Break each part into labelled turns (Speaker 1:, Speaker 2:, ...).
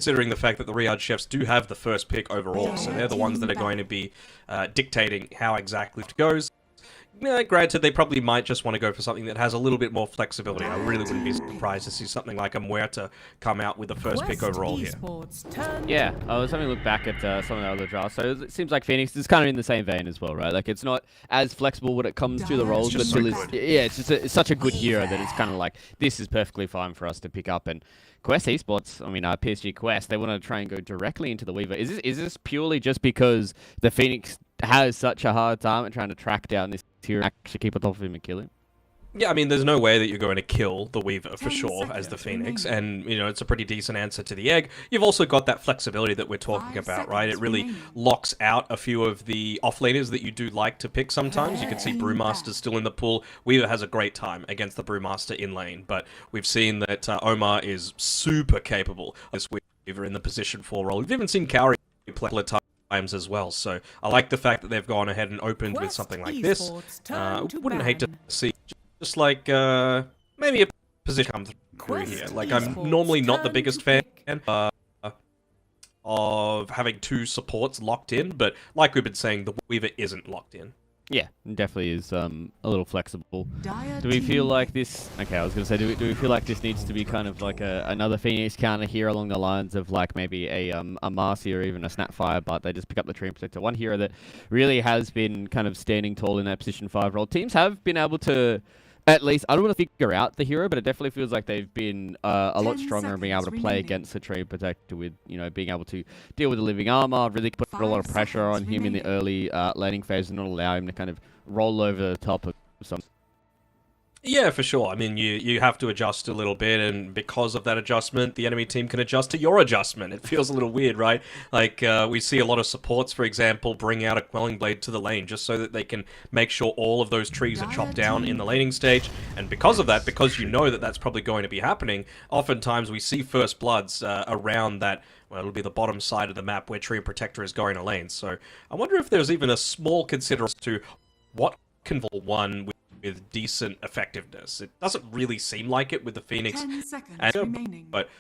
Speaker 1: considering the fact that the Riyadh Chefs do have the first pick overall, so they're the ones that are going to be dictating how exactly it goes. Yeah, granted, they probably might just want to go for something that has a little bit more flexibility. I really wouldn't be surprised to see something like a Muerta come out with the first pick overall here.
Speaker 2: Yeah, I was having a look back at some of the other drafts, so it seems like Phoenix is kind of in the same vein as well, right? Like, it's not as flexible when it comes to the roles, but still it's such a good hero that it's kind of like, this is perfectly fine for us to pick up. And Quest Esports, I mean, PSG Quest, they want to try and go directly into the Weaver. Is this purely just because the Phoenix has such a hard time at trying to track down this hero and actually keep on top of him and kill him?
Speaker 1: Yeah, I mean, there's no way that you're going to kill the Weaver for sure as the Phoenix, and, you know, it's a pretty decent answer to the Egg. You've also got that flexibility that we're talking about, right? It really locks out a few of the off-laners that you do like to pick sometimes. You can see Brewmaster's still in the pool. Weaver has a great time against the Brewmaster in lane, but we've seen that Omar is super capable of this Weaver in the position 4 role. We've even seen Cowrie play a couple of times as well, so I like the fact that they've gone ahead and opened with something like this. Wouldn't hate to see just like maybe a position come through here. Like, I'm normally not the biggest fan of having 2 supports locked in, but like we've been saying, the Weaver isn't locked in.
Speaker 2: Yeah, it definitely is a little flexible. Do we feel like this... Okay, I was going to say, do we feel like this needs to be kind of like another Phoenix counter here along the lines of like maybe a Marcy or even a Snapfire, but they just pick up the Treant Protector? One hero that really has been kind of standing tall in that position 5 role. Teams have been able to... At least, I don't want to figure out the hero, but it definitely feels like they've been a lot stronger in being able to play against the Treant Protector with, you know, being able to deal with the living armor, really put a lot of pressure on him in the early laning phase and not allow him to kind of roll over the top of some...
Speaker 1: Yeah, for sure. I mean, you have to adjust a little bit, and because of that adjustment, the enemy team can adjust to your adjustment. It feels a little weird, right? Like, we see a lot of supports, for example, bring out a Quelling Blade to the lane just so that they can make sure all of those trees are chopped down in the laning stage. And because of that, because you know that that's probably going to be happening, oftentimes we see First Bloods around that. Well, it'll be the bottom side of the map where Treant Protector is going to lane. So I wonder if there's even a small consideration to what can one with decent effectiveness. It doesn't really seem like it with the Phoenix, but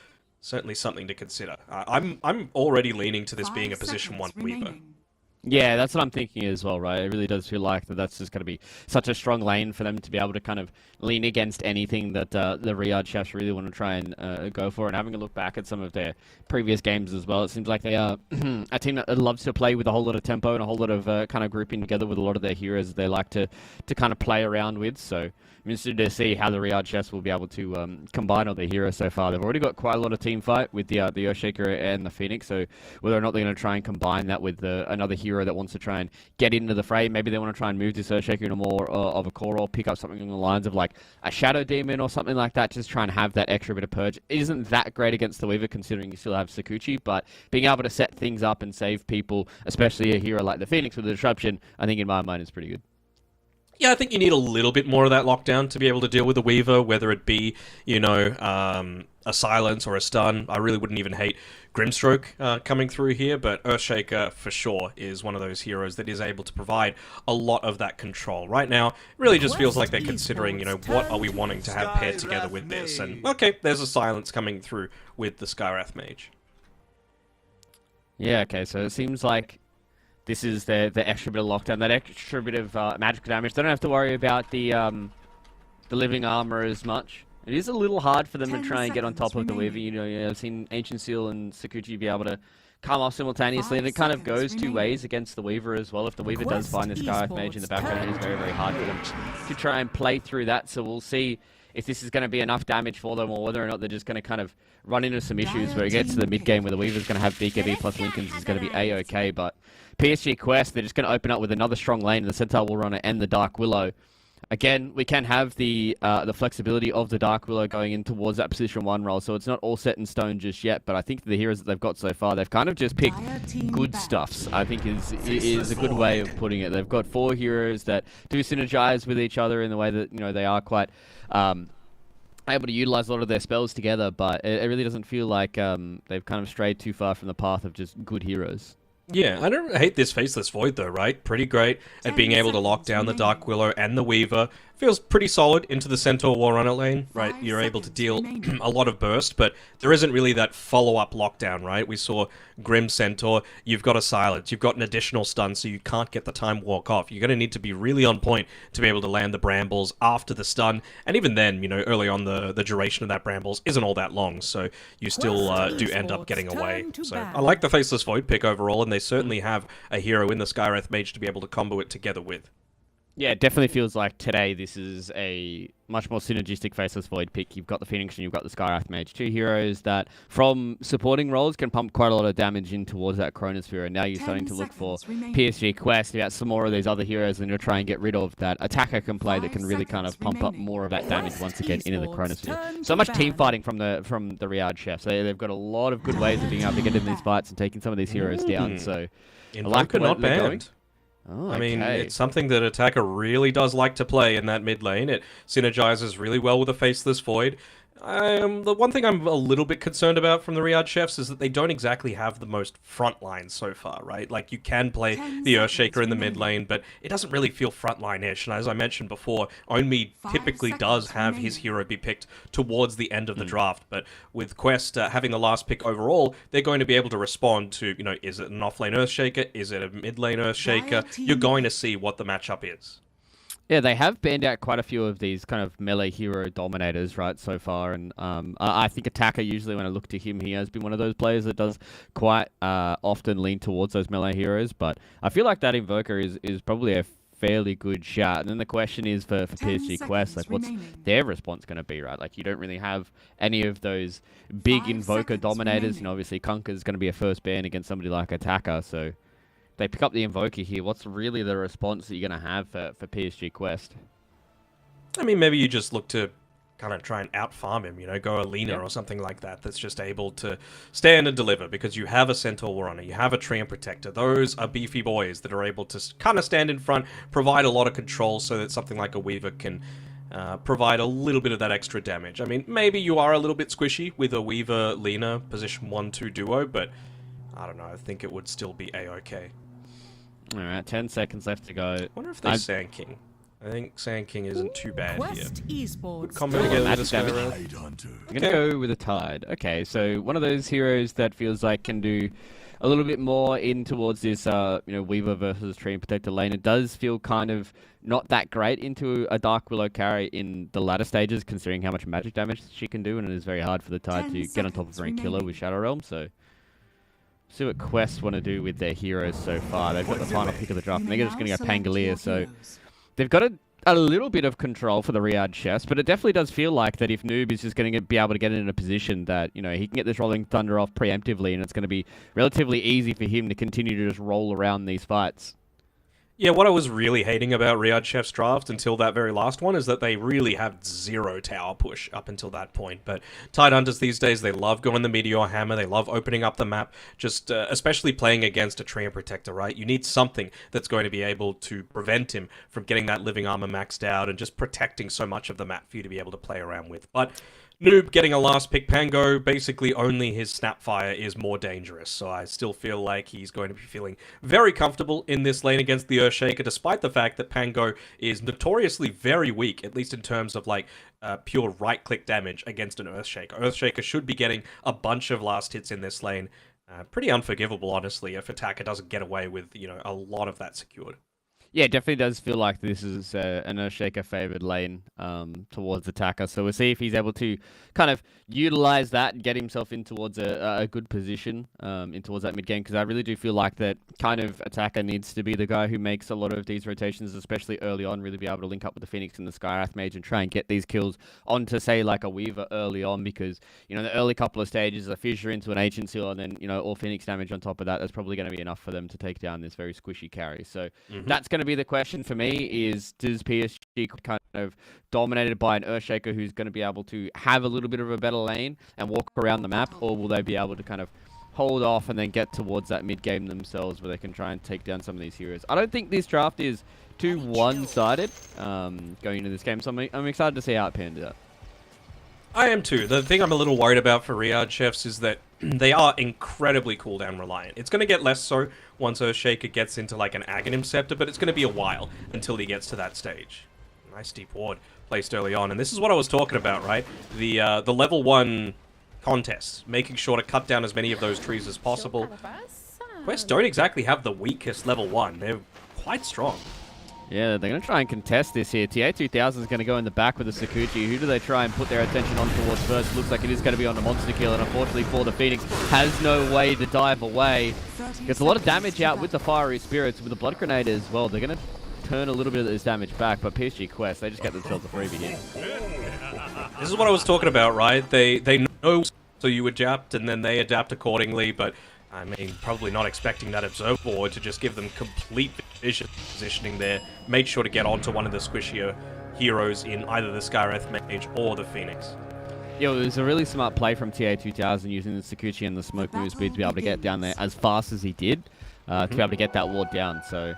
Speaker 1: certainly something to consider. I'm already leaning to this being a position 1 Weaver.
Speaker 2: Yeah, that's what I'm thinking as well, right? It really does feel like that's just going to be such a strong lane for them to be able to kind of lean against anything that the Riyadh Chefs really want to try and go for. And having a look back at some of their previous games as well, it seems like they are a team that loves to play with a whole lot of tempo and a whole lot of kind of grouping together with a lot of their heroes that they like to kind of play around with. So I'm interested to see how the Riyadh Chefs will be able to combine all their heroes so far. They've already got quite a lot of team fight with the Earthshaker and the Phoenix, so whether or not they're going to try and combine that with another hero that wants to try and get into the fray. Maybe they want to try and move this Earthshaker into more of a core role, pick up something along the lines of like a Shadow Demon or something like that, just try and have that extra bit of purge. It isn't that great against the Weaver considering you still have Sakuchi, but being able to set things up and save people, especially a hero like the Phoenix with the Disruption, I think in my mind is pretty good.
Speaker 1: Yeah, I think you need a little bit more of that lockdown to be able to deal with the Weaver, whether it be, you know, a silence or a stun. I really wouldn't even hate Grimstroke coming through here, but Earthshaker for sure is one of those heroes that is able to provide a lot of that control. Right now, it really just feels like they're considering, you know, what are we wanting to have paired together with this? And, okay, there's a silence coming through with the Skywrath Mage.
Speaker 2: Yeah, okay, so it seems like this is the extra bit of lockdown, that extra bit of magical damage. They don't have to worry about the living armor as much. It is a little hard for them to try and get on top of the Weaver. You know, I've seen Ancient Seal and Sakuchi be able to come off simultaneously, and it kind of goes 2 ways against the Weaver as well. If the Weaver does find this Skywrath Mage in the background, it is very, very hard for them to try and play through that. So we'll see if this is going to be enough damage for them, or whether or not they're just going to kind of run into some issues where it gets to the mid-game where the Weaver's going to have BKB plus Lincoln's is going to be A-okay, but PSG Quest, they're just going to open up with another strong lane, and the Centaur will run it and the Dark Willow. Again, we can have the flexibility of the Dark Willow going in towards that position 1 role, so it's not all set in stone just yet, but I think the heroes that they've got so far, they've kind of just picked good stuffs, I think is a good way of putting it. They've got 4 heroes that do synergize with each other in the way that, you know, they are quite able to utilize a lot of their spells together, but it really doesn't feel like they've kind of strayed too far from the path of just good heroes.
Speaker 1: Yeah, I don't hate this Faceless Void though, right? Pretty great at being able to lock down the Dark Willow and the Weaver. Feels pretty solid into the Centaur War Runner lane, right? You're able to deal a lot of burst, but there isn't really that follow-up lockdown, right? We saw Grim Centaur, you've got a silence, you've got an additional stun, so you can't get the time walk off. You're going to need to be really on point to be able to land the Brambles after the stun, and even then, you know, early on the duration of that Brambles isn't all that long, so you still do end up getting away. So I like the Faceless Void pick overall, and they certainly have a hero in the Skywrath Mage to be able to combo it together with.
Speaker 2: Yeah, it definitely feels like today this is a much more synergistic Faceless Void pick. You've got the Phoenix and you've got the Skywrath Mage. Two heroes that, from supporting roles, can pump quite a lot of damage in towards that Chronosphere. And now you're starting to look for PSG Quest, about some more of these other heroes, and you're trying to get rid of that attacker can play that can really kind of pump up more of that damage once again into the Chronosphere. So much team fighting from the Riyadh Chefs. They've got a lot of good ways of being able to get in these fights and taking some of these heroes down. So
Speaker 1: I like not banned.
Speaker 2: Oh,
Speaker 1: I mean, it's something that Attacker really does like to play in that mid lane. It synergizes really well with a Faceless Void. The one thing I'm a little bit concerned about from the Riyadh Chefs is that they don't exactly have the most front lines so far, right? Like, you can play the Earthshaker in the mid lane, but it doesn't really feel frontline-ish. And as I mentioned before, Onme typically does have his hero be picked towards the end of the draft. But with Quest having the last pick overall, they're going to be able to respond to, you know, is it an offlane Earthshaker? Is it a mid lane Earthshaker? You're going to see what the matchup is.
Speaker 2: Yeah, they have banned out quite a few of these kind of melee hero dominators, right, so far. And I think Attacker, usually when I look to him, he has been one of those players that does quite often lean towards those melee heroes. But I feel like that Invoker is probably a fairly good shot. And then the question is for PSG Quest, like, what's their response going to be, right? Like, you don't really have any of those big Invoker dominators. You know, obviously, Conker's going to be a first ban against somebody like Attacker, so they pick up the Invoker here. What's really the response that you're going to have for PSG Quest?
Speaker 1: I mean, maybe you just look to kind of try and out-farm him, you know, go Alina or something like that that's just able to stand and deliver, because you have a Centaur War Runner, you have a Treant Protector. Those are beefy boys that are able to kind of stand in front, provide a lot of control so that something like a Weaver can provide a little bit of that extra damage. I mean, maybe you are a little bit squishy with a Weaver-Lina position 1-2 duo, but I don't know, I think it would still be A-okay.
Speaker 2: Alright, 10 seconds left to go.
Speaker 1: I wonder if they Sand King. I think Sand King isn't too bad here. Good combo
Speaker 2: Oh,
Speaker 1: together with
Speaker 2: magic
Speaker 1: a
Speaker 2: damage.
Speaker 1: Skywrath.
Speaker 2: I'm going to go with a Tide. Okay, so one of those heroes that feels like can do a little bit more in towards this, you know, Weaver versus Treant Protector lane. It does feel kind of not that great into a Dark Willow carry in the latter stages, considering how much magic damage she can do, and it is very hard for the Tide to get on top of her and kill her with Shadow Realm, so see what Quest want to do with their heroes so far. They've got the final pick of the draft, and they're just going to go Pangolier, so they've got a little bit of control for the Riyadh Chefs, but it definitely does feel like that if Noob is just going to be able to get in a position that, you know, he can get this Rolling Thunder off preemptively, and it's going to be relatively easy for him to continue to just roll around these fights.
Speaker 1: Yeah, what I was really hating about Riyadh Chef's draft until that very last one is that they really have zero tower push up until that point. But Tidehunters these days, they love going the Meteor Hammer, they love opening up the map, just especially playing against a Treant Protector, right? You need something that's going to be able to prevent him from getting that living armor maxed out and just protecting so much of the map for you to be able to play around with. But Noob getting a last pick Pango, basically only his Snapfire is more dangerous, so I still feel like he's going to be feeling very comfortable in this lane against the Earthshaker, despite the fact that Pango is notoriously very weak, at least in terms of like pure right-click damage against an Earthshaker. Earthshaker should be getting a bunch of last hits in this lane. Pretty unforgivable, honestly, if Attacker doesn't get away with, you know, a lot of that secured.
Speaker 2: Yeah, it definitely does feel like this is an Earthshaker favored lane towards Attacker. So we'll see if he's able to kind of utilize that and get himself in towards a good position in towards that mid game. Because I really do feel like that kind of Attacker needs to be the guy who makes a lot of these rotations, especially early on. Really be able to link up with the Phoenix and the Skywrath Mage and try and get these kills onto, say, like a Weaver early on. Because, you know, the early couple of stages, a Fissure into an Ancient Seal, and then, you know, all Phoenix damage on top of that, that's probably going to be enough for them to take down this very squishy carry. So that's going to be the question for me, is does PSG kind of dominated by an Earthshaker who's going to be able to have a little bit of a better lane and walk around the map, or will they be able to kind of hold off and then get towards that mid game themselves where they can try and take down some of these heroes? I don't think this draft is too one-sided going into this game, so I'm excited to see how it pans out.
Speaker 1: I am too. The thing I'm a little worried about for Riyadh Chefs is that they are incredibly cooldown reliant. It's going to get less so once Earthshaker gets into like an Aghanim Scepter, but it's going to be a while until he gets to that stage. Nice deep ward placed early on, and this is what I was talking about, right? The level 1 contest, making sure to cut down as many of those trees as possible. Quest don't exactly have the weakest level 1. They're quite strong.
Speaker 2: Yeah, they're going to try and contest this here. TA2000 is going to go in the back with the Sakuchi. Who do they try and put their attention on towards first? Looks like it is going to be on the monster kill, and unfortunately for the Phoenix, has no way to dive away. Gets a lot of damage out with the Fiery Spirits, with the Blood Grenade as well. They're going to turn a little bit of this damage back, but PSG Quest, they just get themselves a freebie here.
Speaker 1: This is what I was talking about, right? They know, so you adapt, and then they adapt accordingly, but I mean, probably not expecting that Observe board to just give them complete vision positioning there. Made sure to get onto one of the squishier heroes in either the Skyreth Mage or the Phoenix.
Speaker 2: Yeah, it was a really smart play from TA2000 using the Sakuchi and the smoke move speed to be able to get down there as fast as he did, to be able to get that ward down. So,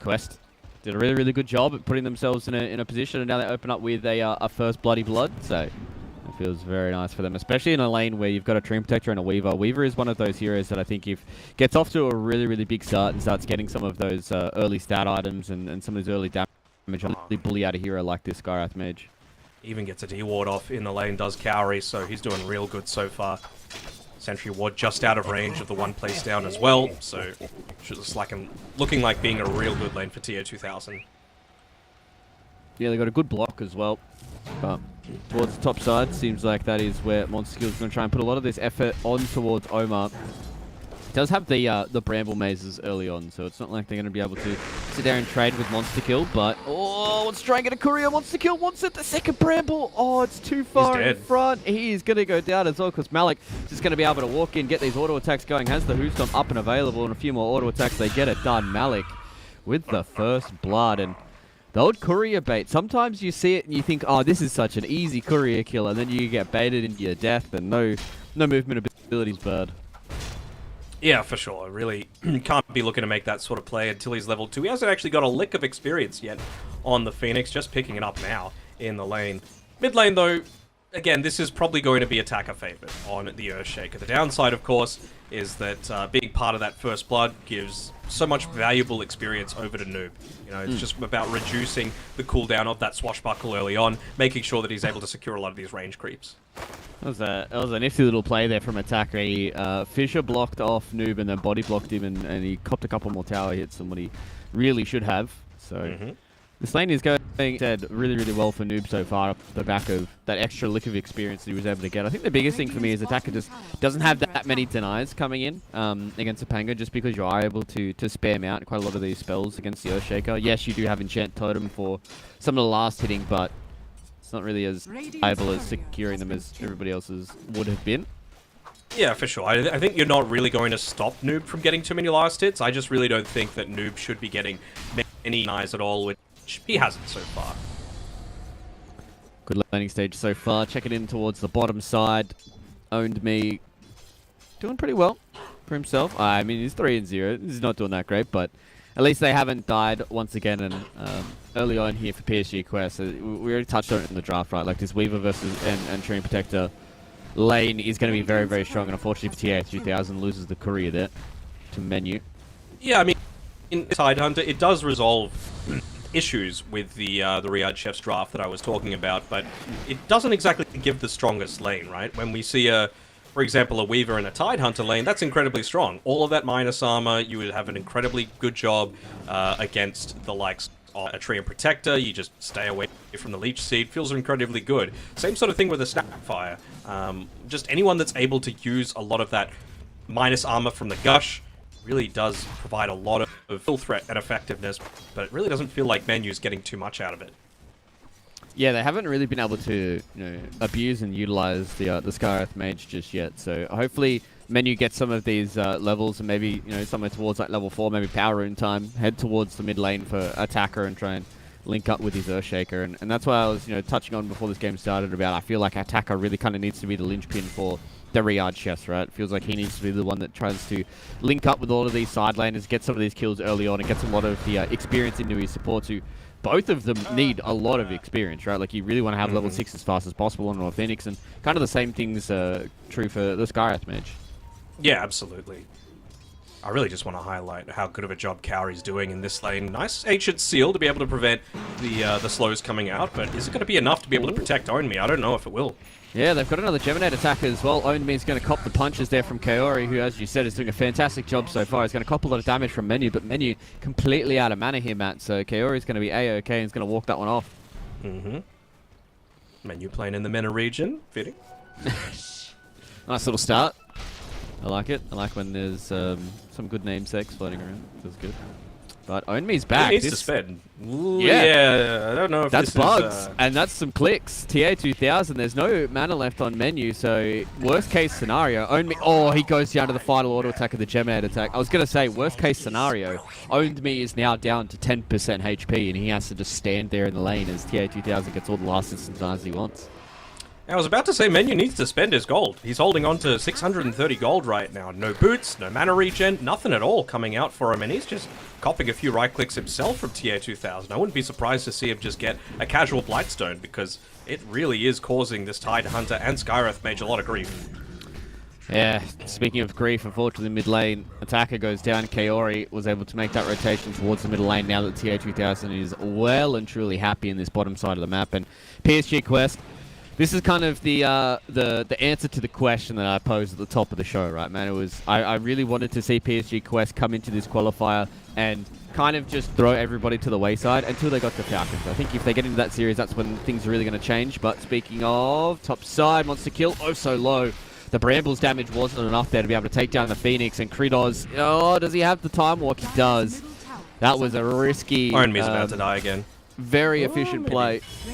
Speaker 2: Quest did a really, really good job at putting themselves in a position, and now they open up with a first Bloody Blood. So, it feels very nice for them, especially in a lane where you've got a Treant Protector and a Weaver. Weaver is one of those heroes that I think if gets off to a really, really big start and starts getting some of those early stat items and some of those early damage, I'll really bully out a hero like this Skywrath Mage.
Speaker 1: Even gets a D-ward off in the lane, does Cowrie, so he's doing real good so far. Sentry ward just out of range of the one place down as well, so just like looking like being a real good lane for TA2000.
Speaker 2: Yeah, they got a good block as well. Towards the top side, seems like that is where Monster Skill is going to try and put a lot of this effort on towards Omar. It does have the Bramble Mazes early on, so it's not like they're going to be able to sit there and trade with Monster Kill, but oh, let's try and get a courier. Monster Kill wants it, the second Bramble. Oh, it's too far in front. He is going to go down as well, because Malik is just going to be able to walk in, get these auto attacks going, has the Hoostomp up and available, and a few more auto attacks, they get it done. Malik with the first blood, and the old courier bait. Sometimes you see it and you think, oh, this is such an easy courier kill, and then you get baited into your death, and no movement abilities, bird.
Speaker 1: Yeah, for sure. Really can't be looking to make that sort of play until he's level 2. He hasn't actually got a lick of experience yet on the Phoenix, just picking it up now in the lane. Mid lane, though, again, this is probably going to be attacker favorite on the Earthshaker. The downside, of course, is that being part of that first blood gives so much valuable experience over to Noob. You know, it's just about reducing the cooldown of that swashbuckle early on, making sure that he's able to secure a lot of these range creeps.
Speaker 2: That was a nifty little play there from attacker. He, Fisher blocked off Noob and then body blocked him, and he copped a couple more tower hits than what he really should have. So this lane is going really, really well for Noob so far, off the back of that extra lick of experience that he was able to get. I think the biggest thing for me is attacker just doesn't have that many denies coming in against Topanga, just because you are able to spam out quite a lot of these spells against the Earthshaker. Yes, you do have Enchant Totem for some of the last hitting, but it's not really as viable as securing them as everybody else's would have been.
Speaker 1: Yeah, for sure. I think you're not really going to stop Noob from getting too many last hits. I just really don't think that Noob should be getting many denies at all, which he hasn't so far.
Speaker 2: Good landing stage so far. Checking in towards the bottom side. Owned Me doing pretty well for himself. I mean, he's 3-0. He's not doing that great, but at least they haven't died once again. And early on here for PSG Quest, we already touched on it in the draft, right? Like this Weaver versus and Treant Protector lane is going to be very, very strong. And unfortunately for TA2000, loses the courier there to Menu.
Speaker 1: Yeah, I mean, in Tidehunter, it does resolve issues with the Riyadh Chefs draft that I was talking about, but it doesn't exactly give the strongest lane, right? When we see for example, a Weaver in a Tidehunter lane, that's incredibly strong. All of that minus armor, you would have an incredibly good job against the likes of a Treant Protector. You just stay away from the Leech Seed. Feels incredibly good. Same sort of thing with a Snapfire. Just anyone that's able to use a lot of that minus armor from the Gush really does provide a lot of full threat and effectiveness, but it really doesn't feel like Menu's getting too much out of it.
Speaker 2: Yeah, they haven't really been able to, abuse and utilize the Skywrath Mage just yet. So hopefully Menu gets some of these levels, and maybe somewhere towards like level 4, maybe Power Rune time, head towards the mid lane for attacker and try and link up with his Earthshaker. And that's why I was touching on before this game started about I feel like attacker really kind of needs to be the linchpin for the Riyadh Chefs, right? It feels like he needs to be the one that tries to link up with all of these side laners, get some of these kills early on, and gets a lot of the experience into his support to both of them need a lot of experience, right? Like, you really want to have level 6 as fast as possible on a Phoenix, and kind of the same thing's true for the Skywrath mage.
Speaker 1: Yeah, absolutely. I really just want to highlight how good of a job Cowrie's doing in this lane. Nice Ancient Seal to be able to prevent the slows coming out, but is it going to be enough to be able to protect Own Me? I don't know if it will.
Speaker 2: Yeah, they've got another Geminate attacker as well. Own Me is going to cop the punches there from Kaori, who, as you said, is doing a fantastic job so far. He's going to cop a lot of damage from Menu, but Menu completely out of mana here, Matt. So Kaori is going to be A-OK and he's going to walk that one off.
Speaker 1: Menu playing in the MENA region. Fitting.
Speaker 2: Nice little start. I like it. I like when there's some good namesakes floating around. Feels good. But Own Me's back.
Speaker 1: He needs to spend.
Speaker 2: Yeah,
Speaker 1: I don't know if
Speaker 2: that's
Speaker 1: this
Speaker 2: bugs,
Speaker 1: is,
Speaker 2: and that's some clicks. TA2000, there's no mana left on Menu, so worst case scenario, Own Me... Oh, he goes down to the final auto attack of the Geminate attack. I was going to say, worst case scenario, Owned Me is now down to 10% HP, and he has to just stand there in the lane as TA2000 gets all the last instance he wants.
Speaker 1: I was about to say Menu needs to spend his gold. He's holding on to 630 gold right now. No boots, no mana regen, nothing at all coming out for him, and he's just copping a few right clicks himself from TA2000. I wouldn't be surprised to see him just get a casual Blightstone, because it really is causing this Tide Hunter and Skywrath Mage a lot of grief.
Speaker 2: Yeah, speaking of grief, unfortunately mid lane, attacker goes down. Kaori was able to make that rotation towards the middle lane now that TA2000 is well and truly happy in this bottom side of the map. And PSG Quest, this is kind of the answer to the question that I posed at the top of the show, right, man? It was I really wanted to see PSG Quest come into this qualifier and kind of just throw everybody to the wayside until they got the Falcons. I think if they get into that series, that's when things are really going to change. But speaking of, top side, monster kill, oh so low. The Brambles damage wasn't enough there to be able to take down the Phoenix, and Kridos, oh, does he have the time walk? He does. That was a risky...
Speaker 1: Iron Me's about to die again.
Speaker 2: Very efficient play.
Speaker 1: Yeah,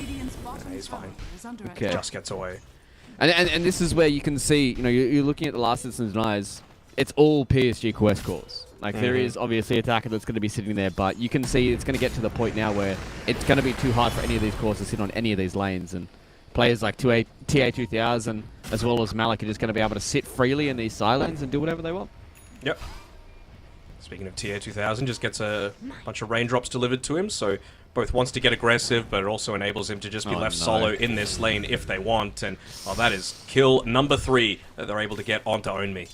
Speaker 1: he's fine.
Speaker 2: Okay.
Speaker 1: Just gets away.
Speaker 2: And this is where you can see, you know, you're looking at the last instance denies. It's all PSG Quest calls. Like, there is obviously attacker that's going to be sitting there, but you can see it's going to get to the point now where it's going to be too hard for any of these calls to sit on any of these lanes, and players like TA2000 as well as Malik are just going to be able to sit freely in these side lanes and do whatever they want.
Speaker 1: Yep. Speaking of TA2000, just gets a bunch of raindrops delivered to him, so both wants to get aggressive, but it also enables him to just be left solo in this lane if they want. And that is kill number 3 that they're able to get onto Own Me.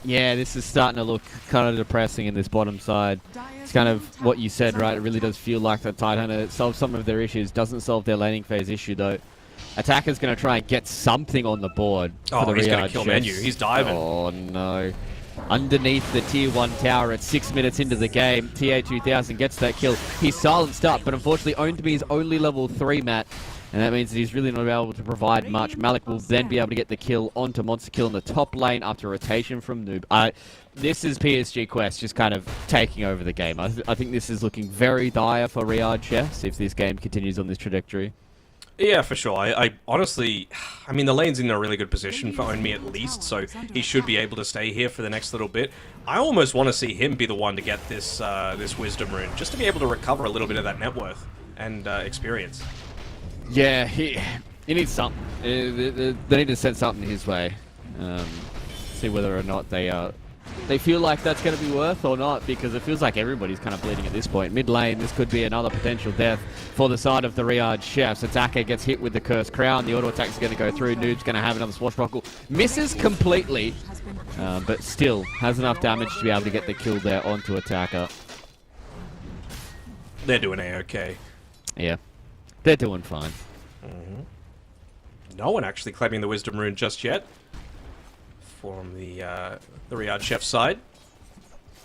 Speaker 2: Yeah, this is starting to look kind of depressing in this bottom side. It's kind of what you said, right? It really does feel like the Tidehunter solves some of their issues, doesn't solve their laning phase issue, though. Attacker's going to try and get something on the board for the
Speaker 1: he's going to kill
Speaker 2: Chefs.
Speaker 1: Menu. He's diving.
Speaker 2: Oh, no. Underneath the tier 1 tower at 6 minutes into the game, TA2000 gets that kill. He's silenced up, but unfortunately Owned Me is only level 3, Matt. And that means that he's really not able to provide much. Malik will then be able to get the kill onto Monster Kill in the top lane after rotation from Noob. This is PSG Quest just kind of taking over the game. I think this is looking very dire for Riyadh Chefs if this game continues on this trajectory.
Speaker 1: Yeah, for sure. I honestly, I mean, the lane's in a really good position for Own Me at least, so he should be able to stay here for the next little bit. I almost want to see him be the one to get this this Wisdom Rune, just to be able to recover a little bit of that net worth and experience.
Speaker 2: Yeah, he needs something. They need to send something his way. See whether or not they feel like that's going to be worth or not, because it feels like everybody's kind of bleeding at this point. Mid lane, this could be another potential death for the side of the Riyadh Chefs. Attacker gets hit with the Cursed Crown. The auto attack is going to go through. Noob's going to have another swashbuckle. Misses completely, but still has enough damage to be able to get the kill there onto Attacker.
Speaker 1: They're doing A-OK.
Speaker 2: Yeah, they're doing fine.
Speaker 1: No one actually claiming the Wisdom Rune just yet from the Riyadh Chef side.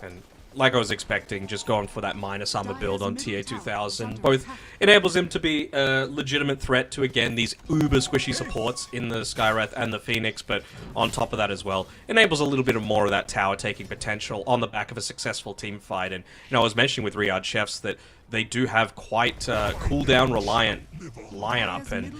Speaker 1: And like I was expecting, just going for that minus armor build on TA2000. Both enables him to be a legitimate threat to, again, these uber squishy supports in the Skywrath and the Phoenix, but on top of that as well, enables a little bit of more of that tower taking potential on the back of a successful team fight. And, you know, I was mentioning with Riyadh Chefs that they do have quite cooldown reliant lineup, and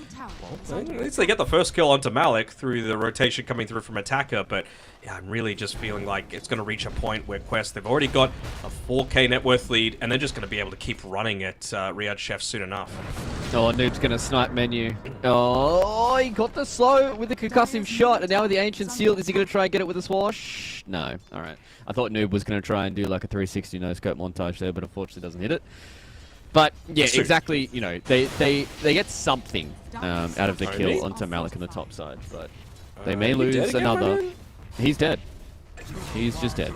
Speaker 1: well, at least they get the first kill onto Malik through the rotation coming through from Attacker, but yeah, I'm really just feeling like it's going to reach a point where Quest, they've already got a 4k net worth lead, and they're just going to be able to keep running at Riyadh Chef soon enough.
Speaker 2: Oh, Noob's going to snipe Menu. Oh, he got the slow with the concussive shot, and now with the Ancient Seal, is he going to try and get it with a swash? No. Alright. I thought Noob was going to try and do like a 360 no-scope montage there, but unfortunately doesn't hit it. But yeah,
Speaker 1: Soon.
Speaker 2: exactly. You know, they get something out of the kill onto Malik on the top side, but they may lose
Speaker 1: again,
Speaker 2: another.
Speaker 1: Ronan?
Speaker 2: He's dead. He's just dead.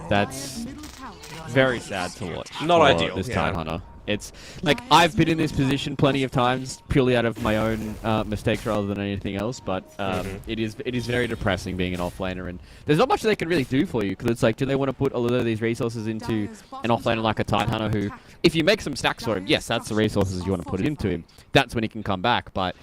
Speaker 2: That's very sad to watch.
Speaker 1: Not
Speaker 2: for
Speaker 1: ideal,
Speaker 2: This
Speaker 1: yeah.
Speaker 2: Tide Hunter. It's like I've been in this position plenty of times, purely out of my own mistakes rather than anything else. But it is very depressing being an offlaner, and there's not much they can really do for you because it's like, do they want to put a lot of these resources into an offlaner like a Tide Hunter who, if you make some stacks for him, yes, that's the resources you want to put into him. That's when he can come back. But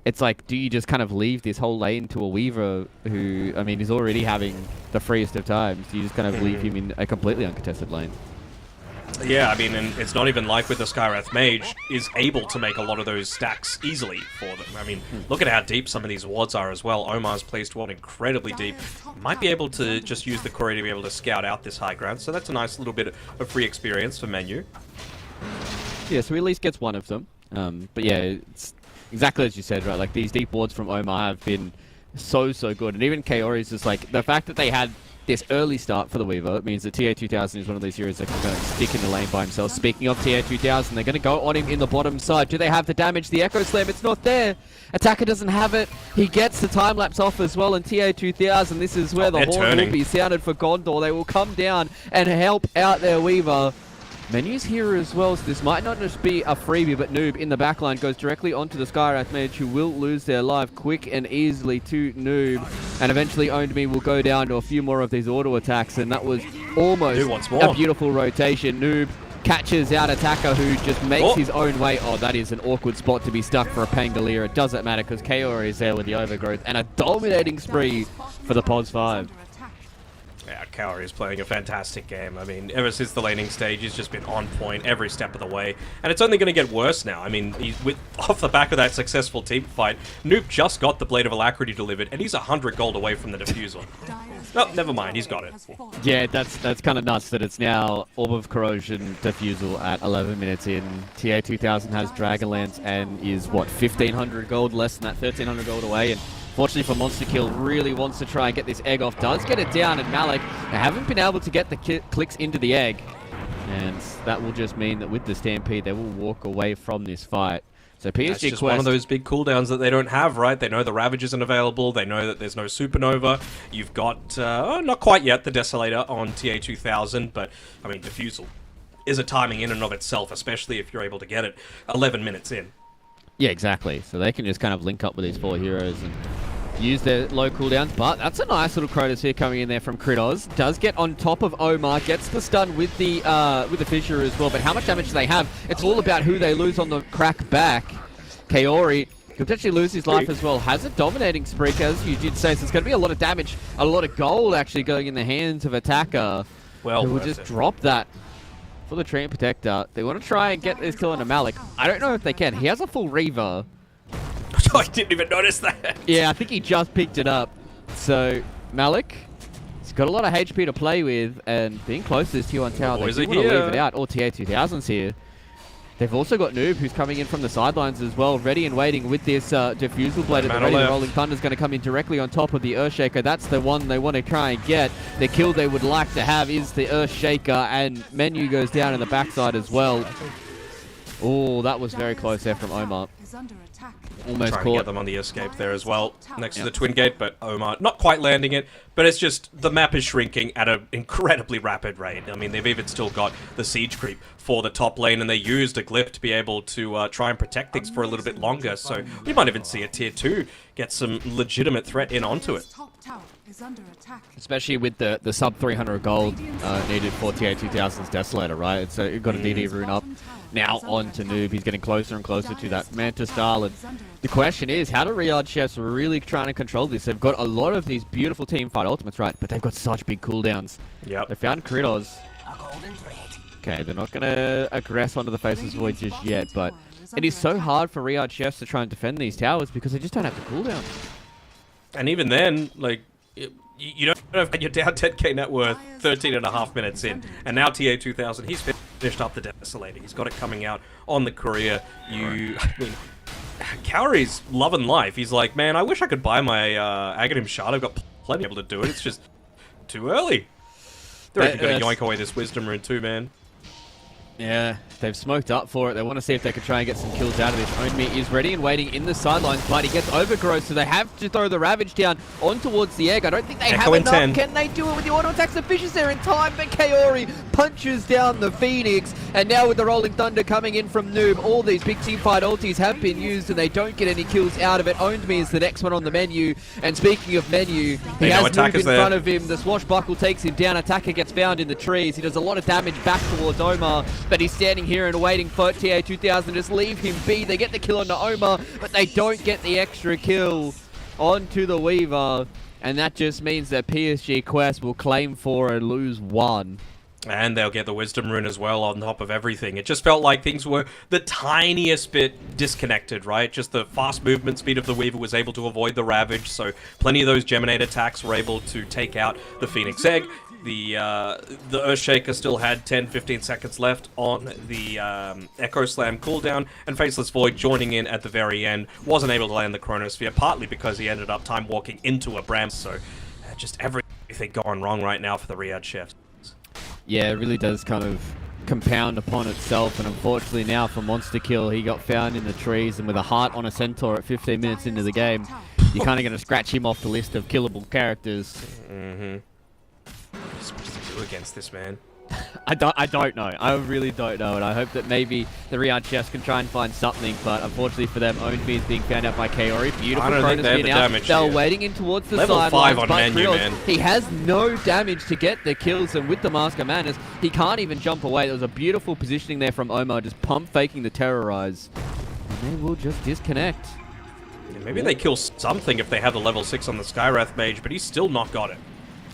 Speaker 2: it's like, do you just kind of leave this whole lane to a Weaver who, I mean, is already having the freest of times? Do you just kind of leave him in a completely uncontested lane?
Speaker 1: Yeah, I mean, and it's not even like with the Skywrath Mage is able to make a lot of those stacks easily for them. I mean, look at how deep some of these wards are as well. Omar's placed ward incredibly deep. Might be able to just use the courier to be able to scout out this high ground, so that's a nice little bit of free experience for Menu.
Speaker 2: Yeah, so he at least gets one of them. But yeah, it's exactly as you said, right? Like, these deep wards from Omar have been so good. And even Kaori's just like, the fact that they had this early start for the Weaver means that TA2000 is one of these heroes that can go and stick in the lane by himself. Speaking of TA2000, they're going to go on him in the bottom side. Do they have the damage? The Echo Slam, it's not there. Attacker doesn't have it. He gets the time lapse off as well, and TA2000, this is where the horn will be sounded for Gondor. They will come down and help out their Weaver. Menu's here as well, so this might not just be a freebie, but Noob in the backline goes directly onto the Skywrath Mage, who will lose their life quick and easily to Noob. And eventually Owned Me will go down to a few more of these auto attacks, and that was almost a beautiful rotation. Noob catches out Attacker, who just makes his own way. Oh, that is an awkward spot to be stuck for a Pangolier. It doesn't matter because Kaori is there with the overgrowth, and a dominating spree for the Pods 5.
Speaker 1: Yeah, Kaori is playing a fantastic game. I mean, ever since the laning stage, he's just been on point every step of the way. And it's only going to get worse now. I mean, off the back of that successful team fight, Noob just got the Blade of Alacrity delivered, and he's 100 gold away from the Diffusal. Oh, never mind, he's got it.
Speaker 2: Yeah, that's kind of nuts that it's now Orb of Corrosion Diffusal at 11 minutes in. TA2000 has Dragonlance and is, what, 1,500 gold, less than that, 1,300 gold away. And fortunately for Monster Kill, really wants to try and get this egg off. Does get it down, and Malik, they haven't been able to get the clicks into the egg. And that will just mean that with the Stampede, they will walk away from this fight. So PSG
Speaker 1: That's just
Speaker 2: Quest,
Speaker 1: one of those big cooldowns that they don't have, right? They know the Ravage isn't available. They know that there's no Supernova. You've got, not quite yet, the Desolator on TA2000, but, I mean, Diffusal is a timing in and of itself, especially if you're able to get it 11 minutes in.
Speaker 2: Yeah, exactly. So they can just kind of link up with these four heroes and use their low cooldowns. But that's a nice little Crotus here coming in there from Kritos. Does get on top of Omar, gets the stun with the Fissure as well. But how much damage do they have? It's all about who they lose on the crack back. Kaori could potentially lose his life as well. Has a dominating streak, as you did say. So it's going to be a lot of damage, a lot of gold actually going in the hands of Attacker. Well, who will just drop that for the Treant Protector. They want to try and get this kill into Malik. I don't know if they can. He has a full Reaver.
Speaker 1: I didn't even notice that.
Speaker 2: Yeah, I think he just picked it up. So, Malik, he's got a lot of HP to play with, and being close to this Tier 1 tower, they do want to leave it out. Or TA2000's here. They've also got Noob, who's coming in from the sidelines as well, ready and waiting with this Diffusal Blade at the ready. The Rolling Thunder's going to come in directly on top of the Earthshaker. That's the one they want to try and get. The kill they would like to have is the Earthshaker, and Menu goes down in the backside as well. Oh, that was very close there from Omar. Almost
Speaker 1: trying
Speaker 2: caught.
Speaker 1: to get them on the escape there as well, next to the Twin Gate, but Omar not quite landing it. But it's just, the map is shrinking at an incredibly rapid rate. I mean, they've even still got the siege creep for the top lane, and they used a glyph to be able to try and protect things for a little bit longer. So we might even see a Tier 2 get some legitimate threat in onto it.
Speaker 2: Especially with the sub 300 gold needed for TA2000's Desolator, right? So you've got a DD rune up. Now on to Noob. He's getting closer and closer to that Mantis style. And the question is, how do Riyadh Chefs really trying to control this? They've got a lot of these beautiful team fight ultimates, right? But they've got such big cooldowns.
Speaker 1: Yep.
Speaker 2: They found Kritos. Okay, they're not going to aggress onto the Faceless Void just yet, but it is so hard for Riyadh Chefs to try and defend these towers because they just don't have the cooldown.
Speaker 1: And even then, like, you don't have, you're down 10k net worth 13.5 minutes in, and now TA2000, he's finished up the Desolator. He's got it coming out on the Courier. I mean, Kaori's loving life. He's like, man, I wish I could buy my Aghanim Shard. I've got plenty able to do it. It's just too early. They're even going to yoink away this Wisdom Rune too, man.
Speaker 2: Yeah, they've smoked up for it. They want to see if they can try and get some kills out of this. Onmi is ready and waiting in the sidelines, but he gets overgrowth, so they have to throw the Ravage down on towards the egg. I don't think they have enough.
Speaker 1: 10.
Speaker 2: Can they do it with the auto attacks? The Fish is there in time, but Kaori punches down the Phoenix. And now with the Rolling Thunder coming in from Noob, all these big teamfight ultis have been used and they don't get any kills out of it. Onmi is the next one on the menu. And speaking of menu, he has Noob in front of him. The Swashbuckle takes him down. Attacker gets found in the trees. He does a lot of damage back towards Omar, but he's standing here and waiting for TA2000. Just leave him be. They get the kill onto Omar, but they don't get the extra kill onto the Weaver. And that just means that PSG Quest will claim 4 and lose 1.
Speaker 1: And they'll get the Wisdom Rune as well on top of everything. It just felt like things were the tiniest bit disconnected, right? Just the fast movement speed of the Weaver was able to avoid the Ravage, so plenty of those Geminate attacks were able to take out the Phoenix Egg. The Earthshaker still had 10-15 seconds left on the Echo Slam cooldown, and Faceless Void joining in at the very end wasn't able to land the Chronosphere, partly because he ended up time walking into a Bram, so just everything going wrong right now for the Riyadh Chefs.
Speaker 2: Yeah, it really does kind of compound upon itself, and unfortunately now for Monster Kill, he got found in the trees, and with a heart on a Centaur at 15 minutes into the game, you're kind of going to scratch him off the list of killable characters.
Speaker 1: What are you supposed to do against this man?
Speaker 2: I don't know. I really don't know, and I hope that maybe the Riyadh Chefs can try and find something, but unfortunately for them, Onmi is being found out by Kaori. Beautiful Chronosphere now. They're waiting in towards the sidelines.
Speaker 1: Level 5 on menu,
Speaker 2: Krios,
Speaker 1: man.
Speaker 2: he has no damage to get the kills, and with the Mask of Madness, he can't even jump away. There was a beautiful positioning there from Omar, just pump faking the Terrorize. And they will just disconnect.
Speaker 1: Yeah, maybe they kill something if they have the level 6 on the Skywrath Mage, but he's still not got it.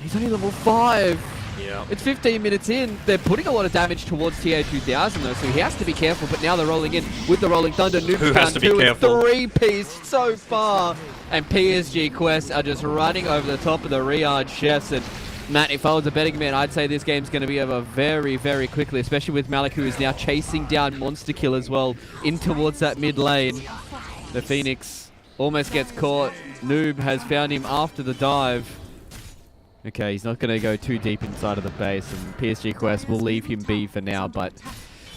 Speaker 2: He's only level 5.
Speaker 1: Yeah.
Speaker 2: It's 15 minutes in. They're putting a lot of damage towards TA2000 though, so he has to be careful, but now they're rolling in with the Rolling Thunder.
Speaker 1: Who has to be careful?
Speaker 2: 3-piece so far. And PSG Quest are just running over the top of the Riyadh Chefs. And Matt, if I was a betting man, I'd say this game's going to be over very, very quickly, especially with Malik, who is now chasing down Monster Kill as well in towards that mid lane. The Phoenix almost gets caught. Noob has found him after the dive. Okay, he's not going to go too deep inside of the base, and PSG Quest will leave him be for now, but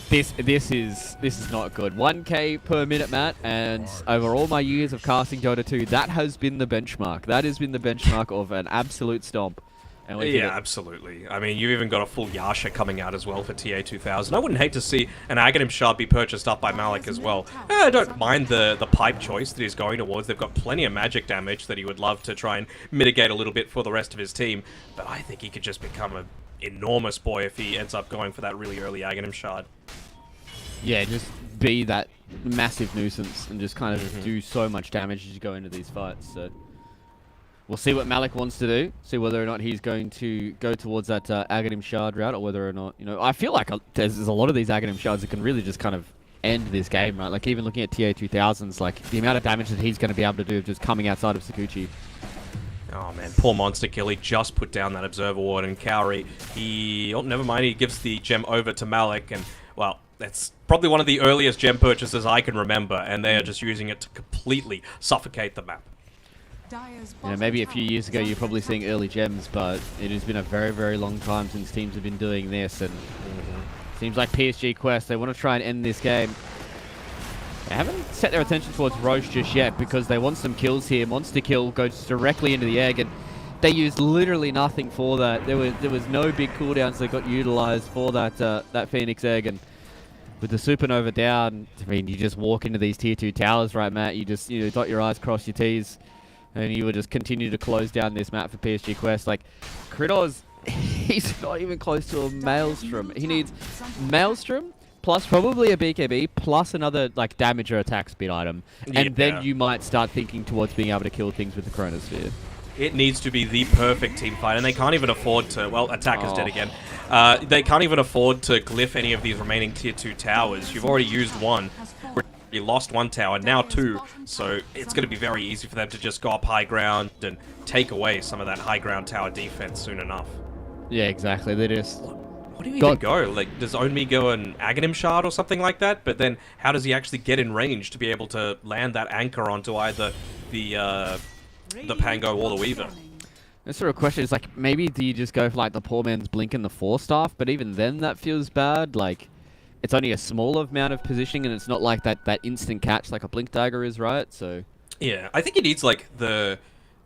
Speaker 2: this is not good. 1k per minute, Matt, and over all my years of casting Dota 2, that has been the benchmark. That has been the benchmark of an absolute stomp. And
Speaker 1: yeah, absolutely. I mean, you even got a full Yasha coming out as well for TA2000. I wouldn't hate to see an Aghanim Shard be purchased up by Malik as well. I don't mind the pipe choice that he's going towards. They've got plenty of magic damage that he would love to try and mitigate a little bit for the rest of his team. But I think he could just become an enormous boy if he ends up going for that really early Aghanim Shard.
Speaker 2: Yeah, just be that massive nuisance and just kind of do so much damage as you go into these fights. So we'll see what Malik wants to do. See whether or not he's going to go towards that Aghanim Shard route, or whether or not, you know, I feel like there's a lot of these Aghanim Shards that can really just kind of end this game, right? Like even looking at TA2000's, like the amount of damage that he's going to be able to do just coming outside of Sakuchi.
Speaker 1: Oh man, poor Monster Kill. He just put down that Observer Ward, and Kaori, oh, never mind, he gives the gem over to Malik, and well, that's probably one of the earliest gem purchases I can remember, and they are just using it to completely suffocate the map.
Speaker 2: You know, maybe a few years ago you're probably seeing early gems, but it has been a very, very long time since teams have been doing this, and seems like PSG Quest, they want to try and end this game. They haven't set their attention towards Roche just yet because they want some kills here. Monster Kill goes directly into the egg, and they used literally nothing for that. There was no big cooldowns that got utilized for that Phoenix egg, and with the Supernova down, I mean, you just walk into these tier 2 towers, right, Matt? You just, you know, dot your I's, cross your T's, and you will just continue to close down this map for PSG Quest. Like, Kritos, he's not even close to a Maelstrom. He needs Maelstrom plus probably a BKB plus another like damage or attack speed item, and then you might start thinking towards being able to kill things with the Chronosphere.
Speaker 1: It needs to be the perfect team fight, and they can't even afford to, well, Attacker's dead again. They can't even afford to glyph any of these remaining tier 2 towers. You've already used one. You lost one tower, now 2, so it's going to be very easy for them to just go up high ground and take away some of that high ground tower defense soon enough.
Speaker 2: Yeah, exactly. They just...
Speaker 1: What do you even go? Like, does Onmi go an Aghanim Shard or something like that? But then, how does he actually get in range to be able to land that anchor onto either the Pango or the Weaver?
Speaker 2: This sort of question is like, maybe do you just go for like the poor man's Blink and the 4-staff? But even then, that feels bad. Like, it's only a small amount of positioning, and it's not like that instant catch like a blink dagger is, right? So
Speaker 1: Yeah, I think he needs like the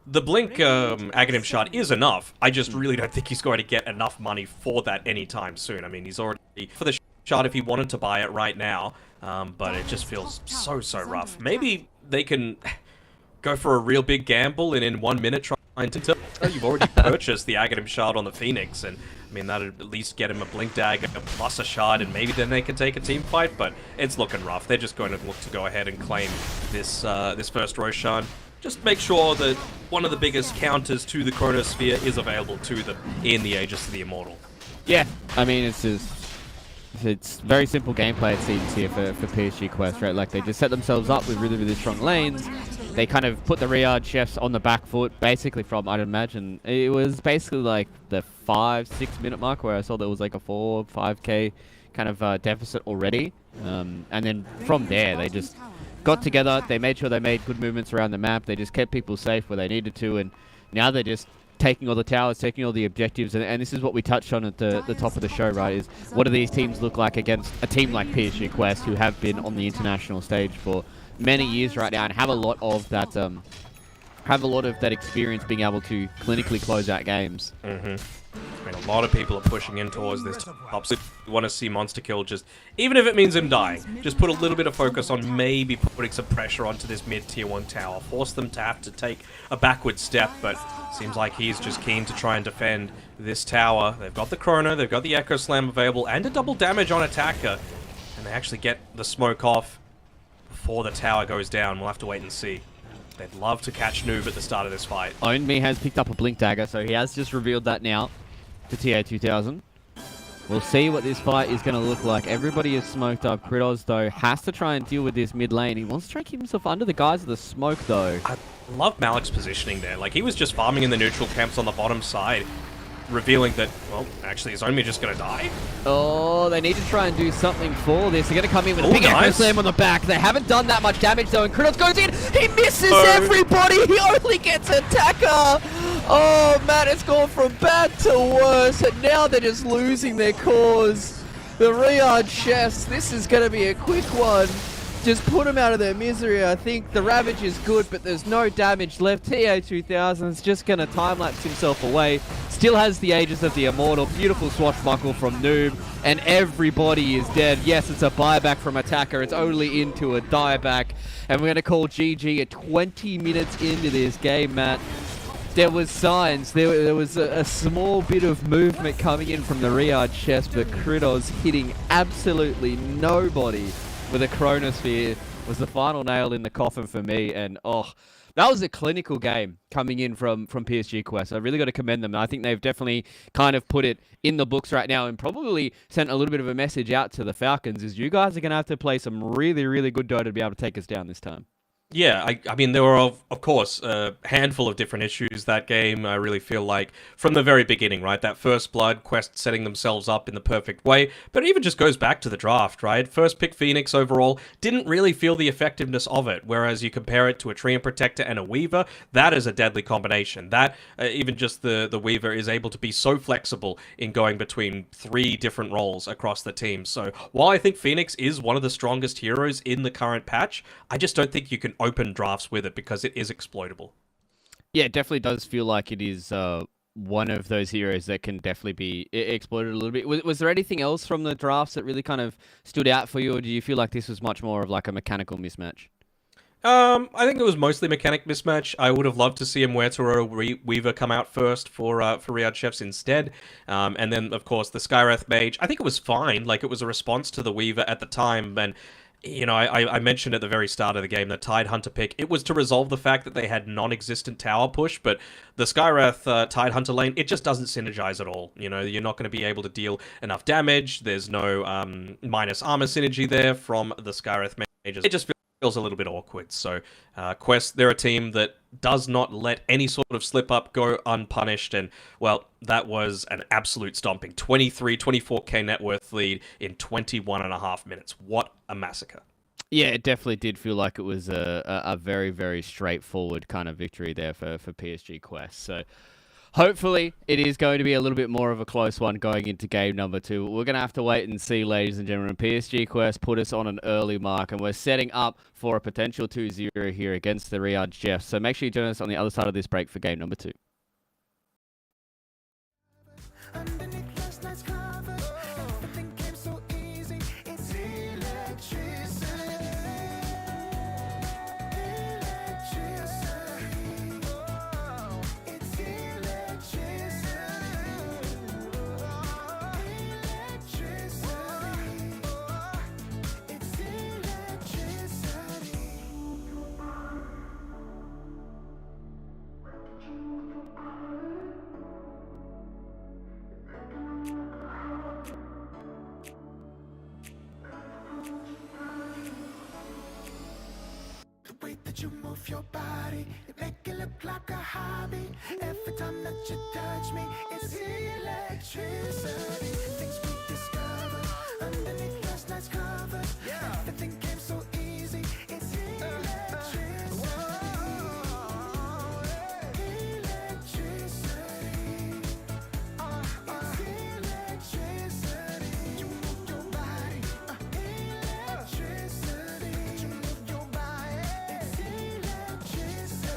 Speaker 1: blink Aghanim shot is enough. I just really don't think he's going to get enough money for that anytime soon. I mean, he's already for the shot if he wanted to buy it right now, but it just feels so rough. Maybe they can go for a real big gamble and in 1 minute try and tell you've already purchased the Aghanim shard on the Phoenix, and I mean that'd at least get him a blink dagger plus a shard, and maybe then they can take a team fight. But it's looking rough. They're just going to look to go ahead and claim this this first Roshan. Just make sure that one of the biggest counters to the Chronosphere is available to them in the Aegis of the Immortal.
Speaker 2: yeah, I mean it's very simple gameplay, it seems, here for PSG Quest, right? Like, they just set themselves up with really strong lanes. They kind of put the Riyadh chefs on the back foot, basically from, I'd imagine, it was basically like the 5-6 minute mark where I saw there was like a 4-5k kind of deficit already. And then from there, they just got together, they made sure they made good movements around the map, they just kept people safe where they needed to, and now they're just taking all the towers, taking all the objectives, and this is what we touched on at the top of the show, right, is what do these teams look like against a team like PSG Quest, who have been on the international stage for many years right now and have a lot of that experience being able to clinically close out games.
Speaker 1: I mean, a lot of people are pushing in towards this top. So you want to see Monster Kill just, even if it means him dying, just put a little bit of focus on maybe putting some pressure onto this mid-tier 1 tower. Force them to have to take a backward step, but seems like he's just keen to try and defend this tower. They've got the Chrono, they've got the Echo Slam available, and a double damage on Attacker. And they actually get the smoke off before the tower goes down. We'll have to wait and see. They'd love to catch Noob at the start of this fight.
Speaker 2: Only has picked up a blink dagger, so he has just revealed that now to TA2000. We'll see what this fight is going to look like. Everybody is smoked up. Kritos, though, has to try and deal with this mid lane. He wants to try and keep himself under the guise of the smoke, though.
Speaker 1: I love Malik's positioning there. Like, he was just farming in the neutral camps on the bottom side, revealing that, well, actually, he's only just going to die.
Speaker 2: Oh, they need to try and do something for this. They're going to come in with a big
Speaker 1: nice.
Speaker 2: Echo Slam on the back. They haven't done that much damage, though, and Kritos goes in. He misses everybody. He only gets Attacker. Oh, man, it's gone from bad to worse, and now they're just losing their cause. The Riyadh Chefs, this is going to be a quick one. Just put them out of their misery. I think the Ravage is good, but there's no damage left. TA2000 is just going to time-lapse himself away. Still has the Aegis of the Immortal. Beautiful swashbuckle from Noob, and everybody is dead. Yes, it's a buyback from Attacker. It's only into a dieback, and we're going to call GG at 20 minutes into this game, Matt. There was signs. There was a small bit of movement coming in from the Riyadh chest, but Kritos hitting absolutely nobody with a Chronosphere was the final nail in the coffin for me. And that was a clinical game coming in from PSG Quest. I really got to commend them. I think they've definitely kind of put it in the books right now and probably sent a little bit of a message out to the Falcons, is you guys are going to have to play some really good Dota to be able to take us down this time.
Speaker 1: Yeah, I mean, there were, of course, a handful of different issues that game. I really feel like from the very beginning, right? That first blood, Quest setting themselves up in the perfect way. But it even just goes back to the draft, right? First pick Phoenix overall, didn't really feel the effectiveness of it. Whereas you compare it to a Treant Protector and a Weaver, that is a deadly combination. That, even just the Weaver is able to be so flexible in going between 3 different roles across the team. So while I think Phoenix is one of the strongest heroes in the current patch, I just don't think you can open drafts with it because it is exploitable.
Speaker 2: Yeah, it definitely does feel like it is one of those heroes that can definitely be exploited a little bit. Was there anything else from the drafts that really kind of stood out for you, or do you feel like this was much more of like a mechanical mismatch?
Speaker 1: I think it was mostly mechanic mismatch. I would have loved to see Muerto Weaver come out first for Riyadh Chefs instead. And then, of course, the Skywrath Mage. I think it was fine. Like, it was a response to the Weaver at the time, and you know, I mentioned at the very start of the game that Tide Hunter pick, it was to resolve the fact that they had non-existent tower push, but the Skywrath Tide Hunter lane, it just doesn't synergize at all. You know, you're not going to be able to deal enough damage. There's no minus armor synergy there from the Skywrath mages. It just feels a little bit awkward. So Quest, they're a team that does not let any sort of slip-up go unpunished, and, well, that was an absolute stomping. 24k net worth lead in 21.5 minutes. What a massacre.
Speaker 2: Yeah, it definitely did feel like it was a very straightforward kind of victory there for PSG Quest. So Hopefully, it is going to be a little bit more of a close one going into game number 2. We're going to have to wait and see, ladies and gentlemen. PSG Quest put us on an early mark, and we're setting up for a potential 2-0 here against the Riyadh Jeffs. So make sure you join us on the other side of this break for game number 2.
Speaker 3: Underneath last night's covers, everything came so easy. It's electricity. Electricity. Oh, it's electricity. Electricity. It's electricity. The way that you move your body, it make it look like a hobby. Every time that you touch me, it's electricity. Things we discovered underneath last night's covers. Everything came so easy. It's electricity. Electricity. It's electricity. You move your body. Electricity. You move your body. It's electricity.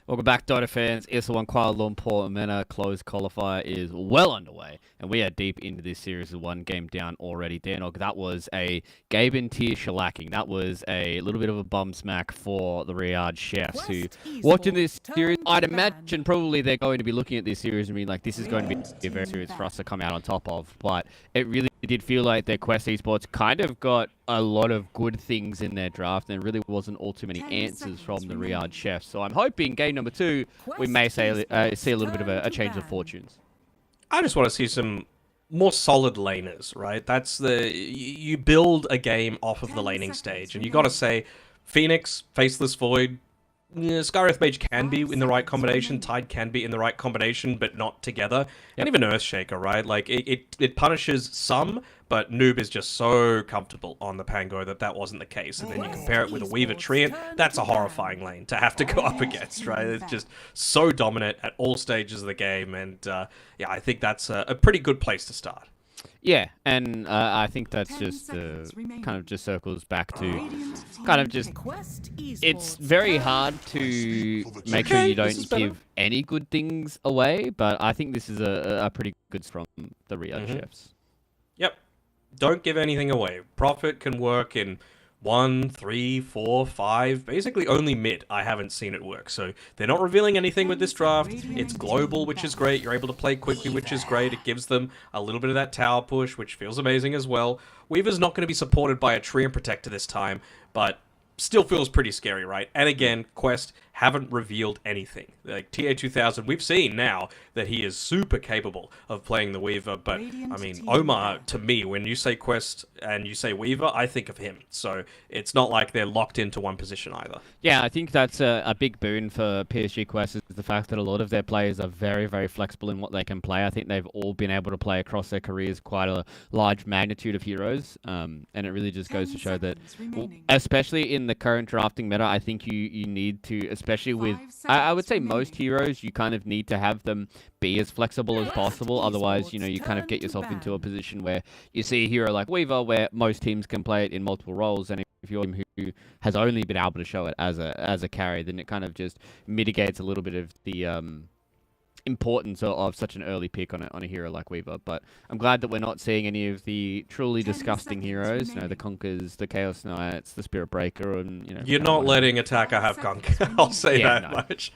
Speaker 2: Welcome back, Dota fans. ESL 1 Kuala Lumpur MENA closed qualifier is well underway, and we are deep into this series with one game down already. Danog, that was a Gabe and Tier shellacking. That was a little bit of a bum smack for the Riyadh Chefs, who, watching this series, I'd imagine probably they're going to be looking at this series and being like, this is going to be a very series for us to come out on top of. But it really did feel like their Quest Esports kind of got a lot of good things in their draft, and there really wasn't all too many answers from the Riyadh Chefs. So I'm hoping game number 2, we may see a little bit of a change of fortunes.
Speaker 1: I just want to see some more solid laners, right? That's you build a game off of the laning stage, and you got to say, Phoenix, Faceless Void, Skywrath Mage can be in the right combination, Tide can be in the right combination, but not together. And even Earthshaker, right? Like, it punishes some, but Noob is just so comfortable on the Pango that wasn't the case. And then you compare it with a Weaver Treant, that's a horrifying lane to have to go up against, right? It's just so dominant at all stages of the game, and yeah, I think that's a pretty good place to start.
Speaker 2: Yeah, and I think that's just kind of just circles back to kind of just, it's very hard to make sure you don't give any good things away, but I think this is a pretty good from the Riyadh Chefs.
Speaker 1: Yep. Don't give anything away. Profit can work in 1, 3, 4, 5, basically only mid. I haven't seen it work. So they're not revealing anything with this draft. It's global, which is great. You're able to play quickly, which is great. It gives them a little bit of that tower push, which feels amazing as well. Weaver's not going to be supported by a Treant Protector this time, but still feels pretty scary, right? And again, Quest haven't revealed anything. Like, TA2000, we've seen now that he is super capable of playing the Weaver, but, I mean, Omar, to me, when you say Quest and you say Weaver, I think of him. So it's not like they're locked into one position either.
Speaker 2: Yeah, I think that's a big boon for PSG Quest, is the fact that a lot of their players are very, very flexible in what they can play. I think they've all been able to play across their careers quite a large magnitude of heroes, and it really just goes to show that, especially in the current drafting meta, I think you need to, especially with, I would say most heroes, you kind of need to have them be as flexible as possible. Otherwise, you kind of get yourself into a position where you see a hero like Weaver, where most teams can play it in multiple roles, and if you're a team who has only been able to show it as a carry, then it kind of just mitigates a little bit of the importance of such an early pick on a hero like Weaver. But I'm glad that we're not seeing any of the truly disgusting heroes, the Conkers, the Chaos Knights, the Spirit Breaker, and
Speaker 1: You're not letting attacker have Conker. I'll say that much.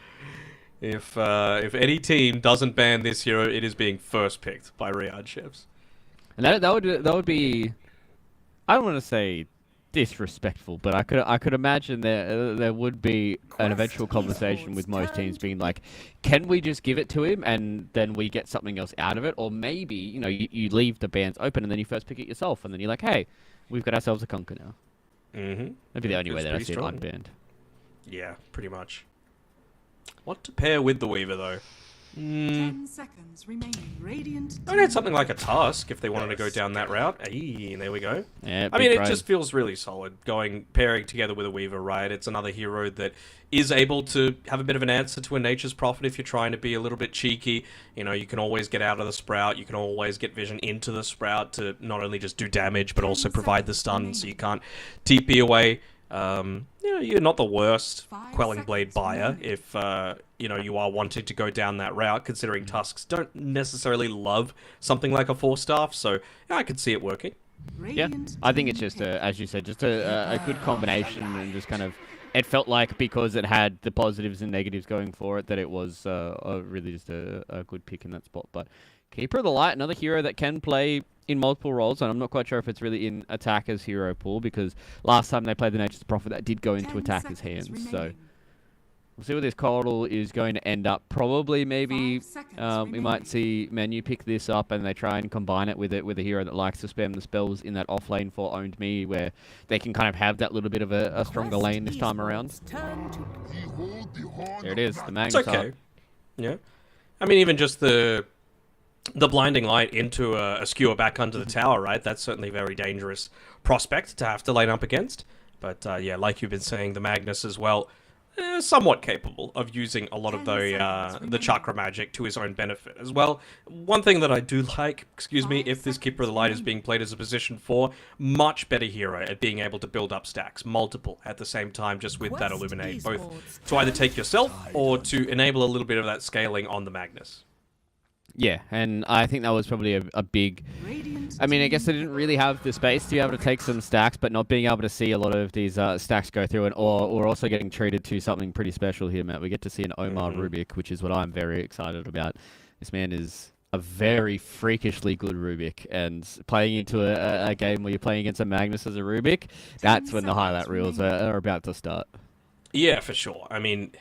Speaker 1: If any team doesn't ban this hero, it is being first picked by Riyadh Chefs.
Speaker 2: And that would be, I don't want to say disrespectful, but I could imagine there would be an eventual conversation with most teams being like, can we just give it to him and then we get something else out of it? Or maybe, you leave the bans open and then you first pick it yourself, and then you're like, hey, we've got ourselves a Conker now. That'd be the only way that I see it unbanned.
Speaker 1: Yeah, pretty much. What to pair with the Weaver, though?
Speaker 4: 10 seconds remaining. Radiant.
Speaker 1: I'd add something like a Tusk if they wanted to go down that route. Hey, there we go.
Speaker 2: Yeah,
Speaker 1: I mean, it just feels really solid pairing together with a Weaver, right? It's another hero that is able to have a bit of an answer to a Nature's Prophet if you're trying to be a little bit cheeky. You can always get out of the Sprout. You can always get vision into the Sprout to not only just do damage, but also provide the stun so you can't TP away. You're not the worst Quelling Blade buyer if, you are wanting to go down that route, considering Tusks don't necessarily love something like a 4-staff, so yeah, I could see it working.
Speaker 2: Yeah, I think it's just, as you said, just a good combination, and just kind of, it felt like because it had the positives and negatives going for it, that it was really just a good pick in that spot. But Keeper of the Light, another hero that can play in multiple roles, and I'm not quite sure if it's really in attacker's hero pool, because last time they played the Nature's Prophet, that did go into attacker's hands. So we'll see where this Coral is going to end up. Probably, maybe we might see Menu pick this up and they try and combine it with a hero that likes to spam the spells in that off lane for owned me, where they can kind of have that little bit of a stronger lane this time around. There it is, the Magnus.
Speaker 1: It's okay. Yeah. I mean, even just the blinding light into a skewer back under the tower, right? That's certainly a very dangerous prospect to have to line up against. But yeah, like you've been saying, the Magnus as well. somewhat capable of using a lot of the chakra magic to his own benefit as well. One thing that I do like, excuse me, if this Keeper of the Light is being played as a position 4, much better hero at being able to build up stacks, multiple at the same time, just with that Illuminate, both to either take yourself or to enable a little bit of that scaling on the Magnus.
Speaker 2: Yeah, and I think that was probably a big... I mean, I guess they didn't really have the space to be able to take some stacks, but not being able to see a lot of these stacks go through, and or we're also getting treated to something pretty special here, Matt. We get to see an Omar Rubik, which is what I'm very excited about. This man is a very freakishly good Rubik, and playing into a game where you're playing against a Magnus as a Rubik, that's when the highlight reels are about to start.
Speaker 1: Yeah, for sure. I mean...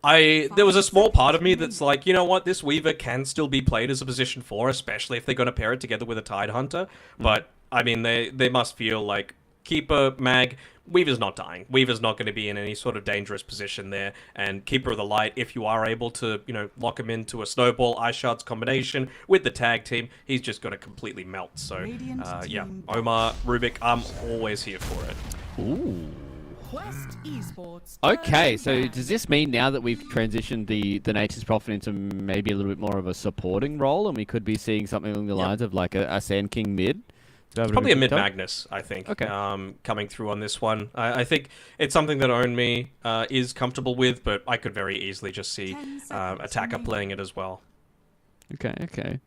Speaker 1: there was a small part of me that's like, you know what, this Weaver can still be played as a position 4, especially if they're going to pair it together with a Tide Hunter. But, I mean, they must feel like Keeper, Mag, Weaver's not dying. Weaver's not going to be in any sort of dangerous position there. And Keeper of the Light, if you are able to, you know, lock him into a Snowball, Ice Shards combination with the tag team, he's just going to completely melt. So, yeah, Omar, Rubik, I'm always here for it.
Speaker 2: Ooh. Okay, so does this mean now that we've transitioned the Nature's Prophet into maybe a little bit more of a supporting role, and we could be seeing something along the lines of like a Sand King mid?
Speaker 1: It's probably a mid Magnus, I think.
Speaker 2: Okay.
Speaker 1: Coming through on this one, I think it's something that Onme is comfortable with, but I could very easily just see Attacker playing it as well.
Speaker 2: Okay.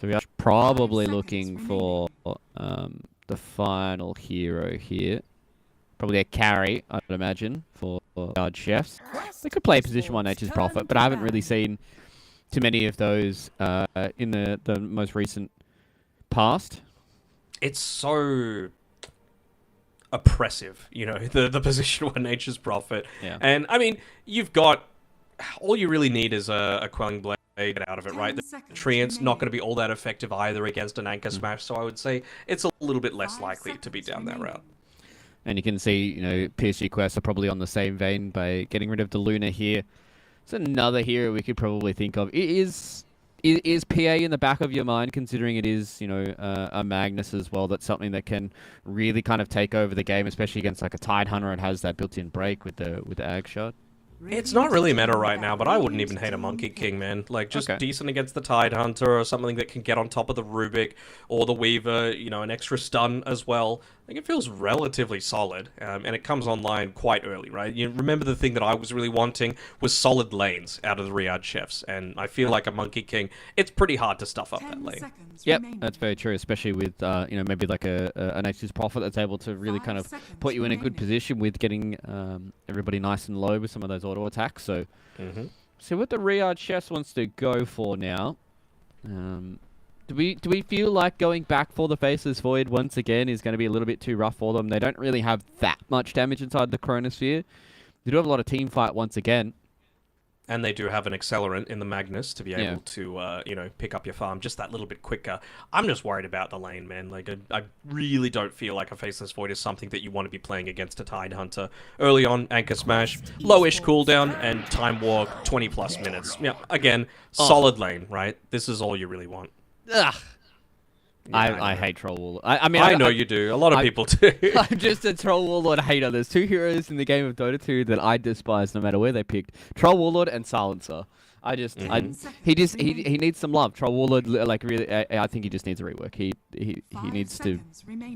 Speaker 2: So we are probably looking for the final hero here. Probably a carry, I'd imagine, for guard chefs. They could play position 1 Nature's Prophet, but I haven't really seen too many of those in the most recent past.
Speaker 1: It's so oppressive, you know, the position 1 Nature's Prophet.
Speaker 2: Yeah.
Speaker 1: And, I mean, you've got... All you really need is a Quelling Blade out of it, right? The Treant's not going to be all that effective either against an Anchor Smash, so I would say it's a little bit less likely to be down that route.
Speaker 2: And you can see, you know, PSG Quests are probably on the same vein by getting rid of the Luna here. It's another hero we could probably think of. Is PA in the back of your mind, considering it is, you know, a Magnus as well? That's something that can really kind of take over the game, especially against like a Tide Hunter and has that built-in break with the Ag Shot.
Speaker 1: It's not really meta right now, but I wouldn't even hate a Monkey King, man. Like, just decent against the Tide Hunter or something that can get on top of the Rubik or the Weaver, you know, an extra stun as well. I think it feels relatively solid, and it comes online quite early, right? You remember the thing that I was really wanting was solid lanes out of the Riyadh Chefs, and I feel like a Monkey King, it's pretty hard to stuff up that lane.
Speaker 2: Yep, that's very true, especially with, you know, maybe like a Nature's Prophet that's able to really kind of put you in a good position with getting everybody nice and low with some of those auto attacks. So, see what the Riyadh Chefs wants to go for now. Do we feel like going back for the Faceless Void once again is going to be a little bit too rough for them? They don't really have that much damage inside the Chronosphere. They do have a lot of team fight once again.
Speaker 1: And they do have an accelerant in the Magnus to be able to, you know, pick up your farm just that little bit quicker. I'm just worried about the lane, man. Like, I really don't feel like a Faceless Void is something that you want to be playing against a Tide Hunter. Early on, Anchor Smash, lowish cooldown, and Time Walk, 20-plus minutes. Yeah, again, solid lane, right? This is all you really want.
Speaker 2: Ugh.
Speaker 1: Yeah,
Speaker 2: I hate Troll Warlord. I mean,
Speaker 1: I know you do. A lot of people do.
Speaker 2: I'm just a Troll Warlord hater. There's two heroes in the game of Dota 2 that I despise no matter where they picked. Troll Warlord and Silencer. He needs some love. Troll Warlord, like, really, I think he just needs a rework. He needs to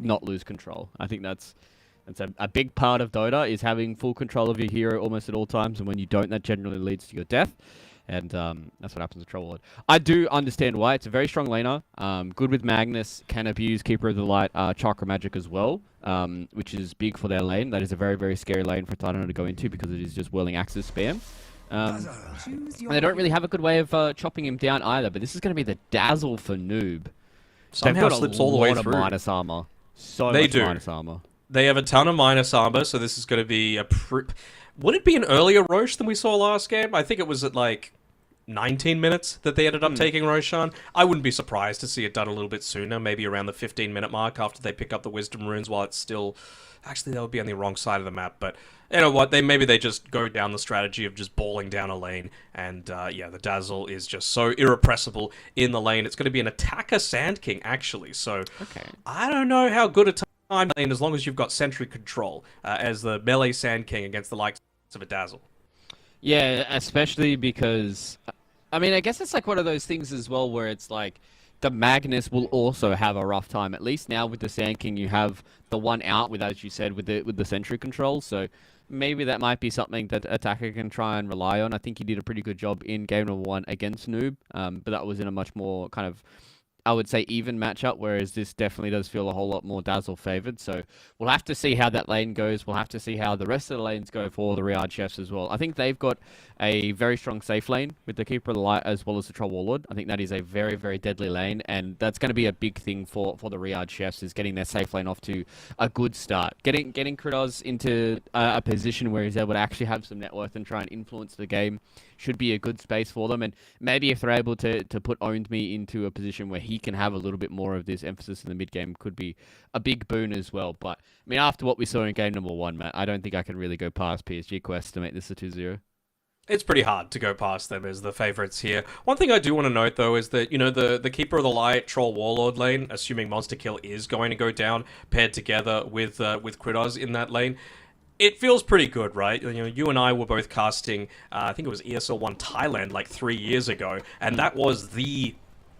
Speaker 2: not lose control. I think that's a big part of Dota, is having full control of your hero almost at all times, and when you don't, that generally leads to your death. And that's what happens with Troll Warlord. I do understand why. It's a very strong laner. Good with Magnus. Can abuse Keeper of the Light, Chakra Magic as well, which is big for their lane. That is a very, very scary lane for Titan to go into because it is just whirling axes spam. And they don't really have a good way of chopping him down either. But this is going to be the Dazzle for Noob.
Speaker 1: Somehow slips all the way through.
Speaker 2: Minus armor. Minus armor.
Speaker 1: They have a ton of minus armor, so this is going to be a... Would it be an earlier Roche than we saw last game? I think it was at like 19 minutes that they ended up taking Roshan. I wouldn't be surprised to see it done a little bit sooner, maybe around the 15-minute mark after they pick up the Wisdom Runes while it's still... Actually, that would be on the wrong side of the map, but you know what? Maybe they just go down the strategy of just balling down a lane, and yeah, the Dazzle is just so irrepressible in the lane. It's going to be an attacker Sand King, actually, so I don't know how good a time lane as long as you've got sentry control as the melee Sand King against the likes of a Dazzle.
Speaker 2: Yeah, especially because, I mean, I guess it's like one of those things as well where it's like the Magnus will also have a rough time. At least now with the Sand King, you have the one out with, as you said, with the sentry control. So maybe that might be something that Attacker can try and rely on. I think he did a pretty good job in game number 1 against Noob, but that was in a much more kind of, I would say, even matchup, whereas this definitely does feel a whole lot more Dazzle favored. So we'll have to see how that lane goes. We'll have to see how the rest of the lanes go for the Riyadh Chefs as well. I think they've got a very strong safe lane with the Keeper of the Light as well as the Troll Warlord. I think that is a very, very deadly lane, and that's going to be a big thing for the Riyadh Chefs, is getting their safe lane off to a good start. Getting Kratos into a position where he's able to actually have some net worth and try and influence the game should be a good space for them. And maybe if they're able to put Owned Me into a position where he can have a little bit more of this emphasis in the mid game, could be a big boon as well. But I mean, after what we saw in game number 1, Matt, I don't think I can really go past PSG Quest to make this a 2-0.
Speaker 1: It's pretty hard to go past them as the favourites here. One thing I do want to note, though, is that, you know, the Keeper of the Light, Troll Warlord lane, assuming Monster Kill is going to go down, paired together with Kratos in that lane, it feels pretty good, right? You know, you and I were both casting, I think it was ESL 1 Thailand like 3 years ago, and that was the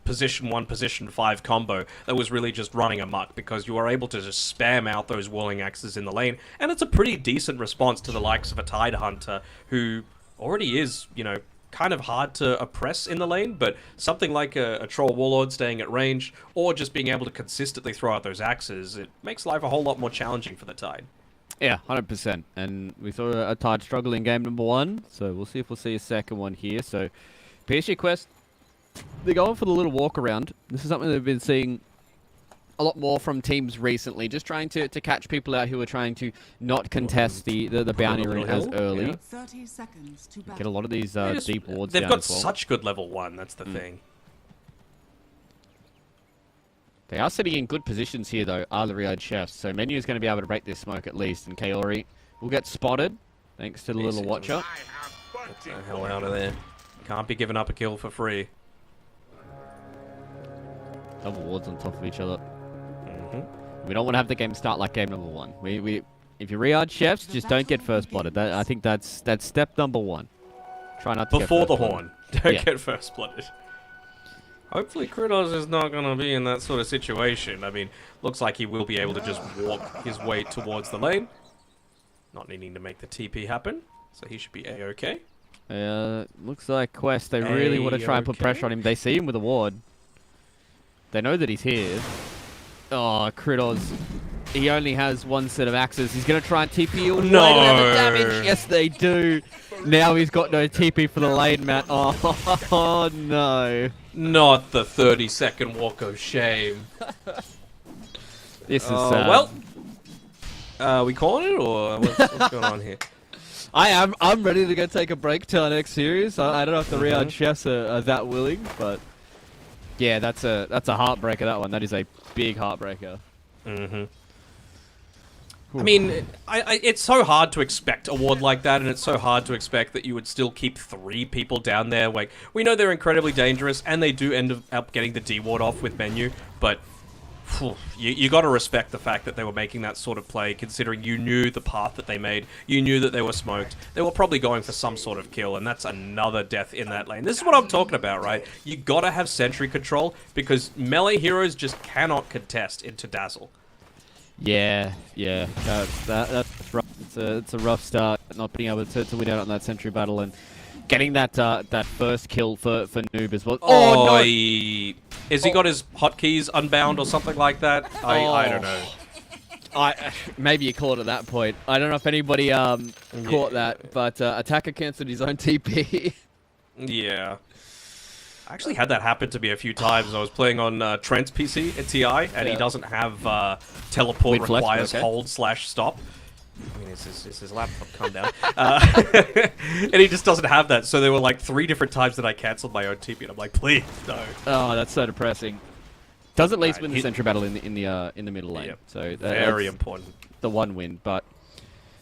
Speaker 1: position 1, position 5 combo that was really just running amok, because you are able to just spam out those Whirling Axes in the lane, and it's a pretty decent response to the likes of a Tide Hunter, who already is, you know, kind of hard to oppress in the lane, but something like a Troll Warlord staying at range, or just being able to consistently throw out those axes, it makes life a whole lot more challenging for the Tide.
Speaker 2: Yeah, 100%. And we saw a Tide struggle in game number 1, so we'll see if we'll see a second one here. So, PSG Quest, they're going for the little walk around. This is something they've been seeing a lot more from teams recently, just trying to catch people out who are trying to not contest the bounty route as early.
Speaker 4: 30 seconds to
Speaker 2: Get a lot of these deep wards
Speaker 1: They've
Speaker 2: down
Speaker 1: got
Speaker 2: as well.
Speaker 1: such good level 1, that's the thing.
Speaker 2: They are sitting in good positions here, though, are the Riyadh Chefs. So Menu is going to be able to break this smoke at least, and Kaori will get spotted, thanks to the little watcher.
Speaker 1: Get the hell out of there. Can't be giving up a kill for free.
Speaker 2: Double wards on top of each other. We don't want to have the game start like game number 1. If you're Riyadh Chefs, just don't get first blooded. I think that's step number 1. Try not to
Speaker 1: Before
Speaker 2: get
Speaker 1: the
Speaker 2: first
Speaker 1: horn. Don't get first blooded. Hopefully Kratos is not going to be in that sort of situation. I mean, looks like he will be able to just walk his way towards the lane. Not needing to make the TP happen. So he should be A-okay.
Speaker 2: Looks like Quest, they really want to try and put pressure on him. They see him with a ward. They know that he's here. Oh, Kratos. He only has one set of axes. He's going to try and TP all the way to have the damage. Yes, they do. Now he's got no TP for the lane, Matt. Oh, no.
Speaker 1: Not the 30-second walk of shame.
Speaker 2: This is sad.
Speaker 1: Well, we calling it, or what's going on here?
Speaker 2: I'm ready to go take a break till our next series. I don't know if the Riyadh Chefs are that willing, but yeah, that's a heartbreaker, that one. That is a big heartbreaker.
Speaker 1: I mean, it's so hard to expect a ward like that, and it's so hard to expect that you would still keep 3 people down there. Like, we know they're incredibly dangerous, and they do end up getting the D ward off with Menu, but you got to respect the fact that they were making that sort of play, considering you knew the path that they made, you knew that they were smoked, they were probably going for some sort of kill, and that's another death in that lane. This is what I'm talking about, right? You got to have sentry control, because melee heroes just cannot contest into Dazzle.
Speaker 2: Yeah, that's rough. It's a rough start, not being able to win out on that sentry battle, and getting that first kill for Noob as well.
Speaker 1: Oh, no! Has he got his hotkeys unbound or something like that? I don't know.
Speaker 2: Maybe you call it at that point. I don't know if anybody caught that, but Attacker cancelled his own TP.
Speaker 1: Yeah. I actually had that happen to me a few times. I was playing on Trent's PC at TI, and he doesn't have teleport requires hold/stop. I mean, is his laptop come down? And he just doesn't have that. So there were like 3 different times that I cancelled my own TP, and I'm like, please, no.
Speaker 2: Oh, that's so depressing. Does at least win the sentry battle in the middle lane.
Speaker 1: Yep.
Speaker 2: So
Speaker 1: very important.
Speaker 2: The one win, but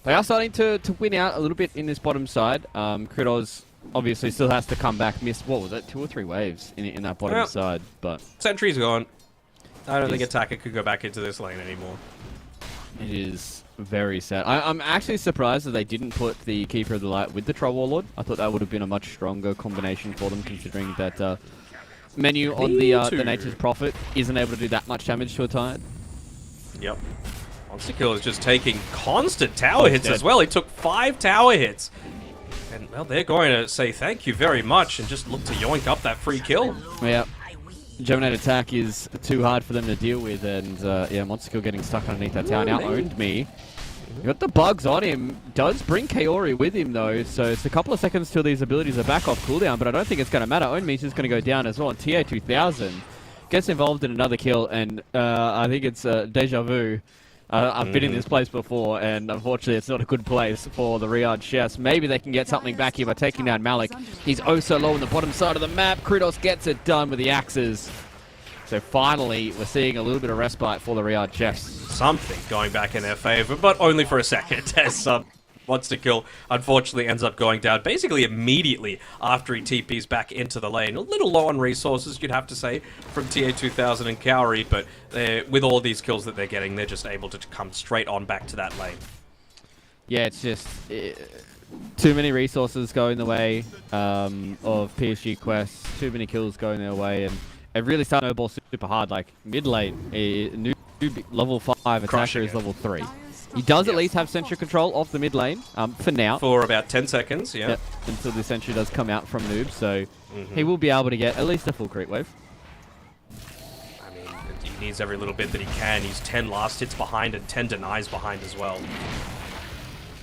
Speaker 2: they are starting to win out a little bit in this bottom side. Kratos obviously still has to come back. Missed, what was it, 2 or 3 waves in that bottom side, but
Speaker 1: Sentry's gone. I don't think Attacker could go back into this lane anymore.
Speaker 2: It is very sad. I'm actually surprised that they didn't put the Keeper of the Light with the Troll Warlord. I thought that would have been a much stronger combination for them, considering that Menu on the Nature's Prophet isn't able to do that much damage to a Tide.
Speaker 1: Yep. Monster Kill is just taking constant tower hits as well. He took 5 tower hits. And, well, they're going to say thank you very much and just look to yoink up that free kill.
Speaker 2: Yeah. Germinate attack is too hard for them to deal with, and yeah, Monster Kill getting stuck underneath that tower. Now owned me. You got the bugs on him. Does bring Kaori with him though, so it's a couple of seconds till these abilities are back off cooldown, but I don't think it's going to matter. Own me's just going to go down as well. And TA 2000 gets involved in another kill, and I think it's deja vu. I've been in this place before, and unfortunately it's not a good place for the Riyadh Chefs. Maybe they can get something back here by taking down Malik. He's oh so low on the bottom side of the map. Kratos gets it done with the axes. So finally, we're seeing a little bit of respite for the Riyadh Chefs.
Speaker 1: Something going back in their favor, but only for a second, as Monster Kill unfortunately ends up going down basically immediately after he TPs back into the lane. A little low on resources, you'd have to say, from TA2000 and Kaori, but with all these kills that they're getting, they're just able to come straight on back to that lane. Yeah,
Speaker 2: it's just too many resources going the way of PSG quests, too many kills going their way, and it really started to snowball super hard. Like mid lane, new level 5 attacker is level 3. He does at least have sentry control of the mid lane for now.
Speaker 1: For about 10 seconds, yeah.
Speaker 2: Yep, until the sentry does come out from Noob, so he will be able to get at least a full creep wave.
Speaker 1: I mean, he needs every little bit that he can. He's 10 last hits behind and 10 denies behind as well.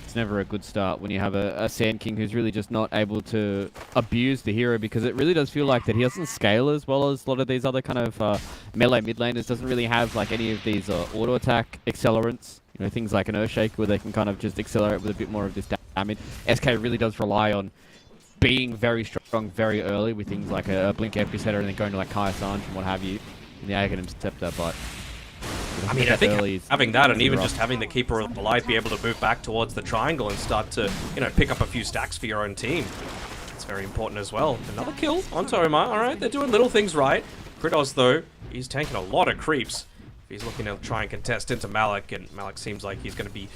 Speaker 2: It's never a good start when you have a Sand King who's really just not able to abuse the hero, because it really does feel like that he doesn't scale as well as a lot of these other kind of melee mid laners. Doesn't really have like any of these auto attack accelerants. You know, things like an Earthshake where they can kind of just accelerate with a bit more of this damage. SK really does rely on being very strong very early with things like a Blink Episetter and then going to like Kaya Sanj and what have you in the Aghanim Scepter, but
Speaker 1: I mean, I think having that and even just having the Keeper of the Light be able to move back towards the triangle and start to, you know, pick up a few stacks for your own team, it's very important as well. Another kill onto Omar. Alright, they're doing little things right. Kratos, though, he's tanking a lot of creeps. He's looking to try and contest into Malik, and Malik seems like he's going to be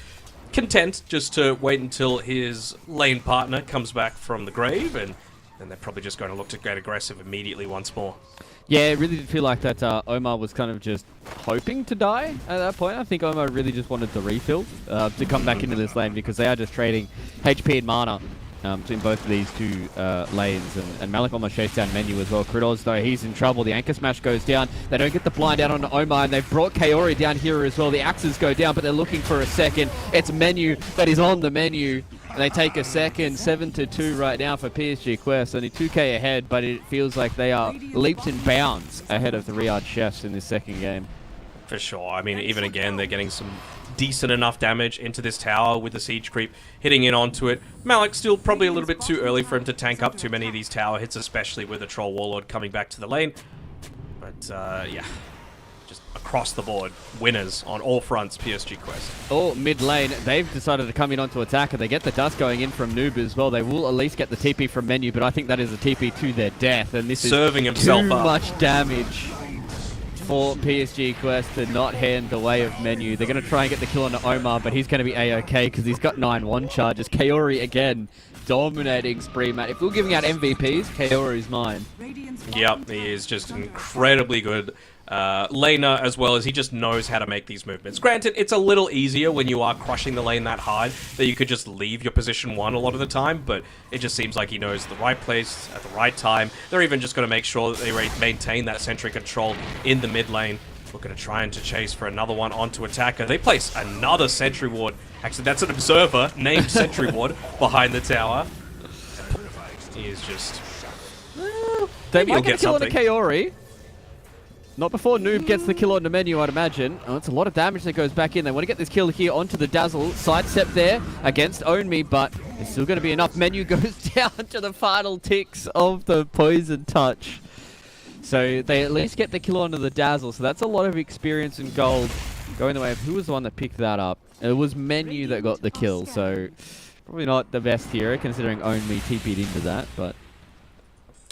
Speaker 1: content just to wait until his lane partner comes back from the grave, and then they're probably just going to look to get aggressive immediately once more.
Speaker 2: Yeah, it really did feel like that Omar was kind of just hoping to die at that point. I think Omar really just wanted to refill to come back into this lane, because they are just trading HP and mana between both of these two lanes. And Malik almost chased down Menu as well. Kratos, though, he's in trouble. The Anchor Smash goes down. They don't get the blind out on Omar, and they've brought Kaori down here as well. The axes go down, but they're looking for a second. It's Menu that is on the menu. And they take a second, 7-2 right now for PSG Quest. Only 2k ahead, but it feels like they are leaps and bounds ahead of the Riyadh Chefs in this second game.
Speaker 1: For sure. I mean, even again, they're getting some decent enough damage into this tower with the siege creep hitting in onto it. Malik still probably a little bit too early for him to tank up too many of these tower hits, especially with the Troll Warlord coming back to the lane. But, yeah. Just across the board, winners on all fronts, PSG Quest.
Speaker 2: Oh, mid lane, they've decided to come in onto attack, and they get the dust going in from Noob as well. They will at least get the TP from Menu, but I think that is a TP to their death, and this
Speaker 1: serving
Speaker 2: is
Speaker 1: himself
Speaker 2: too
Speaker 1: up.
Speaker 2: Much damage for PSG Quest to not hand the way of Menu. They're going to try and get the kill on Omar, but he's going to be A-OK because he's got 9-1 charges. Kaori again, dominating spree, Matt. If we're giving out MVPs, Kaori's mine.
Speaker 1: Yep, he is just incredibly good laner, as well as he just knows how to make these movements. Granted, it's a little easier when you are crushing the lane that hard that you could just leave your position 1 a lot of the time, but it just seems like he knows the right place at the right time. They're even just going to make sure that they maintain that sentry control in the mid lane. Looking to try and to chase for another one onto attacker. They place another sentry ward. Actually, that's an observer named sentry ward behind the tower. He is just...
Speaker 2: They might get a kill on a Kaori. Not before Noob gets the kill on the Menu, I'd imagine. Oh, it's a lot of damage that goes back in. They want to get this kill here onto the Dazzle. Sidestep there against Own Me, but it's still going to be enough. Menu goes down to the final ticks of the Poison Touch. So they at least get the kill onto the Dazzle. So that's a lot of experience and gold going the way of who was the one that picked that up. It was Menu that got the kill, so probably not the best hero considering Own Me TP'd into that, but...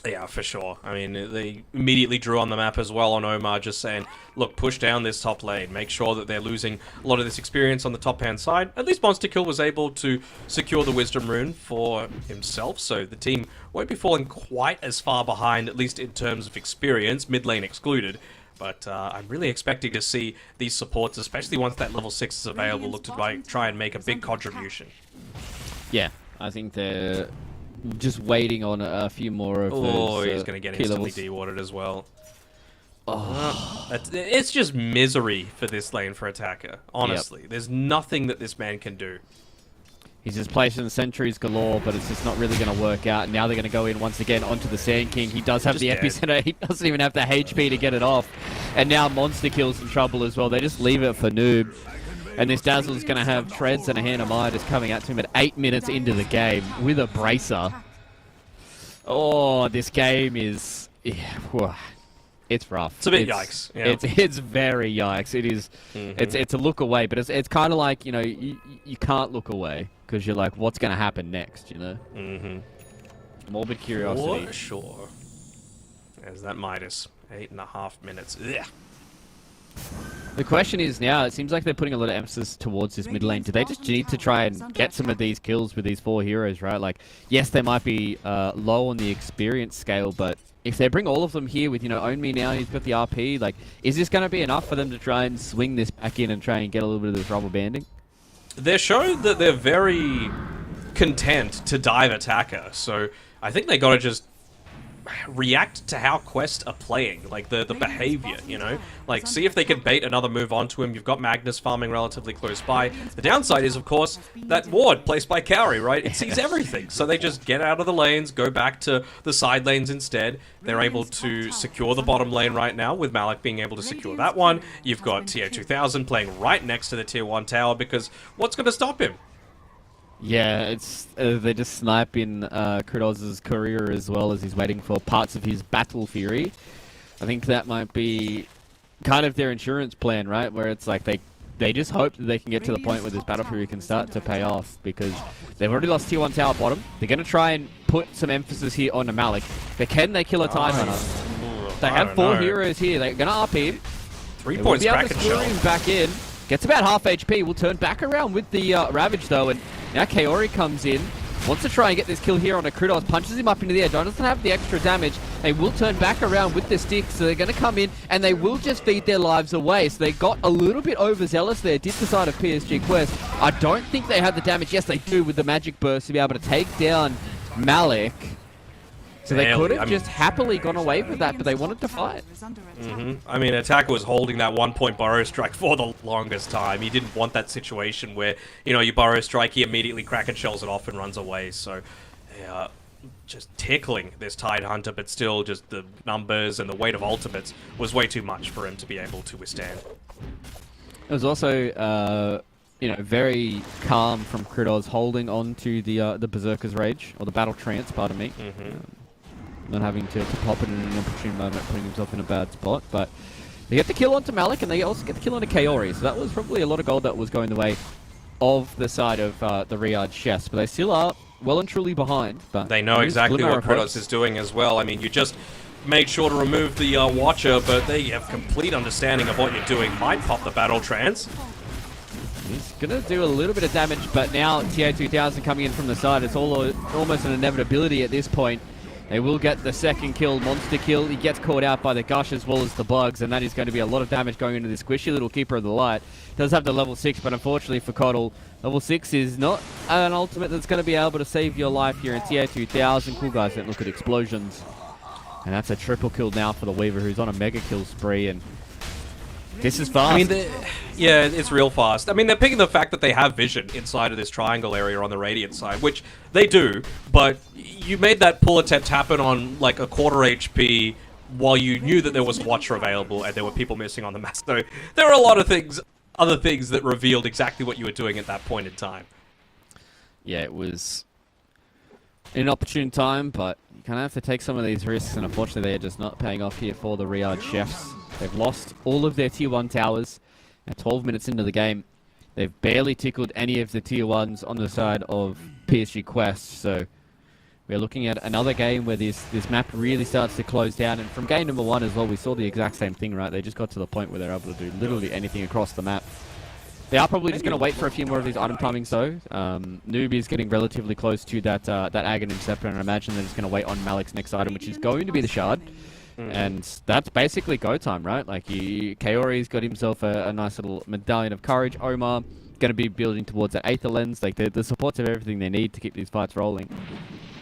Speaker 1: Yeah, for sure. I mean, they immediately drew on the map as well on Omar, just saying, look, push down this top lane. Make sure that they're losing a lot of this experience on the top-hand side. At least Monster Kill was able to secure the Wisdom Rune for himself, so the team won't be falling quite as far behind, at least in terms of experience, mid lane excluded. But I'm really expecting to see these supports, especially once that level 6 is available, look to try and make a big contribution.
Speaker 2: Yeah, I think they're just waiting on a few more of those.
Speaker 1: Oh, he's going to get instantly dewatered as well. Oh. It's just misery for this lane for attacker, honestly. Yep. There's nothing that this man can do.
Speaker 2: He's just placing sentries galore, but it's just not really going to work out. Now they're going to go in once again onto the Sand King. He does have the epicenter. He doesn't even have the HP to get it off. And now Monster Kill's in trouble as well. They just leave it for Noob. And this Dazzle's going to have Treads and a Hand of Midas coming at him at 8 minutes into the game with a Bracer. Oh, this game is... Yeah, it's rough.
Speaker 1: It's a bit yikes. Yeah.
Speaker 2: It's very yikes. It is. It's a look away, but it's kind of like, you know, you can't look away because you're like, what's going to happen next, you know? Morbid curiosity.
Speaker 1: For sure. There's that Midas. 8.5 minutes. Ugh.
Speaker 2: The question is now, it seems like they're putting a lot of emphasis towards this mid lane. Do they just need to try and get some of these kills with these 4 heroes, right? Like, yes, they might be low on the experience scale, but if they bring all of them here with, you know, Own Me now, he's got the RP, like, is this going to be enough for them to try and swing this back in and try and get a little bit of this rubber banding?
Speaker 1: They're showing that they're very content to dive attacker, so I think they got to just react to how Quest are playing, like the behavior, you know? Like, see if they can bait another move onto him. You've got Magnus farming relatively close by. The downside is, of course, that ward placed by Cowrie, right? It sees everything. So they just get out of the lanes, go back to the side lanes instead. They're able to secure the bottom lane right now, with Malik being able to secure that one. You've got TO2000 playing right next to the tier 1 tower, because what's going to stop him?
Speaker 2: Yeah, it's they're just sniping Kradoz's career as well as he's waiting for parts of his Battle Fury. I think that might be kind of their insurance plan, right? Where it's like they just hope that they can get to the point where this Battle Fury can start to pay off, because they've already lost tier 1 tower bottom. They're going to try and put some emphasis here on the Malik. But can they kill a Tidehunter? They have 4 heroes here. They're going to RP him.
Speaker 1: 3 points back and
Speaker 2: screw him back in. Gets about half HP. Will turn back around with the Ravage though, and now Kaori comes in. Wants to try and get this kill here on a Kratos. Punches him up into the air. Doesn't have the extra damage. They will turn back around with the stick, so they're going to come in and they will just feed their lives away. So they got a little bit overzealous there. Did the side of PSG Quest. I don't think they have the damage. Yes, they do with the magic burst to be able to take down Malik. So they could have just happily gone away with that, but they wanted to fight.
Speaker 1: I mean, Attacker was holding that 1-point Burrow Strike for the longest time. He didn't want that situation where, you know, you Burrow Strike, he immediately Kraken shells it off and runs away. So, just tickling this Tidehunter, but still just the numbers and the weight of ultimates was way too much for him to be able to withstand.
Speaker 2: It was also, you know, very calm from Kratos holding on to the Berserker's Rage, or the Battle Trance, pardon me. Not having to pop it in an opportune moment, putting himself in a bad spot. But they get the kill onto Malik, and they also get the kill onto Kaori. So that was probably a lot of gold that was going the way of the side of the Riyadh chefs. But they still are well and truly behind. But
Speaker 1: they know exactly what Kratos is doing as well. I mean, you just made sure to remove the Watcher, but they have complete understanding of what you're doing. Might pop the Battle Trance.
Speaker 2: He's going to do a little bit of damage, but now TO2000 coming in from the side. It's almost an inevitability at this point. They will get the second kill, Monster Kill. He gets caught out by the Gush as well as the Bugs, and that is going to be a lot of damage going into this squishy little Keeper of the Light. Does have the level 6, but unfortunately for Coddle, level 6 is not an ultimate that's going to be able to save your life here in TA2000. Cool guys don't look at explosions. And that's a triple kill now for the Weaver, who's on a mega kill spree, and this is fast.
Speaker 1: I mean, yeah, it's real fast. I mean, they're picking the fact that they have vision inside of this triangle area on the Radiant side, which they do, but you made that pull attempt happen on, like, a quarter HP while you knew that there was Watcher available and there were people missing on the map. So there are a lot of things, other things that revealed exactly what you were doing at that point in time.
Speaker 2: Yeah, it was an opportune time, but you kind of have to take some of these risks, and unfortunately they are just not paying off here for the Riyadh chefs. They've lost all of their tier 1 towers at 12 minutes into the game. They've barely tickled any of the tier 1s on the side of PSG Quest, so we're looking at another game where this map really starts to close down. And from game number 1 as well, we saw the exact same thing, right? They just got to the point where they're able to do literally anything across the map. They are probably just going to wait for a few more of these item timings, though. Noob is getting relatively close to that Aghanim Scepter, and I imagine they're just going to wait on Malik's next item, which is going to be the Shard. And that's basically go time, right? Like, Kaori's got himself a nice little Medallion of Courage. Omar going to be building towards that Aether Lens. Like, the supports have everything they need to keep these fights rolling.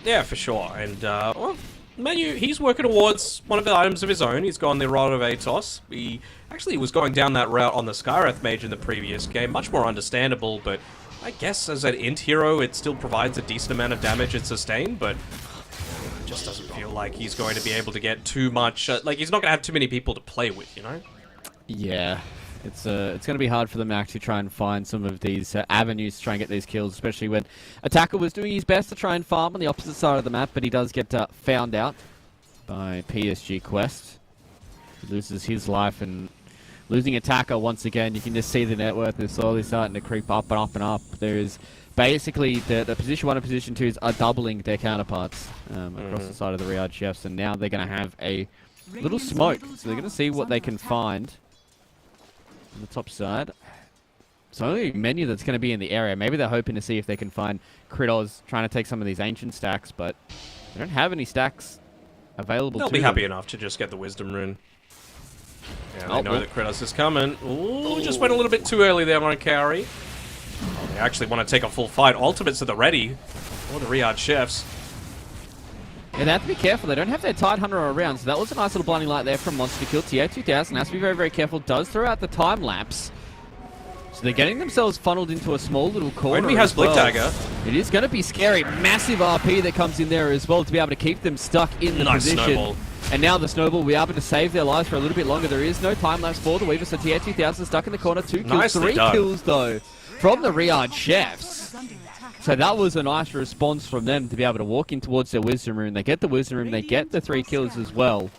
Speaker 1: Yeah, for sure. And, well, Menu, he's working towards one of the items of his own. He's gone the Rod of Atos. He actually was going down that route on the Skywrath Mage in the previous game. Much more understandable, but I guess as an int hero, it still provides a decent amount of damage and sustain, but it just doesn't feel like he's going to be able to get too much... like, he's not going to have too many people to play with, you know?
Speaker 2: Yeah. It's going to be hard for them to actually try and find some of these avenues to try and get these kills, especially when Attacker was doing his best to try and farm on the opposite side of the map, but he does get found out by PSG Quest. He loses his life, and losing Attacker once again, you can just see the net worth is slowly starting to creep up and up and up. There is basically the position 1 and position 2s are doubling their counterparts across the side of the Riyadh Chefs, and now they're going to have a little smoke, so they're going to see what they can find on the top side. It's only Menu that's going to be in the area. Maybe they're hoping to see if they can find Kritos trying to take some of these ancient stacks, but they don't have any stacks available
Speaker 1: They'll
Speaker 2: to
Speaker 1: be
Speaker 2: them.
Speaker 1: happy enough to just get the Wisdom Rune. Yeah, they know
Speaker 2: well.
Speaker 1: that Kritos is coming. Ooh, just went a little bit too early there on Kaori. Oh, they actually want to take a full fight. Ultimates at the ready. Oh, the Riyadh Chefs.
Speaker 2: Yeah, they have to be careful. They don't have their Tide Hunter around, so that was a nice little blinding light there from Monster Kill. TA2000 has to be very, very careful. Does throw out the time lapse. So they're getting themselves funneled into a small little corner.
Speaker 1: Only has Blink Dagger.
Speaker 2: It is going to be scary. Massive RP that comes in there as well to be able to keep them stuck in the
Speaker 1: Nice
Speaker 2: position.
Speaker 1: snowball.
Speaker 2: And now the Snowball will be able to save their lives for a little bit longer. There is no time lapse for the Weaver, so TA2000 stuck in the corner. 2 kills,
Speaker 1: Nicely
Speaker 2: 3
Speaker 1: done.
Speaker 2: kills though from the Riyadh Chefs. So that was a nice response from them to be able to walk in towards their Wisdom Rune. They get the Wisdom Rune, they get the 3 kills as well.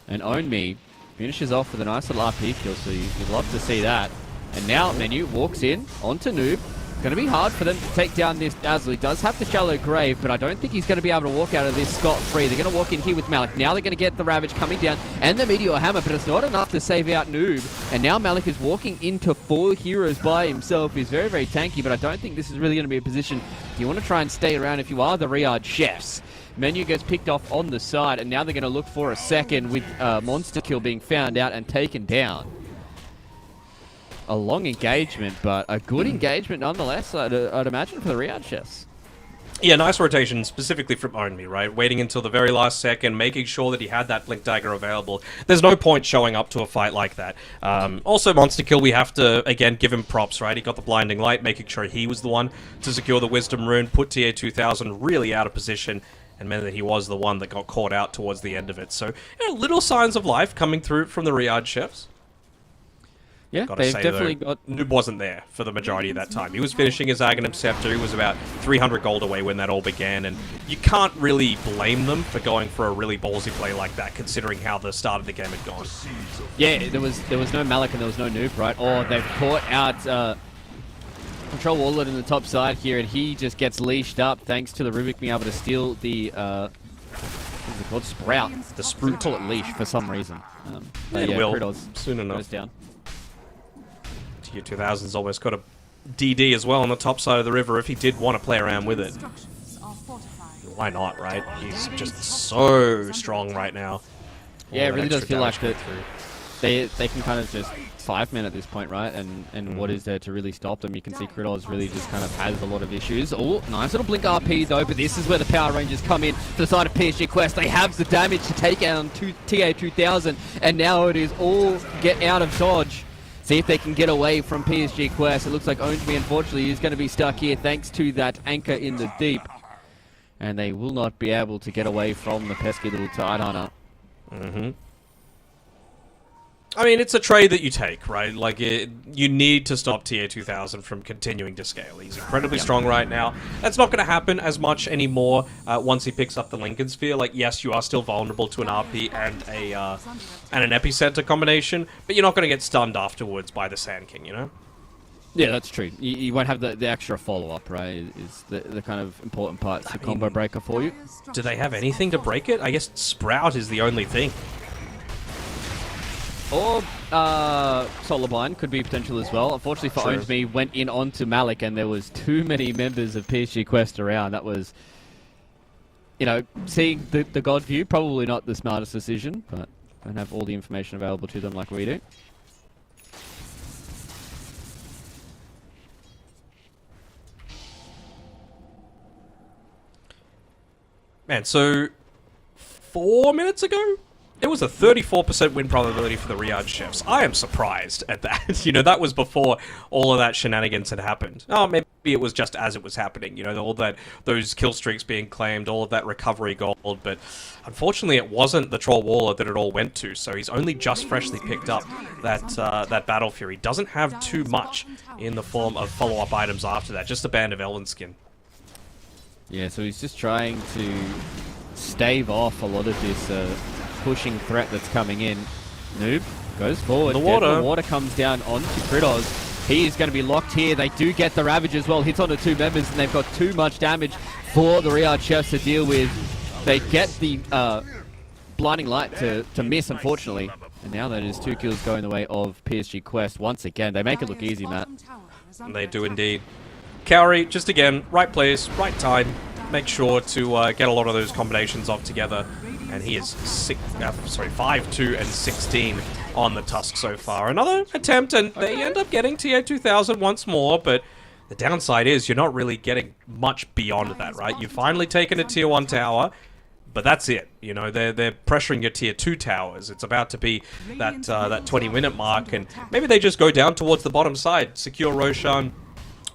Speaker 2: And Own Me finishes off with a nice little RP kill, so you'd love to see that. And now Menu walks in onto Noob. Going to be hard for them to take down this Dazzle. He does have the Shallow Grave, but I don't think he's going to be able to walk out of this scot-free. They're going to walk in here with Malik. Now they're going to get the Ravage coming down and the Meteor Hammer, but it's not enough to save out Noob. And now Malik is walking into 4 heroes by himself. He's very, very tanky, but I don't think this is really going to be a position you want to try and stay around if you are the Riyadh Chefs. Menu gets picked off on the side, and now they're going to look for a second with Monster Kill being found out and taken down. A long engagement, but a good engagement nonetheless, I'd imagine, for the Riyadh Chefs.
Speaker 1: Yeah, nice rotation, specifically from Own Me, right? Waiting until the very last second, making sure that he had that Blink Dagger available. There's no point showing up to a fight like that. Also, Monster Kill, we have to, again, give him props, right? He got the Blinding Light, making sure he was the one to secure the Wisdom Rune, put TA2000 really out of position, and meant that he was the one that got caught out towards the end of it. So, you know, little signs of life coming through from the Riyadh Chefs.
Speaker 2: Yeah,
Speaker 1: Gotta
Speaker 2: they've
Speaker 1: say,
Speaker 2: definitely
Speaker 1: though,
Speaker 2: got...
Speaker 1: Noob wasn't there for the majority of that time. He was finishing his Aghanim Scepter. He was about 300 gold away when that all began, and you can't really blame them for going for a really ballsy play like that, considering how the start of the game had gone.
Speaker 2: Yeah, there was no Malik and there was no Noob, right? Or they've caught out Control Warlord in the top side here, and he just gets leashed up thanks to the Rubik being able to steal the... what is it called? Sprout.
Speaker 1: The Sprout.
Speaker 2: We call it leash for some reason. But
Speaker 1: It will,
Speaker 2: Kritos
Speaker 1: soon enough.
Speaker 2: goes down.
Speaker 1: Tier 2000's almost got a DD as well on the top side of the river if he did want to play around with it.
Speaker 4: Structures are fortified.
Speaker 1: Why not, right? He's just so strong right now.
Speaker 2: Yeah,
Speaker 1: All
Speaker 2: it
Speaker 1: that
Speaker 2: really does
Speaker 1: extra
Speaker 2: feel like
Speaker 1: damage
Speaker 2: that
Speaker 1: coming
Speaker 2: they can kind of just 5-man at this point, right? And what is there to really stop them? You can see Kritos really just kind of has a lot of issues. Oh, nice little blink RP though, but this is where the Power Rangers come in to the side of PSG Quest. They have the damage to take down TA2000, and now it is all get out of dodge. See if they can get away from PSG Quest. It looks like Ownby, unfortunately, is going to be stuck here thanks to that anchor in the deep. And they will not be able to get away from the pesky little Tide Hunter.
Speaker 1: Mm-hmm. I mean, it's a trade that you take, right? Like, you need to stop TA2000 from continuing to scale. He's incredibly strong right now. That's not going to happen as much anymore once he picks up the Lincoln Sphere. Like, yes, you are still vulnerable to an RP and an Epicenter combination, but you're not going to get stunned afterwards by the Sand King, you know?
Speaker 2: Yeah, that's true. You won't have the extra follow-up, right? Is the kind of important part. It's a combo breaker for you.
Speaker 1: Do they have anything to break it? I guess Sprout is the only thing.
Speaker 2: Or Solar Blind could be potential as well. Unfortunately for Owns Me, went in onto Malik, and there was too many members of PSG Quest around. That was, you know, seeing the God view, probably not the smartest decision, but don't have all the information available to them like we do.
Speaker 1: Man, so 4 minutes ago, there was a 34% win probability for the Riyadh Chefs. I am surprised at that. You know, that was before all of that shenanigans had happened. Oh, maybe it was just as it was happening. You know, all that, those kill streaks being claimed, all of that recovery gold. But unfortunately, it wasn't the Troll Waller that it all went to. So he's only just freshly picked up that Battle Fury. Doesn't have too much in the form of follow-up items after that. Just a Band of Elven skin.
Speaker 2: Yeah, so he's just trying to stave off a lot of this pushing threat that's coming in. Noob goes forward.
Speaker 1: The water.
Speaker 2: The water comes down onto Kritos. He is going to be locked here. They do get the Ravage as well. Hits onto two members, and they've got too much damage for the Riyadh Chefs to deal with. They get the Blinding Light to miss, unfortunately. And now that is 2 kills going the way of PSG Quest. Once again, they make it look easy, Matt.
Speaker 1: They do indeed. Kaori, just again, right place, right time. Make sure to get a lot of those combinations off together. And he is 5, 2, and 16 on the Tusk so far. Another attempt, and they end up getting TA 2000 once more, but the downside is you're not really getting much beyond that, right? You've finally taken a Tier 1 tower, but that's it. You know, they're pressuring your Tier 2 towers. It's about to be that 20-minute mark, and maybe they just go down towards the bottom side, secure Roshan,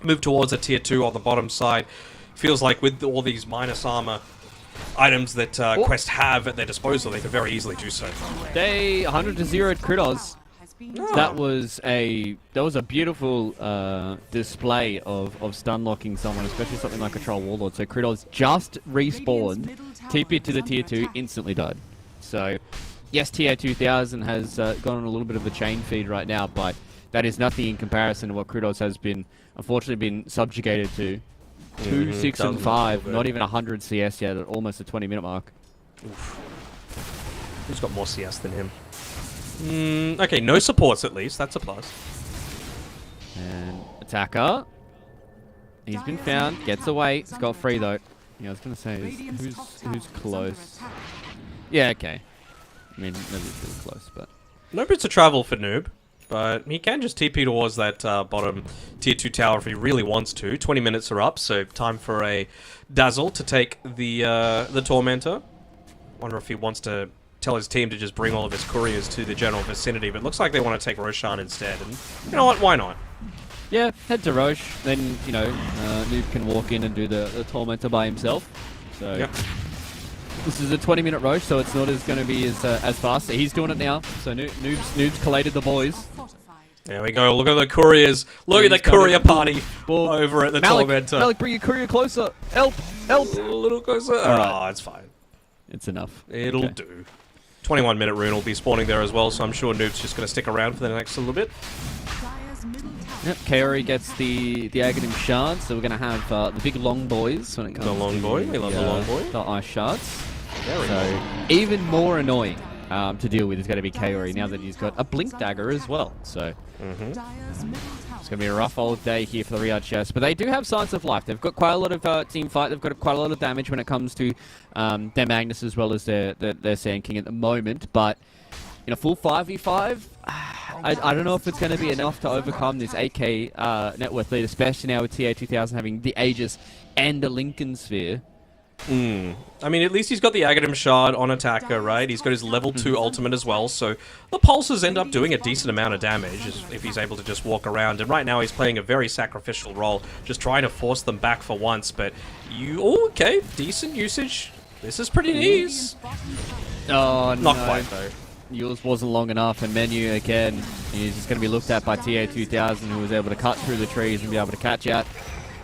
Speaker 1: move towards a Tier 2 on the bottom side. Feels like with all these minus armor items that Quest have at their disposal, they could very easily do so.
Speaker 2: They 100-0'd Kritos.
Speaker 1: Oh.
Speaker 2: That was a beautiful display of stun locking someone, especially something like a Troll Warlord. So Kritos just respawned, TP'd to the Tier 2, instantly died. So yes, Tier 2000 has gone on a little bit of a chain feed right now, but that is nothing in comparison to what Kritos has been, unfortunately, been subjugated to. 2, 6, and 5. Not even 100 CS yet, at almost the 20-minute mark.
Speaker 1: Oof. Who's got more CS than him? Okay, no supports at least. That's a plus.
Speaker 2: And attacker. He's been found. Gets away. He's got free though. Yeah, I was gonna say who's close. Yeah, okay. I mean, nobody's really close, but
Speaker 1: No bits of travel for Noob. But he can just TP towards that bottom Tier 2 tower if he really wants to. 20 minutes are up, so time for a Dazzle to take the Tormentor. Wonder if he wants to tell his team to just bring all of his couriers to the general vicinity, but it looks like they want to take Roshan instead, and you know what, why not?
Speaker 2: yeah, head to Roche. Then, you know, Noob can walk in and do the Tormentor by himself. So
Speaker 1: Yep.
Speaker 2: this is a 20-minute Roche, so it's not going to be as fast. He's doing it now. So Noob's collated the boys.
Speaker 1: There we go, look at the couriers. Look at the courier party over at the Tormentor.
Speaker 2: Malik, bring your courier closer. Help! Help!
Speaker 1: A little closer.
Speaker 2: Alright.
Speaker 1: Oh, it's fine.
Speaker 2: It's enough.
Speaker 1: It'll
Speaker 2: Okay.
Speaker 1: do. 21-minute rune will be spawning there as well, so I'm sure Noob's just going to stick around for the next little bit.
Speaker 2: Yep, Kaori gets the Aghanim shards, so we're going to have the big long boys when it comes
Speaker 1: The long
Speaker 2: to
Speaker 1: boy, we love the long boy.
Speaker 2: the ice shards.
Speaker 1: Very
Speaker 2: So
Speaker 1: cool.
Speaker 2: even more annoying to deal with is going to be Kaori now that he's got a blink dagger as well. So it's going to be a rough old day here for the Riyadh Chefs, but they do have signs of life. They've got quite a lot of team fight. They've got quite a lot of damage when it comes to their Magnus as well as their Sand King at the moment. But in a full 5v5, I don't know if it's going to be enough to overcome this 8k net worth lead, especially now with TA 2000 having the Aegis and the Lincoln Sphere.
Speaker 1: I mean, at least he's got the Aghanim Shard on attacker, right? He's got his level 2 ultimate as well, so the pulses end up doing a decent amount of damage if he's able to just walk around. And right now he's playing a very sacrificial role, just trying to force them back for once. But okay, decent usage. This is pretty nice.
Speaker 2: Oh,
Speaker 1: Not
Speaker 2: no.
Speaker 1: quite, though.
Speaker 2: Yours wasn't long enough, and Menu again is just going to be looked at by TA 2000, who was able to cut through the trees and be able to catch out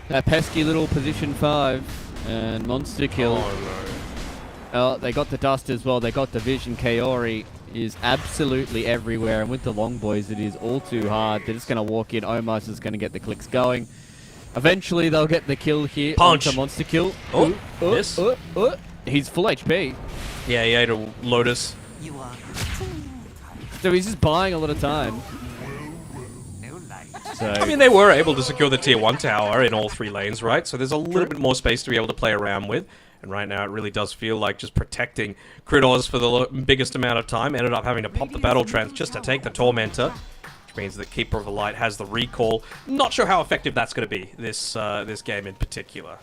Speaker 2: that pesky little position 5 and monster kill.
Speaker 1: Oh, no.
Speaker 2: Oh, they got the dust as well. They got the vision. Kaori is absolutely everywhere, and with the long boys, it is all too hard. They're just going to walk in. Omar's just going to get the clicks going. Eventually, they'll get the kill here.
Speaker 1: Punch.
Speaker 2: Onto Monster Kill.
Speaker 1: Miss.
Speaker 2: He's full HP.
Speaker 1: Yeah, he ate a Lotus.
Speaker 2: So he's just buying a lot of time. So,
Speaker 1: I mean, they were able to secure the tier 1 tower in all 3 lanes, right? So there's a little bit more space to be able to play around with. And right now, it really does feel like just protecting Kritos for the biggest amount of time. Ended up having to pop the Battle Trance just to take the Tormentor, which means that Keeper of the Light has the recall. Not sure how effective that's going to be, this game in particular.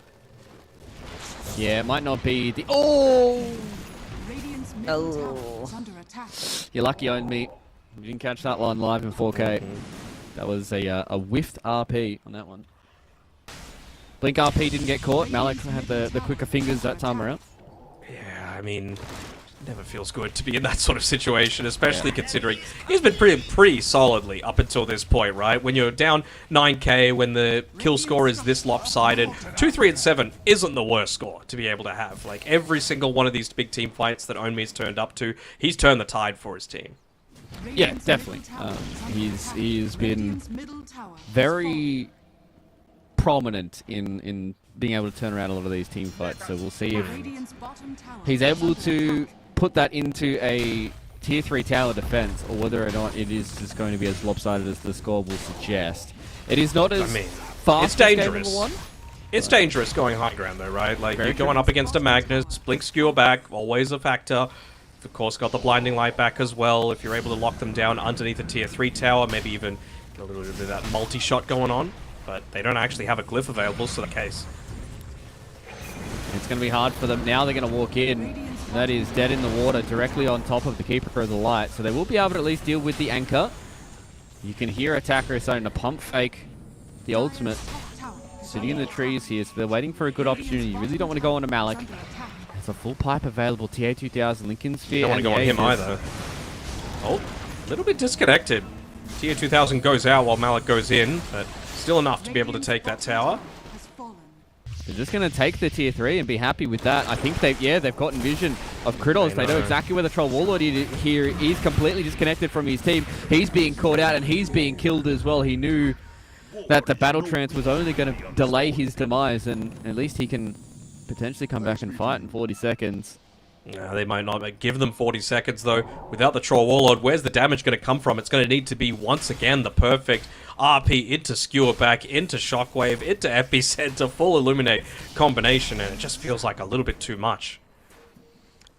Speaker 2: yeah, it might not be the... Oh!
Speaker 4: Radiant's middle tower is under attack.
Speaker 2: You're lucky, Owned Me. You didn't catch that one live in 4K. That was a whiffed RP on that one. Blink RP didn't get caught. Malik had the quicker fingers that time around.
Speaker 1: Yeah, I mean, never feels good to be in that sort of situation, especially considering he's been pretty solidly up until this point, right? When you're down 9k, when the kill score is this lopsided, 2, 3, and 7 isn't the worst score to be able to have. Like, every single one of these big team fights that Onmi's turned up to, he's turned the tide for his team.
Speaker 2: Yeah, definitely. He's been very prominent in being able to turn around a lot of these team fights, so we'll see if he's able to put that into a tier 3 tower defense, or whether or not it is just going to be as lopsided as the score will suggest. It is not as fast
Speaker 1: it's
Speaker 2: as
Speaker 1: dangerous.
Speaker 2: Game 1.
Speaker 1: It's dangerous going high ground though, right? Like,
Speaker 2: Very
Speaker 1: you're going up against a Magnus, blink skewer back, always a factor. Of course, got the blinding light back as well. If you're able to lock them down underneath a tier 3 tower, maybe even a little bit of that multi-shot going on. But they don't actually have a glyph available, so the case.
Speaker 2: It's going to be hard for them. Now they're going to walk in. That is dead in the water, directly on top of the Keeper of the Light. So they will be able to at least deal with the anchor. You can hear Attacker starting to pump fake the ultimate. Sitting in the trees here, so they're waiting for a good opportunity. You really don't want to go on to Malik. There's a full pipe available. TA2000, Lincoln Sphere.
Speaker 1: Don't want to go on him either. Oh, a little bit disconnected. Tier 2000 goes out while Malik goes in, but still enough to be able to take that tower.
Speaker 2: They're just going to take the tier 3 and be happy with that. I think they've gotten vision of Kritos. They know exactly where the Troll Warlord is here. He's completely disconnected from his team. He's being caught out and he's being killed as well. He knew that the Battle Trance was only going to delay his demise, and at least he can potentially come back and fight in 40 seconds.
Speaker 1: They might not give them 40 seconds, though. Without the Troll Warlord, where's the damage going to come from? It's going to need to be, once again, the perfect RP into Skewer back, into Shockwave, into Epicenter, full Illuminate combination, and it just feels like a little bit too much.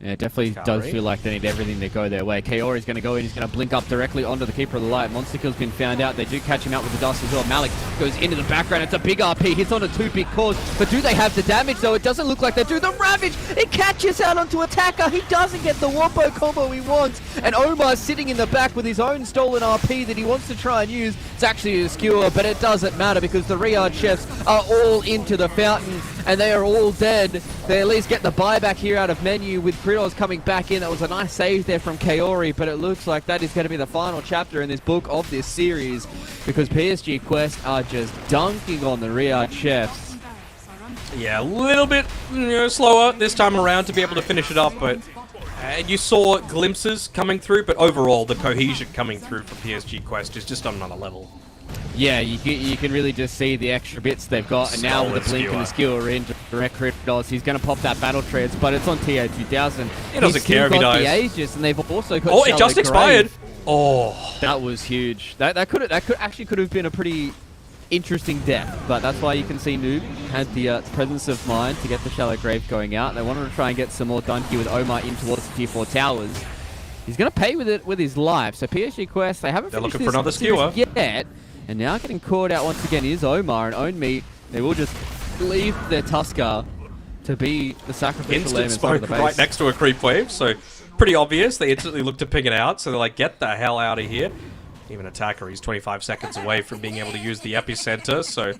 Speaker 2: Yeah, it definitely does feel like they need everything to go their way. Kaori's going to go in. He's going to blink up directly onto the Keeper of the Light. Monster Kill's been found out. They do catch him out with the dust as well. Malik goes into the background. It's a big RP. Hits on a 2 big cause. But do they have the damage, though? It doesn't look like they do. The Ravage! It catches out onto Attacker. He doesn't get the Wombo combo he wants. And Omar's sitting in the back with his own stolen RP that he wants to try and use. It's actually a skewer, but it doesn't matter because the Riyadh Chefs are all into the fountain and they are all dead. They at least get the buyback here out of menu with Kritos coming back in. That was a nice save there from Kaori, but it looks like that is going to be the final chapter in this book of this series because PSG Quest are just dunking on the Riyadh Chefs.
Speaker 1: Yeah, a little bit slower this time around to be able to finish it up, but you saw glimpses coming through, but overall the cohesion coming through from PSG Quest is just on another level.
Speaker 2: Yeah, you can really just see the extra bits they've got, and now with the blink and the skewer in direct Kritos, he's going to pop that Battle Trance, but it's on TA2000.
Speaker 1: He doesn't care if he dies.
Speaker 2: The Aegis, and they've also got
Speaker 1: it just
Speaker 2: Shallow
Speaker 1: expired.
Speaker 2: Grave.
Speaker 1: Oh,
Speaker 2: that was huge. That could have been a pretty interesting death, but that's why you can see Noob had the presence of mind to get the Shallow Grave going out. They wanted to try and get some more done here with Omar in towards the tier 4 towers. He's going to pay with it with his life. So PSG Quest, they haven't finished
Speaker 1: looking for another skewer
Speaker 2: yet. And now getting caught out once again is Omar, and Own Me, they will just leave their Tusker to be the sacrificial lamb inside of the base.
Speaker 1: Right next to a creep wave, so pretty obvious. They instantly look to ping it out, so they're like, get the hell out of here. Even Attacker, he's 25 seconds away from being able to use the Epicenter, so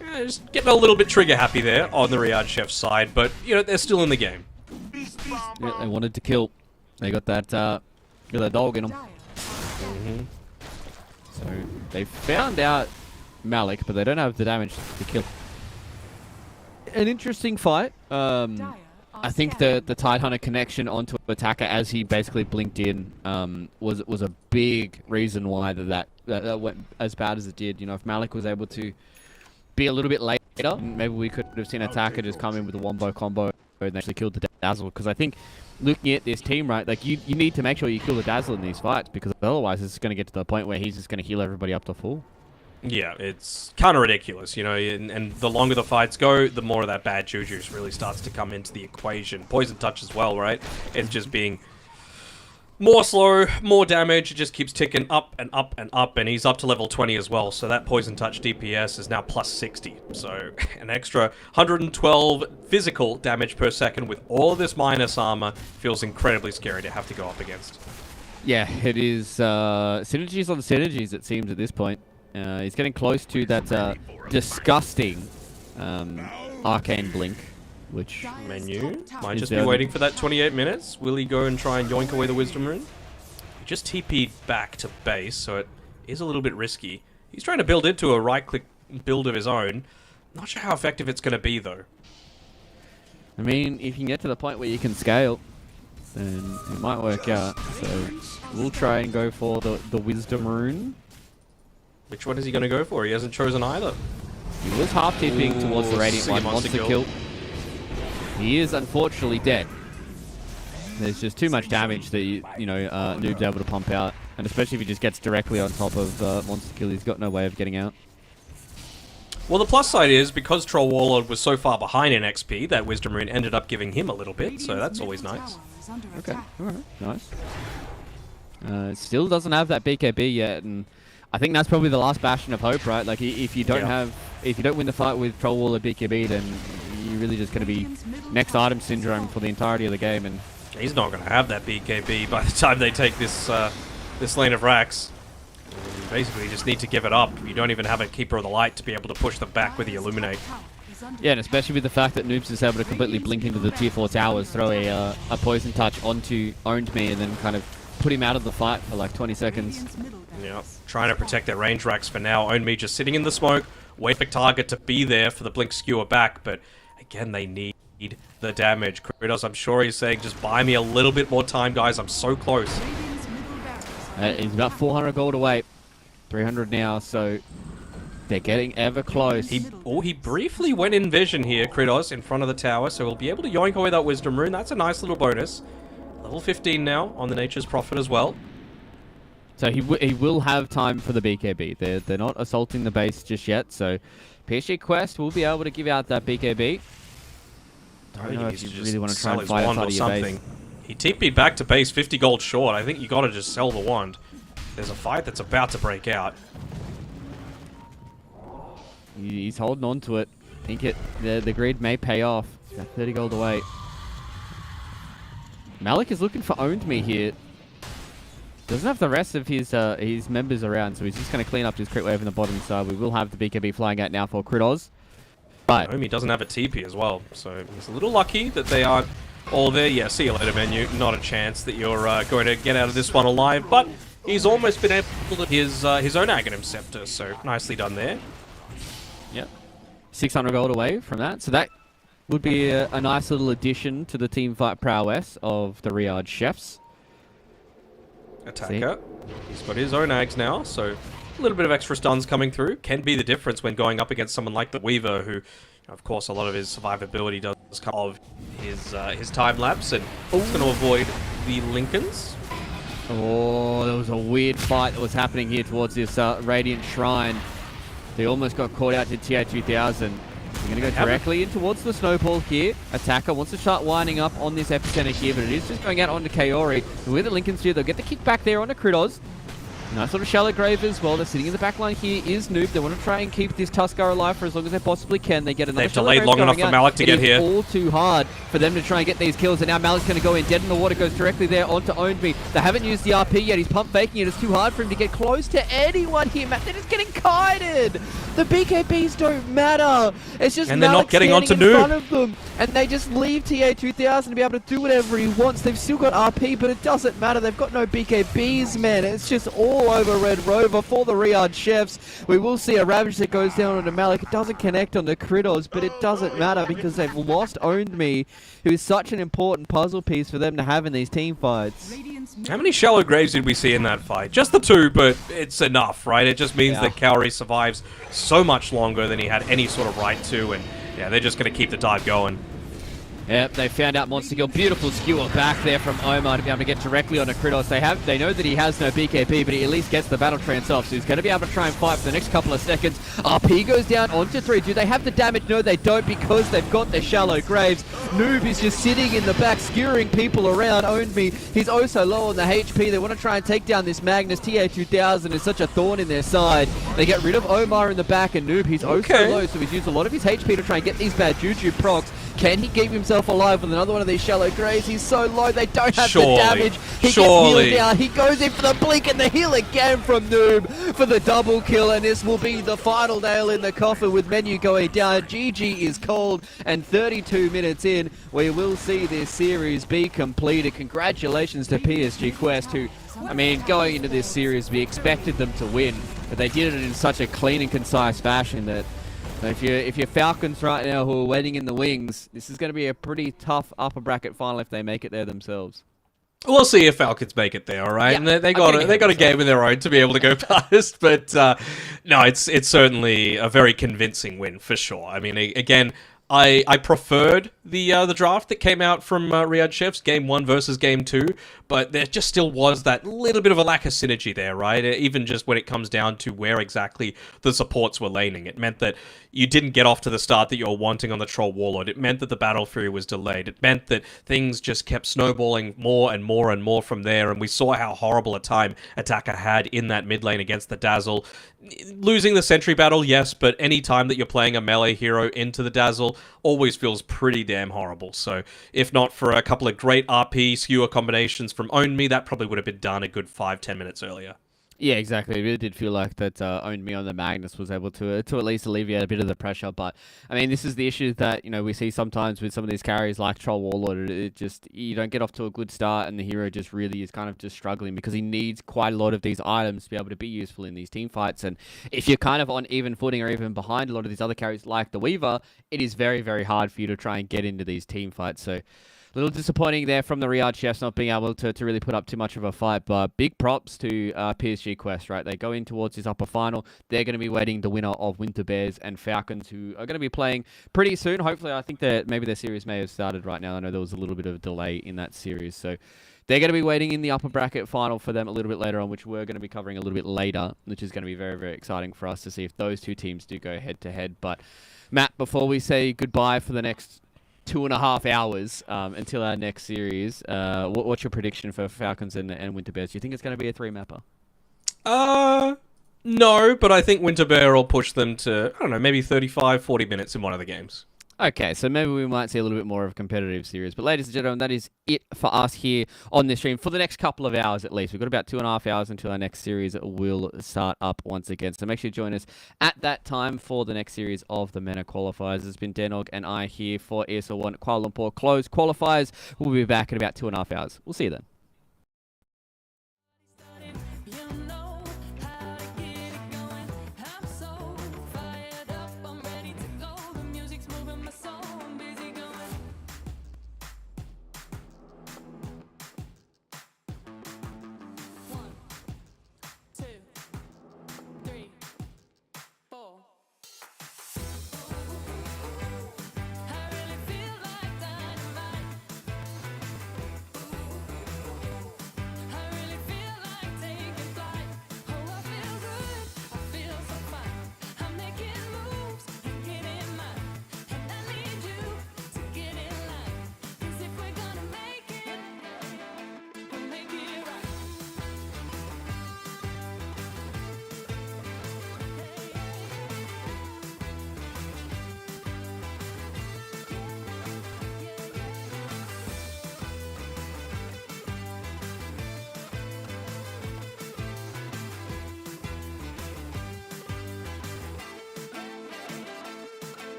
Speaker 1: just getting a little bit trigger happy there on the Riyadh Chef's side, but they're still in the game.
Speaker 2: Yeah, they wanted to kill. They got that dog in them. So they found out Malik, but they don't have the damage to kill. An interesting fight. I think the Tidehunter connection onto Attacker as he basically blinked in was a big reason why that went as bad as it did. You know, if Malik was able to be a little bit later, maybe we could have seen Attacker just come in with a wombo combo and actually killed the Dazzle. Because I think looking at this team, right, like you need to make sure you kill the Dazzle in these fights, because otherwise it's going to get to the point where he's just going to heal everybody up to full.
Speaker 1: Yeah, it's kind of ridiculous, you know, and the longer the fights go, the more of that bad juju really starts to come into the equation. Poison touch as well, right? It's just being more slow, more damage. It just keeps ticking up and up and up, and he's up to level 20 as well, so that poison touch DPS is now plus 60. So an extra 112 physical damage per second with all of this minus armor feels incredibly scary to have to go up against.
Speaker 2: Yeah, it is synergies on synergies, it seems, at this point. He's getting close to that disgusting arcane blink, which
Speaker 1: Menu might just be waiting for that 28 minutes. Will he go and try and yoink away the Wisdom Rune? He just TP'd back to base, so it is a little bit risky. He's trying to build into a right-click build of his own. Not sure how effective it's going to be, though.
Speaker 2: I mean, if you can get to the point where you can scale, then it might work out. So we'll try and go for the Wisdom Rune.
Speaker 1: Which one is he going to go for? He hasn't chosen either.
Speaker 2: He was half tipping towards the Radiant one, wants to kill. He is unfortunately dead. There's just too much damage that Noob's able to pump out, and especially if he just gets directly on top of Monster Kill, he's got no way of getting out.
Speaker 1: Well, the plus side is, because Troll Warlord was so far behind in XP, that Wisdom Rune ended up giving him a little bit, so that's always nice.
Speaker 2: Okay, alright, nice. Still doesn't have that BKB yet, and I think that's probably the last bastion of hope, right? Like, if you don't win the fight with Troll Warlord BKB, then you're really just going to be next item syndrome for the entirety of the game. And
Speaker 1: he's not going to have that BKB by the time they take this this lane of racks. You basically just need to give it up. You don't even have a Keeper of the Light to be able to push them back with the Illuminate.
Speaker 2: Yeah, and especially with the fact that Noobs is able to completely blink into the tier 4 towers, throw a poison touch onto Owned Me, and then kind of put him out of the fight for like 20 seconds.
Speaker 1: Yeah, trying to protect their range racks for now. Owned Me just sitting in the smoke, wait for target to be there for the blink skewer back, but again, they need the damage. Kratos, I'm sure he's saying, just buy me a little bit more time, guys. I'm so close.
Speaker 2: He's about 400 gold away. 300 now, so they're getting ever close.
Speaker 1: He briefly went in vision here, Kratos, in front of the tower, so he'll be able to yoink away that Wisdom Rune. That's a nice little bonus. Level 15 now on the Nature's Prophet as well.
Speaker 2: So he will have time for the BKB. They're not assaulting the base just yet, so PSG Quest will be able to give out that BKB. I don't know if you really want to try and fight outside of your base.
Speaker 1: He TP'd back to base, 50 gold short. I think you gotta just sell the wand. There's a fight that's about to break out.
Speaker 2: He's holding on to it. I think the greed may pay off. He's got 30 gold away. Malik is looking for Owned Me here. Doesn't have the rest of his members around, so he's just going to clean up his crit wave in the bottom side. We will have the BKB flying out now for Kratos. But
Speaker 1: Omi doesn't have a TP as well, so he's a little lucky that they aren't all there. Yeah, see you later, Menu. Not a chance that you're going to get out of this one alive, but he's almost been able to his own Aghanim Scepter, so nicely done there.
Speaker 2: Yep. 600 gold away from that, so that would be a nice little addition to the team fight prowess of the Riyadh Chefs.
Speaker 1: Attacker. He's got his own Ags now, so a little bit of extra stuns coming through. Can be the difference when going up against someone like the Weaver, who, of course, a lot of his survivability does come of his time lapse, and he's going to avoid the Lincolns.
Speaker 2: Oh, there was a weird fight that was happening here towards this Radiant Shrine. They almost got caught out to TA 2000. We're going to go directly in towards the snowball here. Attacker wants to start winding up on this epicenter here, but it is just going out onto Kaori. And with the Lincolns here, they'll get the kick back there onto Kratos. Nice sort of shallow grave as well. They're sitting in the back line here is Noob. They want to try and keep this Tuskar alive for as long as they possibly can. They get another
Speaker 1: They've delayed long enough for Malik to get here.
Speaker 2: It is all too hard for them to try and get these kills. And now Malik's going to go in. Dead in the water goes directly there onto Owned Me. They haven't used the RP yet. He's pump faking it. It's too hard for him to get close to anyone here, Matt. They're just getting kited. The BKBs don't matter. It's just
Speaker 1: and they're
Speaker 2: Malik
Speaker 1: not getting onto
Speaker 2: in
Speaker 1: Noob.
Speaker 2: front of them. And they just leave TA 2000 to be able to do whatever he wants. They've still got RP, but it doesn't matter. They've got no BKBs, man. It's just all all over Red Rover for the Riyadh Chefs. We will see a Ravage that goes down onto Malik. It doesn't connect on the Kritos, but it doesn't matter because they've lost Owned Me, who is such an important puzzle piece for them to have in these team fights.
Speaker 1: How many shallow graves did we see in that fight? Just the 2, but it's enough, right? It just means that Kaori survives so much longer than he had any sort of right to, and yeah, they're just going to keep the dive going.
Speaker 2: Yep, they found out Monster Kill. Beautiful skewer back there from Omar to be able to get directly onto Kritos. They know that he has no BKB, but he at least gets the battle trance off, so he's going to be able to try and fight for the next couple of seconds. RP goes down onto 3. Do they have the damage? No, they don't, because they've got their shallow graves. Noob is just sitting in the back, skewering people around. Owned Me, he's oh so low on the HP. They want to try and take down this Magnus. TA2000 is such a thorn in their side. They get rid of Omar in the back, and Noob, he's oh so low, so he's used a lot of his HP to try and get these bad Juju procs. Can he keep himself alive with another one of these shallow graves? He's so low, they don't have the damage. He gets healed down. He goes in for the blink and the heal again from Noob for the double kill, and this will be the final nail in the coffin with Menu going down. GG is cold, and 32 minutes in, we will see this series be completed. Congratulations to PSG Quest, who, I mean, going into this series, we expected them to win, but they did it in such a clean and concise fashion that if you're Falcons right now who are waiting in the wings, this is going to be a pretty tough upper bracket final if they make it there themselves.
Speaker 1: We'll see if Falcons make it there, all right? Yeah, and they got a game of their own to be able to go past, but no, it's certainly a very convincing win for sure. I mean, again, I preferred the draft that came out from Riyadh Chefs, Game 1 versus Game 2, but there just still was that little bit of a lack of synergy there, right? Even just when it comes down to where exactly the supports were laning. It meant that you didn't get off to the start that you were wanting on the Troll Warlord. It meant that the Battle Fury was delayed. It meant that things just kept snowballing more and more and more from there, and we saw how horrible a time Attacker had in that mid lane against the Dazzle. Losing the Sentry battle, yes, but any time that you're playing a melee hero into the Dazzle always feels pretty damn horrible. So if not for a couple of great RP skewer combinations from Own Me, that probably would have been done a good 5-10 minutes earlier.
Speaker 2: Yeah, exactly. It really did feel like that Owned Me on the Magnus was able to at least alleviate a bit of the pressure. But, I mean, this is the issue that, we see sometimes with some of these carries like Troll Warlord. It just, you don't get off to a good start and the hero just really is kind of just struggling because he needs quite a lot of these items to be able to be useful in these team fights. And if you're kind of on even footing or even behind a lot of these other carries like the Weaver, it is very, very hard for you to try and get into these team fights. So, a little disappointing there from the Riyadh Chefs not being able to really put up too much of a fight, but big props to PSG Quest, right? They go in towards this upper final. They're going to be waiting the winner of Winter Bears and Falcons, who are going to be playing pretty soon. Hopefully, I think that maybe their series may have started right now. I know there was a little bit of a delay in that series, so they're going to be waiting in the upper bracket final for them a little bit later on, which we're going to be covering a little bit later, which is going to be very, very exciting for us to see if those two teams do go head-to-head. But, Matt, before we say goodbye for the next 2.5 hours until our next series, what's your prediction for Falcons and Winter Bears? Do you think it's going to be a 3-mapper?
Speaker 1: No, but I think Winter Bear will push them to, I don't know, maybe 35, 40 minutes in one of the games.
Speaker 2: Okay, so maybe we might see a little bit more of a competitive series. But ladies and gentlemen, that is it for us here on this stream for the next couple of hours at least. We've got about 2.5 hours until our next series will start up once again. So make sure you join us at that time for the next series of the MENA Qualifiers. It's been Denog and I here for ESL 1 Kuala Lumpur Closed Qualifiers. We'll be back in about 2.5 hours. We'll see you then.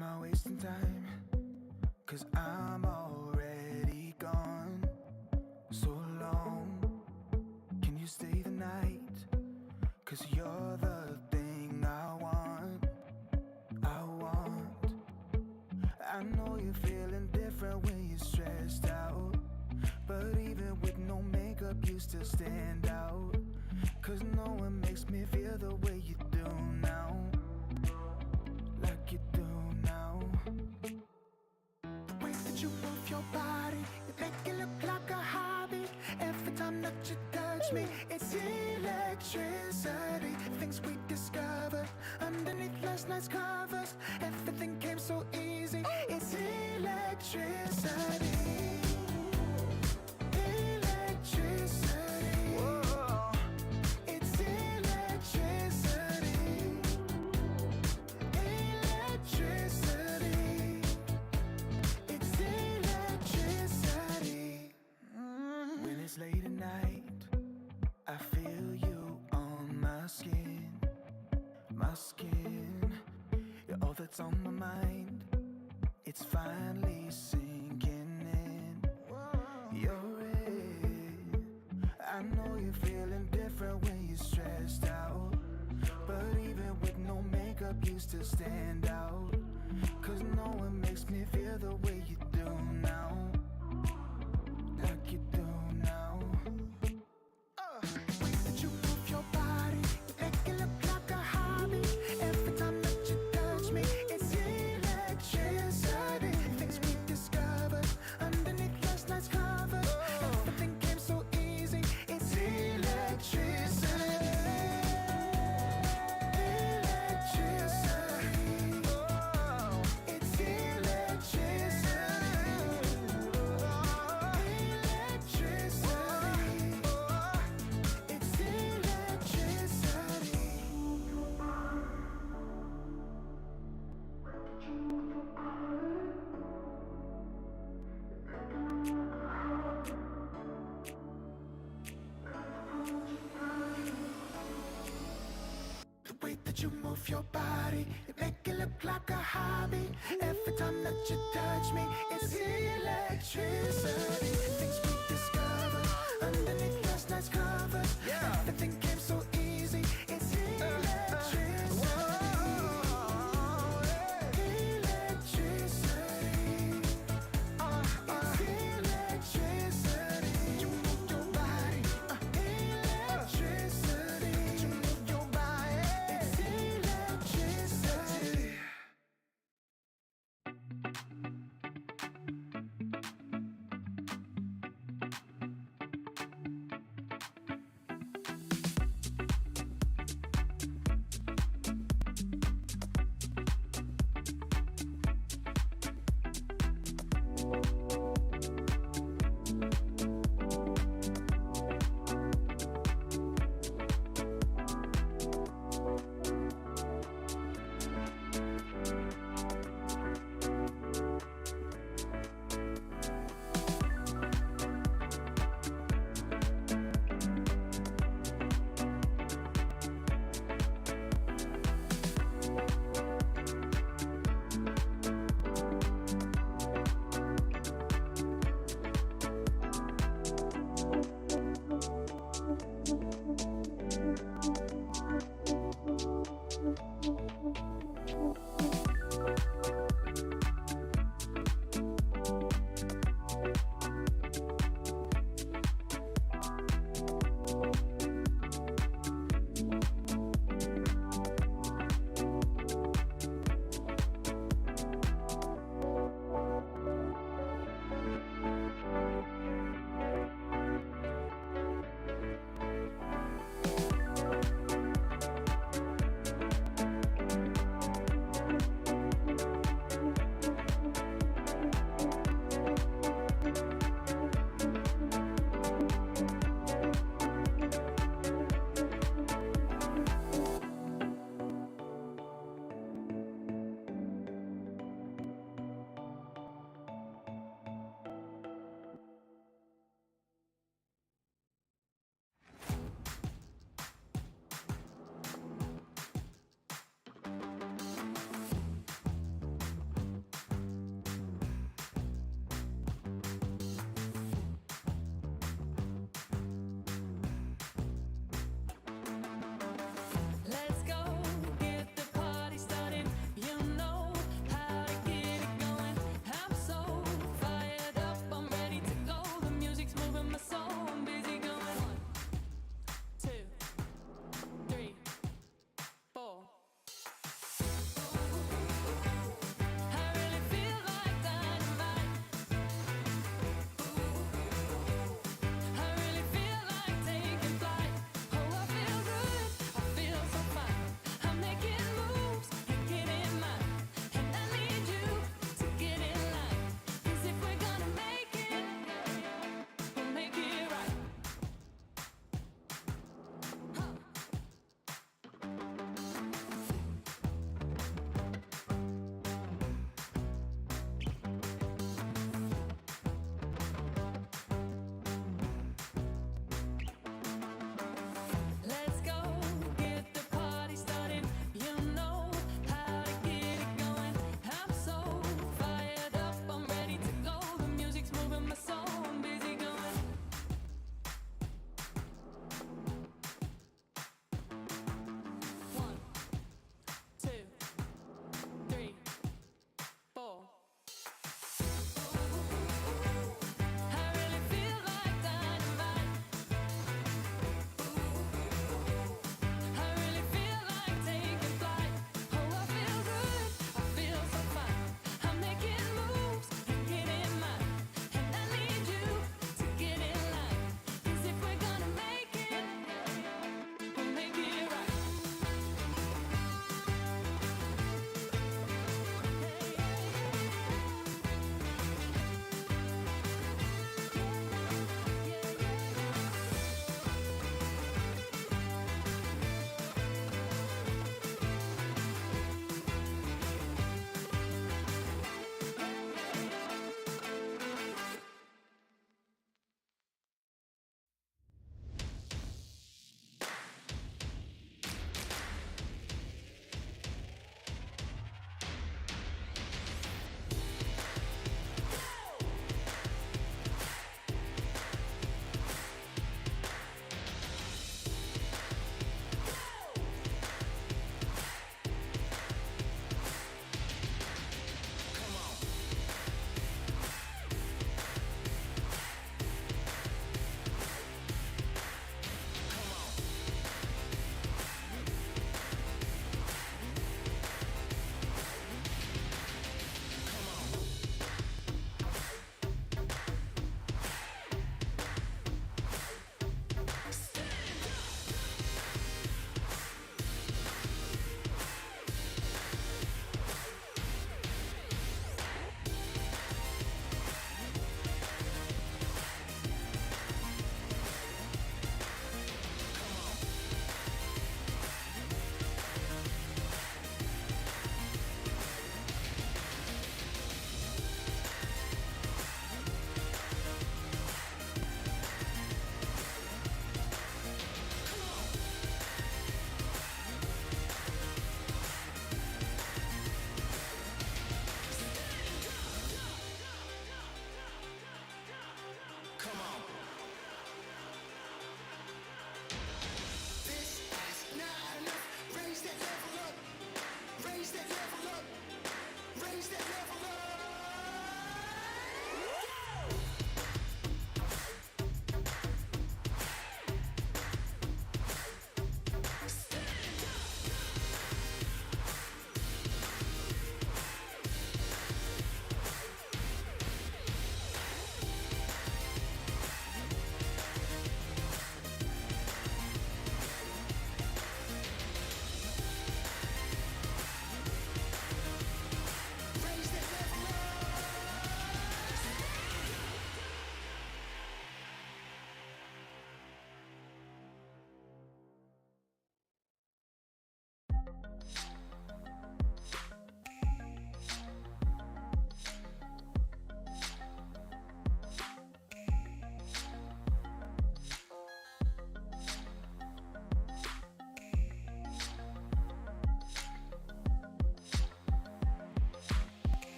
Speaker 3: Am I wasting time? 'Cause I'm already gone. So long, can you stay the night? 'Cause you're the thing I want. I know you're feeling different when you're stressed out, but even with no makeup you still stand out. 'Cause no one makes me feel the way you do now, like you do now. The way that you move your body, you make it look like a hobby. Every time that you touch me, it's electricity. Things we discovered underneath last night's covers. Everything came so easy. It's electricity. Electricity. Whoa. It's electricity. Electricity. It's electricity. When it's late at night, I feel you on my skin. My skin. You're all that's on my mind. It's finally sinking in. You're it. I know you're feeling different when you're stressed out, but even with no makeup you still stand out. 'Cause no one makes me feel the way you do now, like you do now. The way that you move your body, you make it look like a hobby. Every time that you touch me, it's electricity. Things we discovered underneath last night's covers. Everything came so easy. It's electricity. Electricity. It's electricity. Electricity. It's electricity. The way that you move your body, it make it look like a hobby. Every time that you touch me, it's electricity. Things we discovered underneath last night's covers. Everything came so easy. It's electricity. Electricity. It's electricity. You move your body. Electricity. You move your body. It's electricity.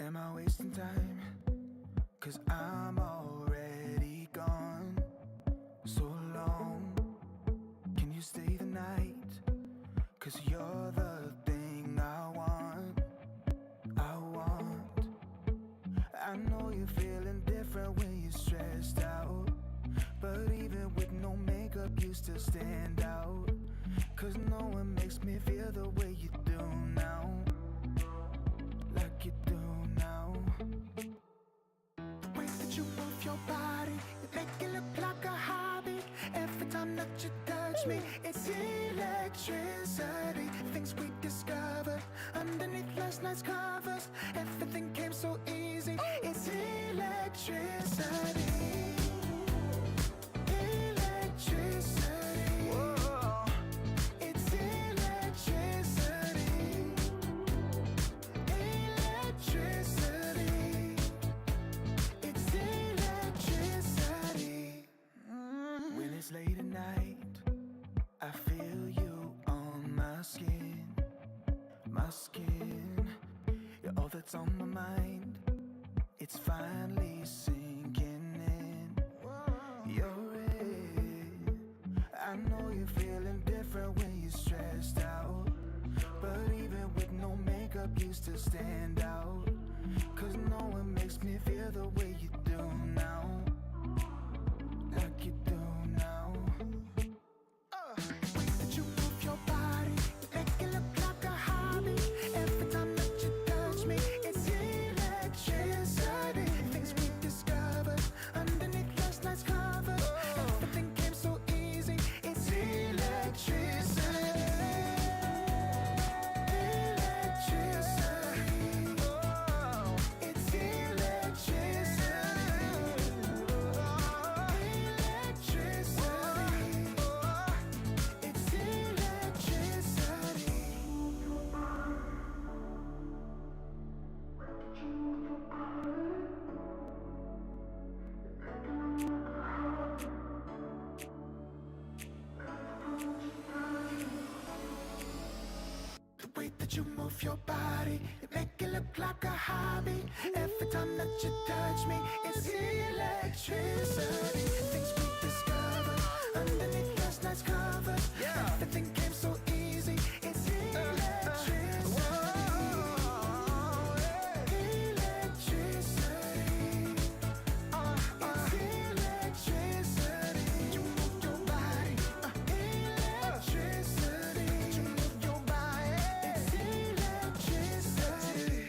Speaker 3: am I wasting time? 'Cause I'm already gone. So long, can you stay the night? 'Cause you're the thing I want. I know you're feeling different when you're stressed out, but even with no makeup you still stand out. 'Cause no one makes me feel the way you do now. Like you do now. The way that you move your body, you make it look like a hobby. Every time that you touch me, it's electricity. Things we discovered underneath last night's covers. Everything came so easy. It's electricity. Electricity. Whoa. It's electricity. Electricity. It's electricity. When it's late at night, I feel you on my skin. My skin. You're all that's on my mind. It's finally sinking in. You're it. I know you're feeling different when you're stressed out, but even with no makeup you still stand out. 'Cause no one makes me feel the way you do now. Like you do now. The way that you move your body, you make it look like a hobby. Every time that you touch me, it's electricity. Things we discovered underneath last night's covers. Everything came so easy. It's electricity. Electricity. It's electricity. Electricity. It's electricity. The way that you move your body, you make it look like a hobby. Every time that you touch me, it's electricity. Things we discovered underneath last night's covers. Everything came so easy. It's electricity. Electricity. It's electricity. You move your body. Electricity. You move your body. It's electricity.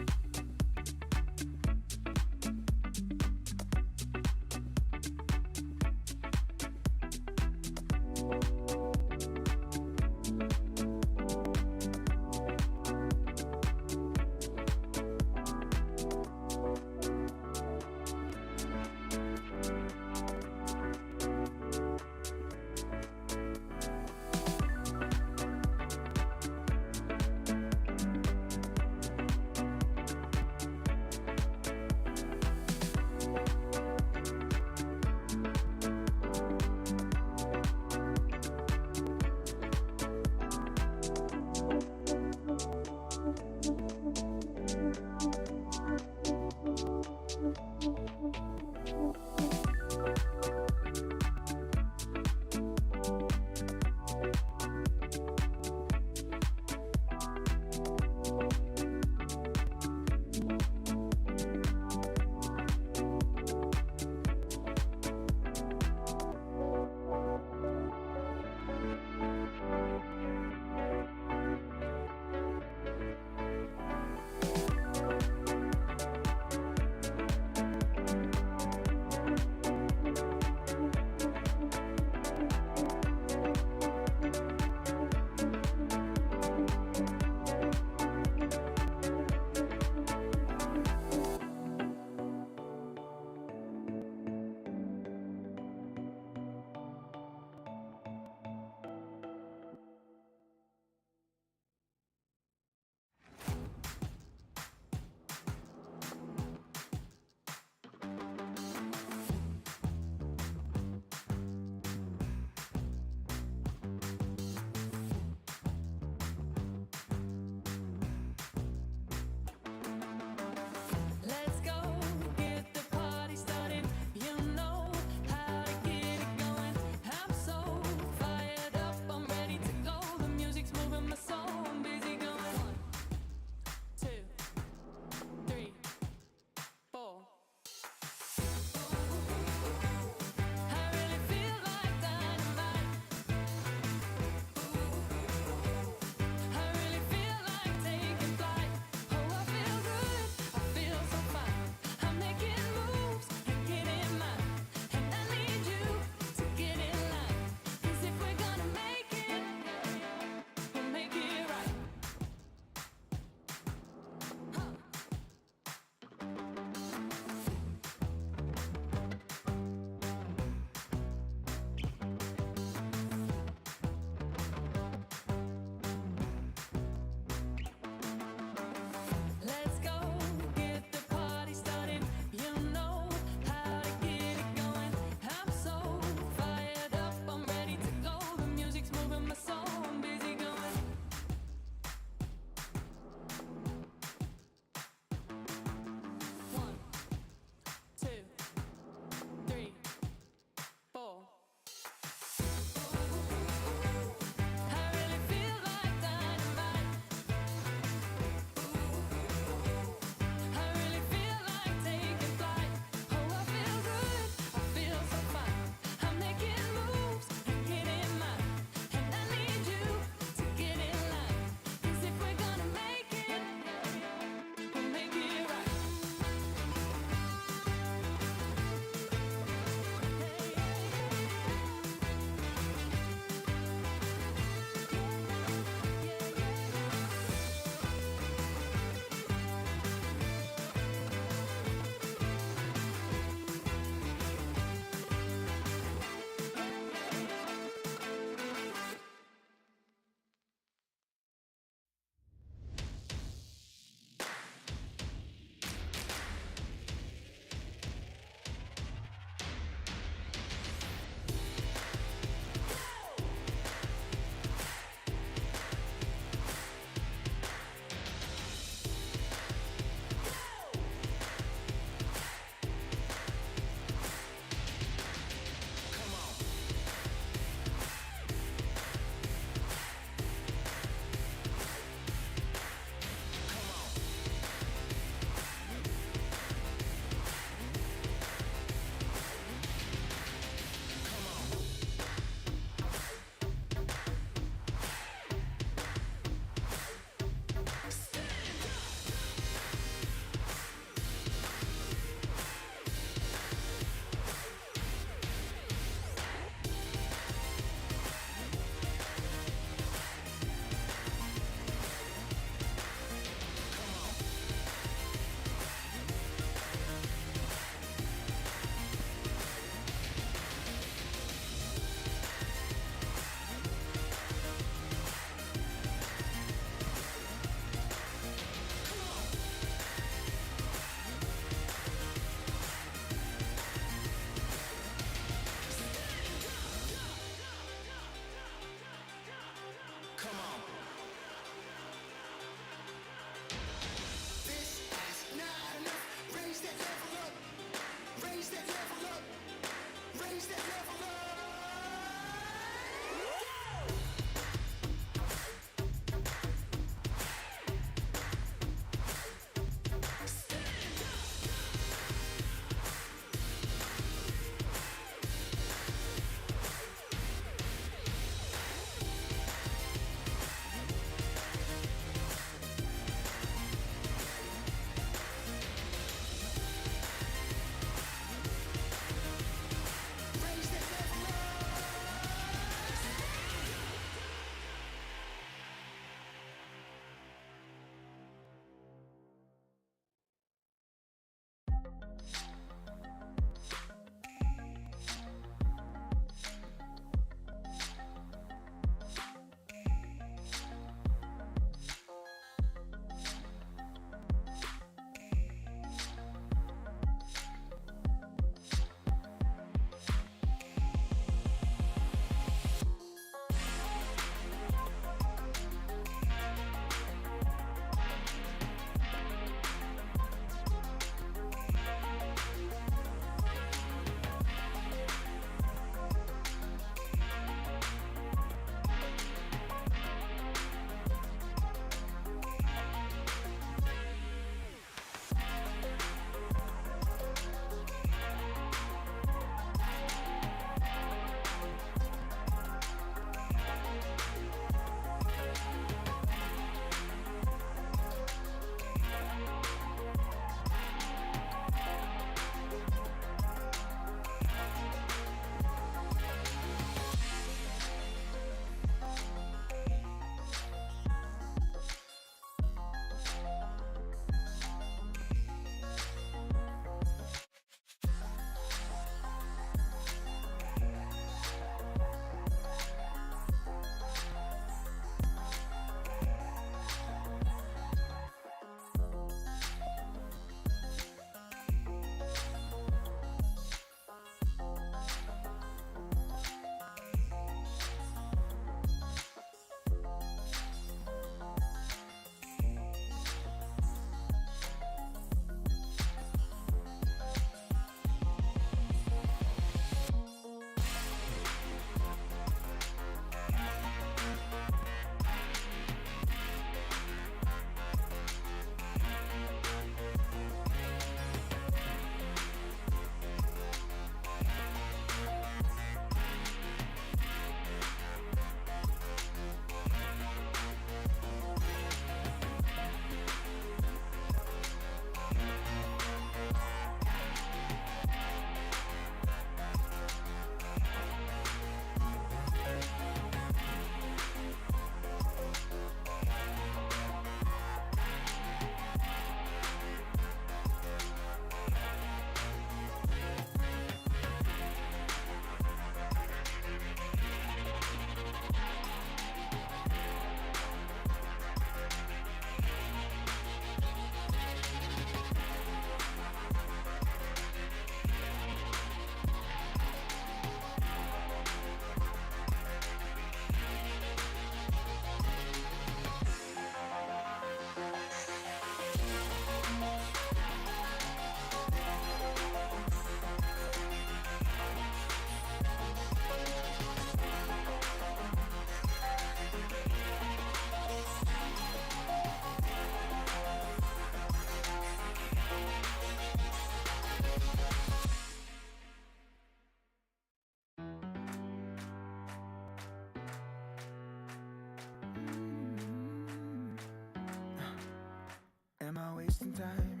Speaker 3: time,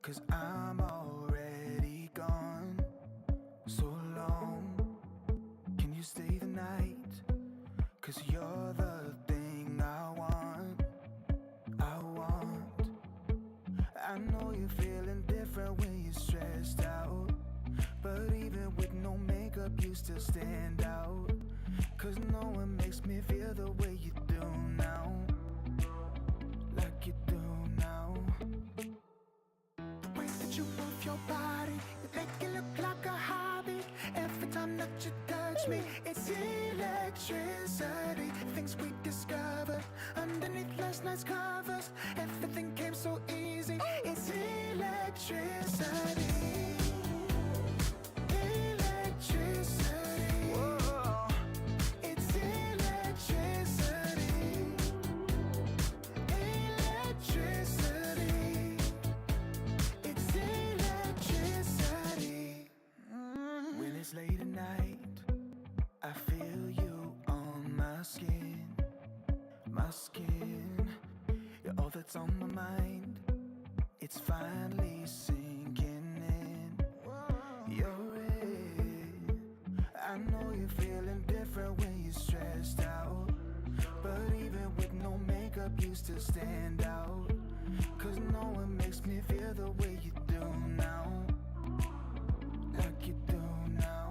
Speaker 3: 'cause I'm already gone. So long, can you stay the night? 'Cause you're the thing I want. I know you're feeling different when you're stressed out, but even with no makeup you still stand out. 'Cause no one makes me feel the way you do now, like you do now. The way that you move your body, you make it look like a hobby. Every time that you touch me, it's electricity. Things we discovered underneath last night's covers. Everything came so easy. It's electricity. Electricity. Whoa. It's electricity. Electricity. It's electricity. When it's late at night, I feel you on my skin. My skin. You're all that's on my mind. It's finally sinking in. You're it. I know you're feeling different when you're stressed out, but even with no makeup you still stand out. 'Cause no one makes me feel the way you do now, like you do now.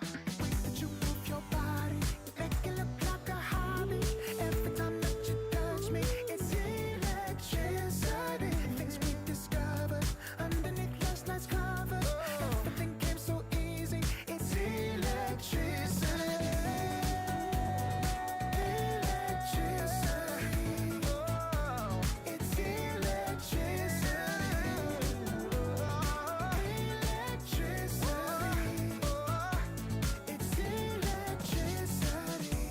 Speaker 3: The way that you move your body, you make it look like a hobby. Every time that you touch me, it's electricity. Things we discovered underneath last night's covers. Everything came so easy. It's electricity. Electricity. It's electricity. Electricity. It's electricity.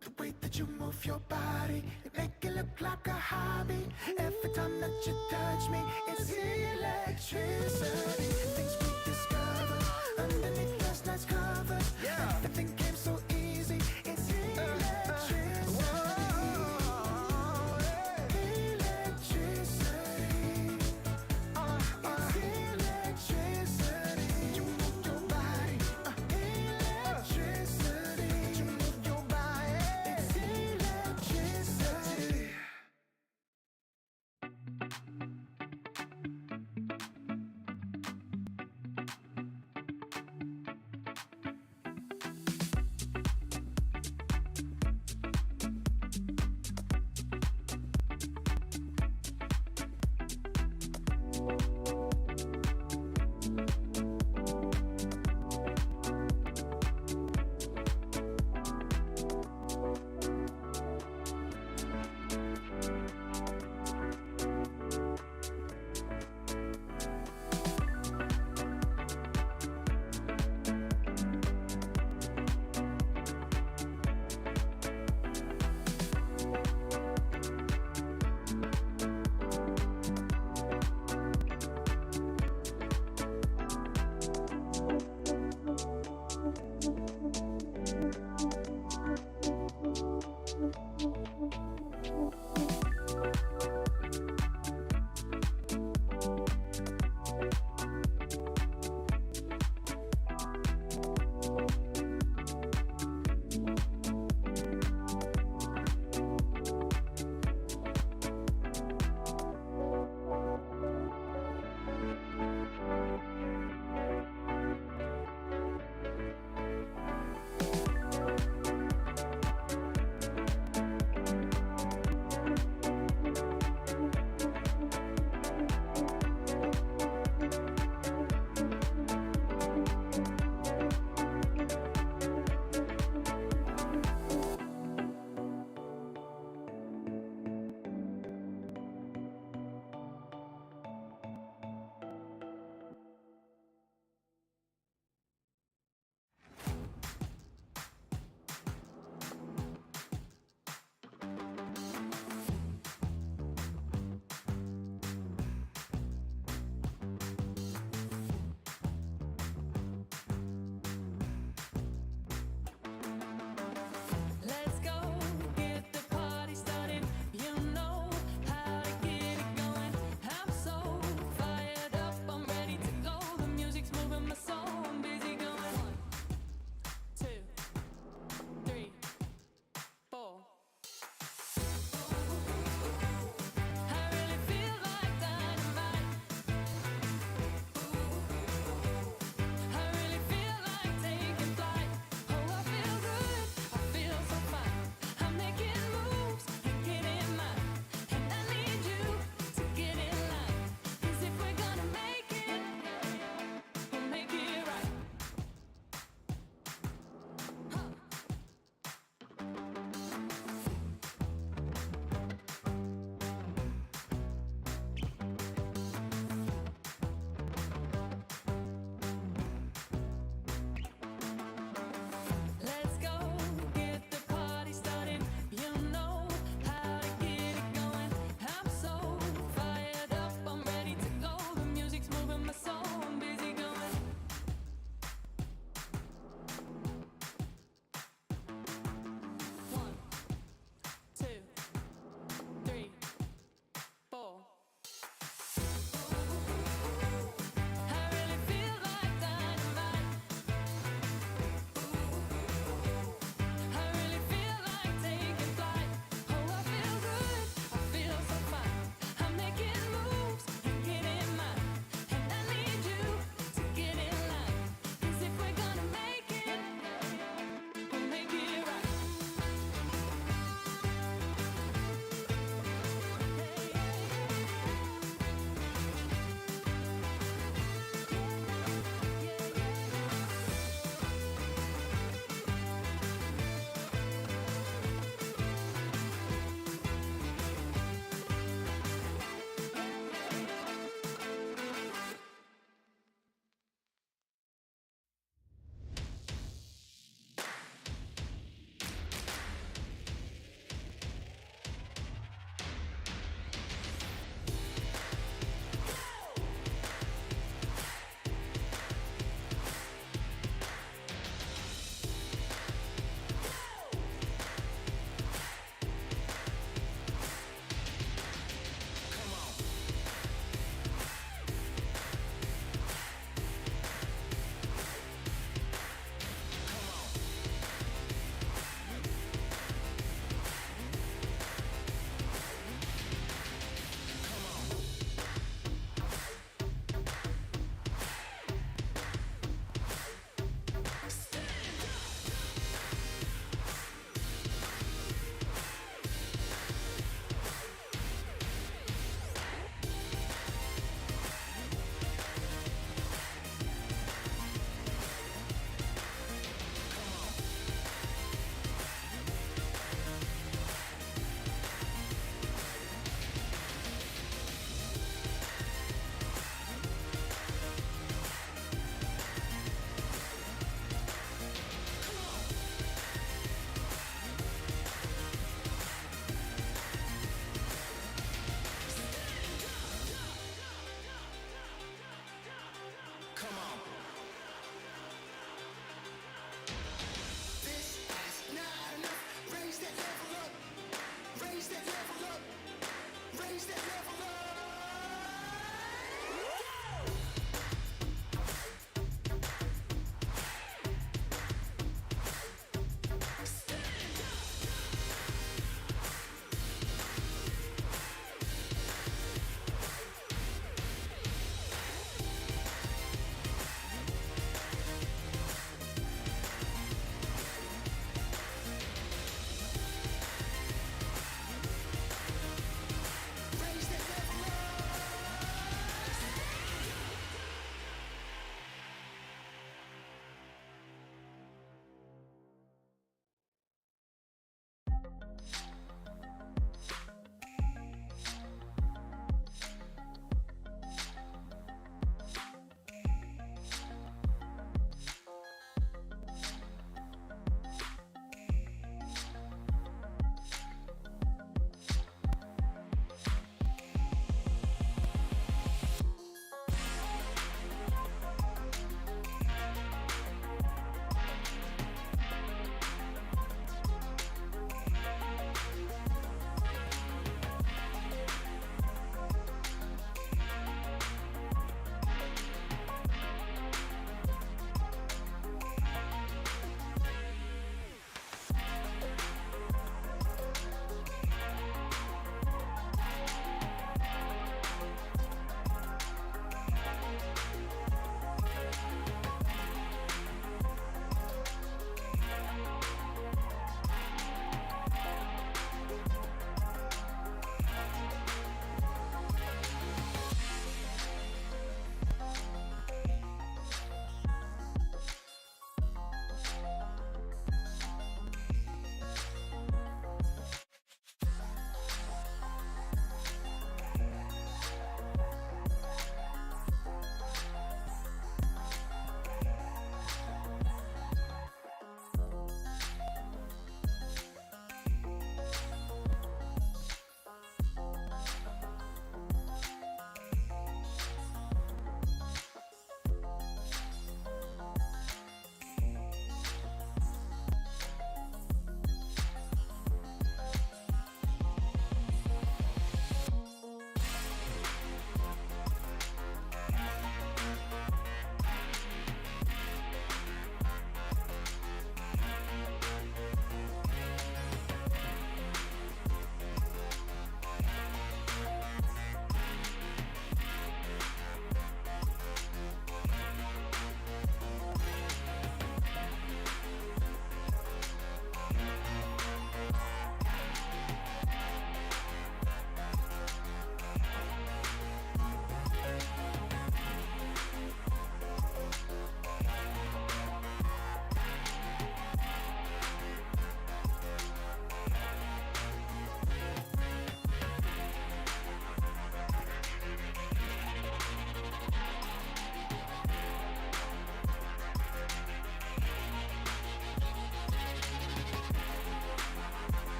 Speaker 3: The way that you move your body, you make it look like a hobby. Every time that you touch me, it's electricity. Things we discovered underneath last night's covers. Everything came so easy. It's electricity. Electricity. It's electricity. You move your body. Electricity. You move your body. It's electricity.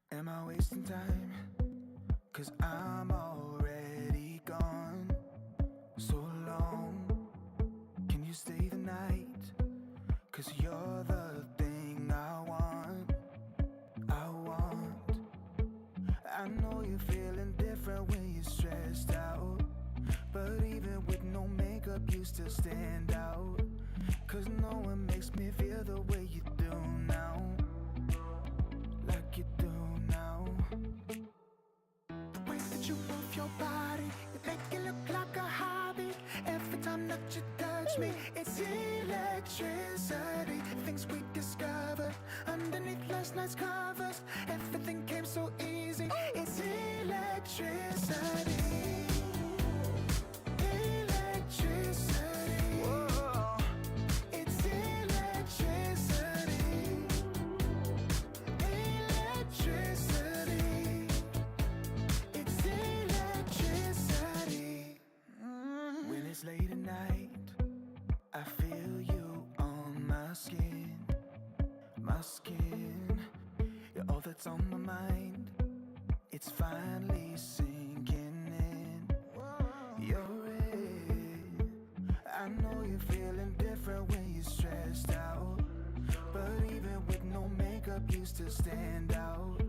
Speaker 3: Am I wasting time? 'Cause I'm already gone. So long, can you stay the night? 'Cause you're the thing I want. I know you're feeling different when you're stressed out, but even with no makeup you still stand out. 'Cause no one makes me feel the way you do now, like you do now. The way that you move your body, you make it look like a hobby. Every time that you touch me, it's electricity. Things we discovered underneath last night's covers, everything came so easy. It's electricity. Electricity. that's on my mind. It's finally sinking in. You're it. I know you're feeling different when you're stressed out, but even with no makeup you still stand out.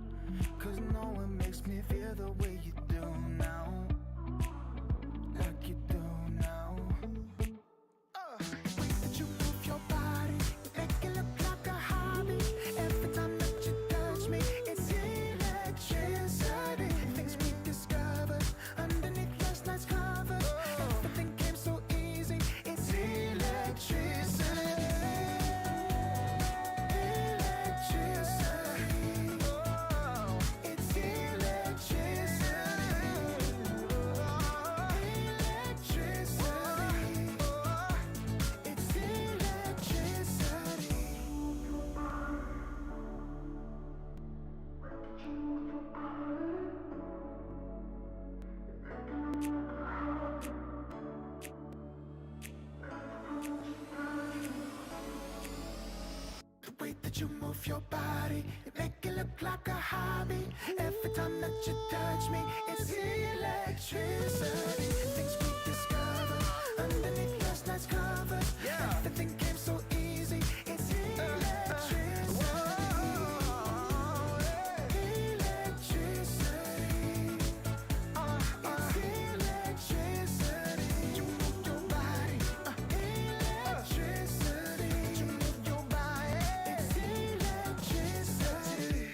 Speaker 3: Cause no one makes me feel the way you do now, like you do now. The way that you move your body, you make it look like a hobby. Every time that you touch me, it's electricity. Things we discovered underneath last night's covers. Everything came so easy, it's electricity. Electricity. It's electricity. Electricity. It's electricity. The way that you move your body, you make it look like a hobby. Every time that you touch me, it's electricity. Things we discovered underneath last night's covers. Everything came so easy. It's electricity. Electricity. It's electricity. You move your body. Electricity. You move your body. It's electricity.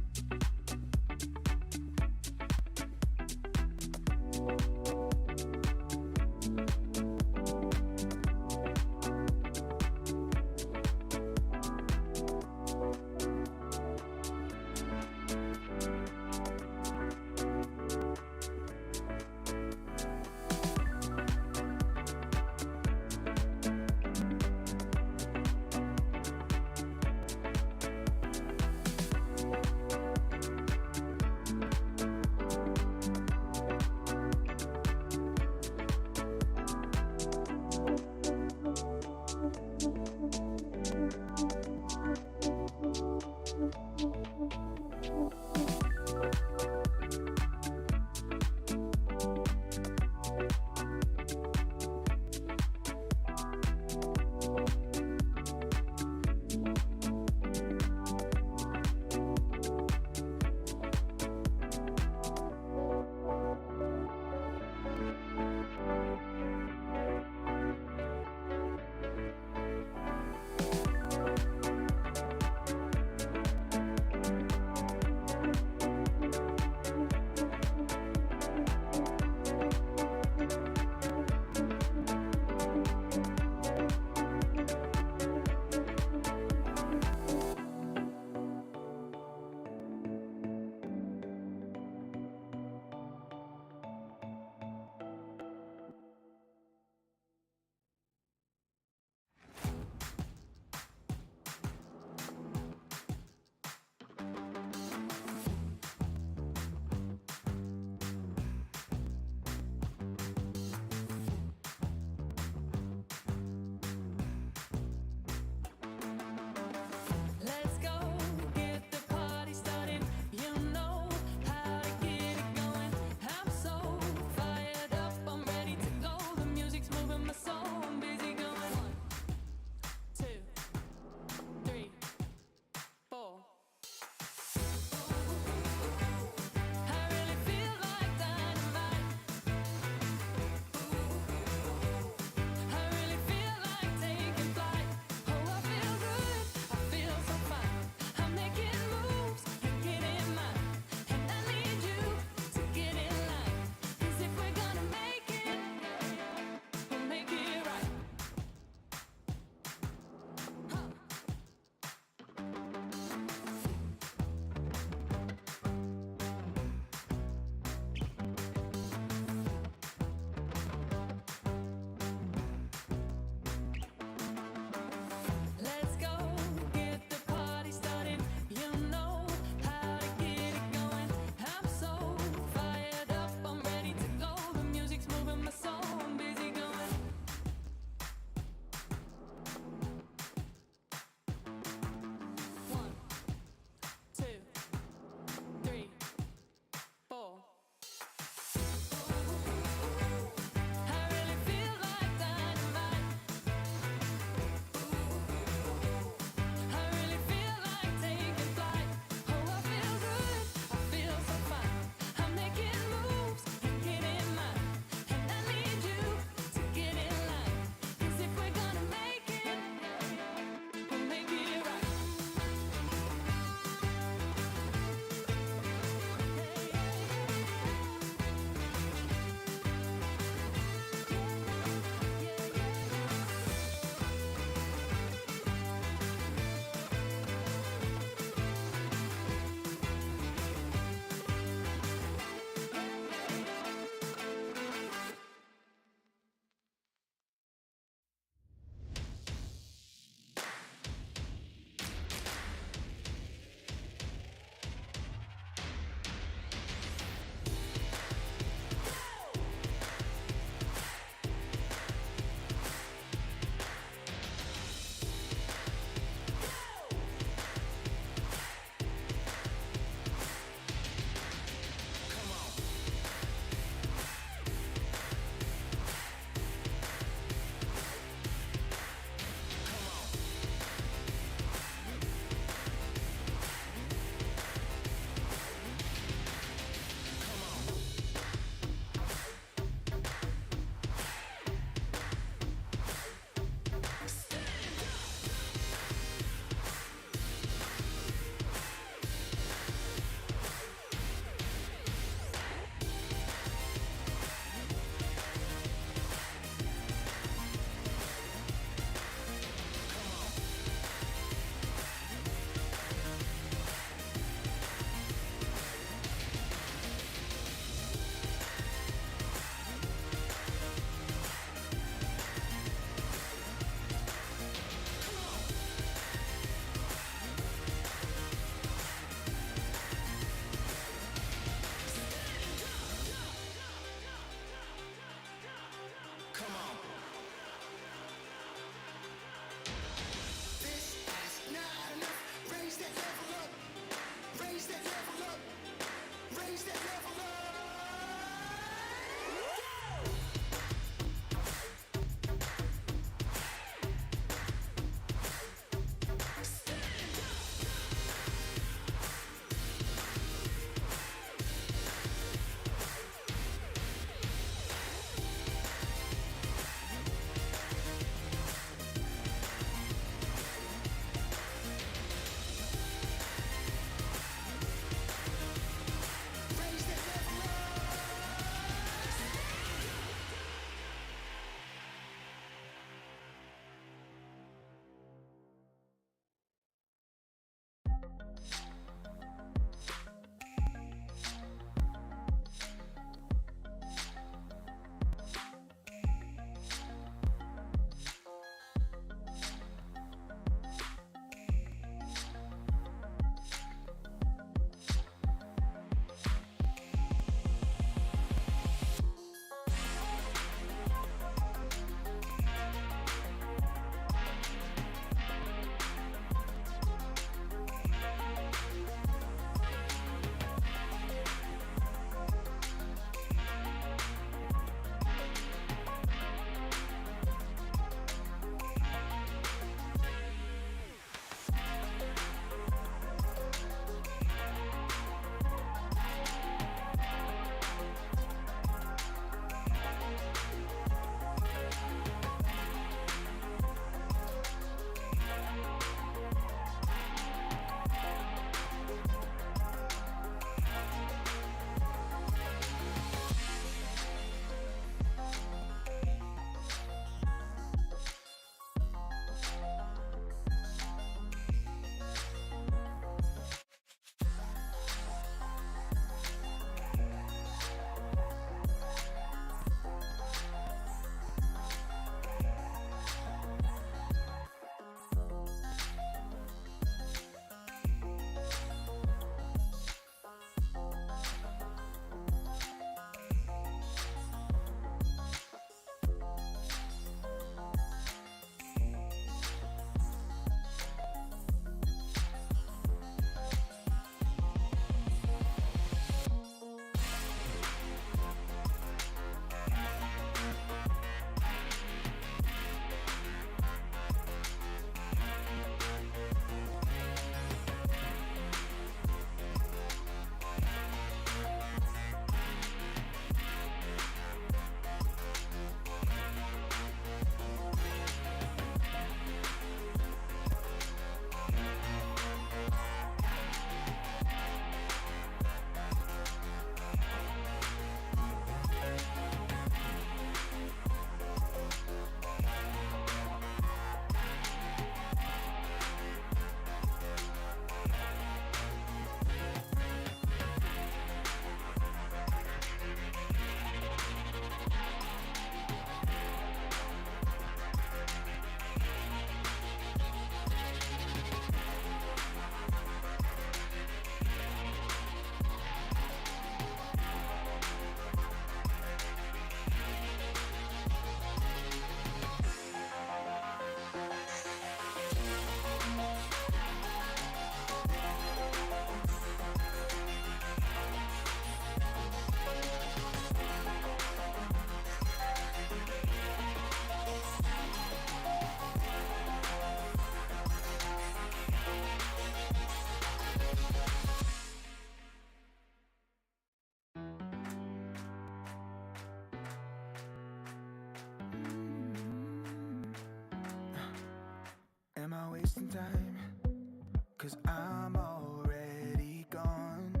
Speaker 3: 'cause I'm already gone.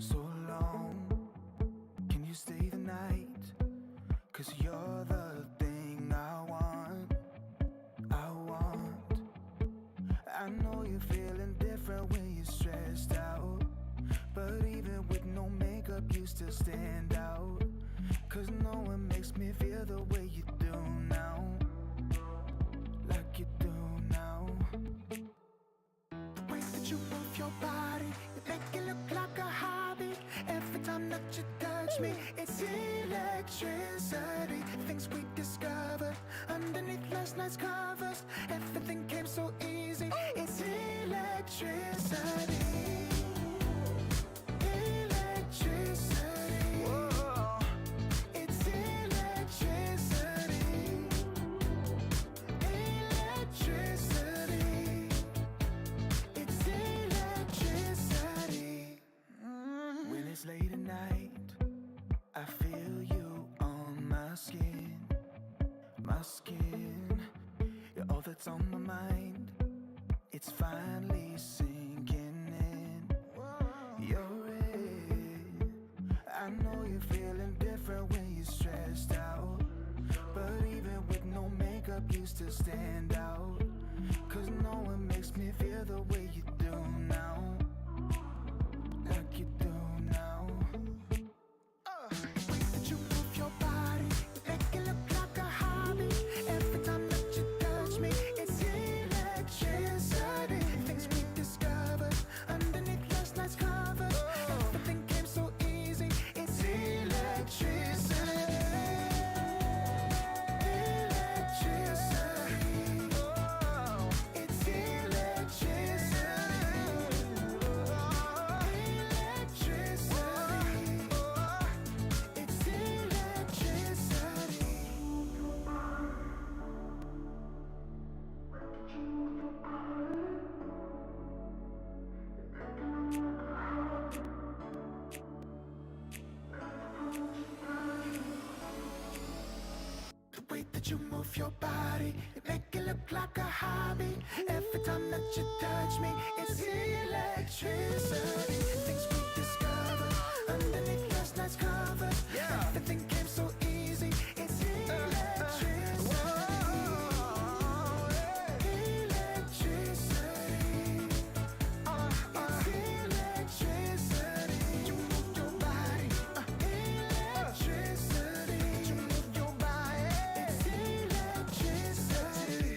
Speaker 3: So long, can you stay the night? 'Cause you're the thing I want. I know you're feeling different when you're stressed out, but even with no makeup you still stand out. 'Cause no one makes me feel the way you do now, like you do now. The way that you move your body, you make it look like a hobby. Every time that you touch me, it's electricity. Things we discovered underneath last night's covers. Everything came so easy. It's electricity. Electricity. Whoa. It's electricity. Electricity. It's electricity. When it's late at night, I feel you on my skin. My skin. You're all that's on my mind. It's finally sinking in. You're it. I know you're feeling different when you're stressed out, but even with no makeup you still stand out. 'Cause no one makes me feel the way you do now, like you do now. The way that you move your body, you make it look like a hobby. Every time that you touch me, it's electricity. Things we discovered underneath last night's covers. Everything came so easy. It's electricity. Electricity. It's electricity. Electricity. It's electricity. The way that you move your body, you make it look like a hobby. Every time that you touch me, it's electricity. Things we discovered underneath last night's covers. Everything came so easy. It's electricity. Electricity. It's electricity. You move your body. Electricity. You move your body. It's electricity.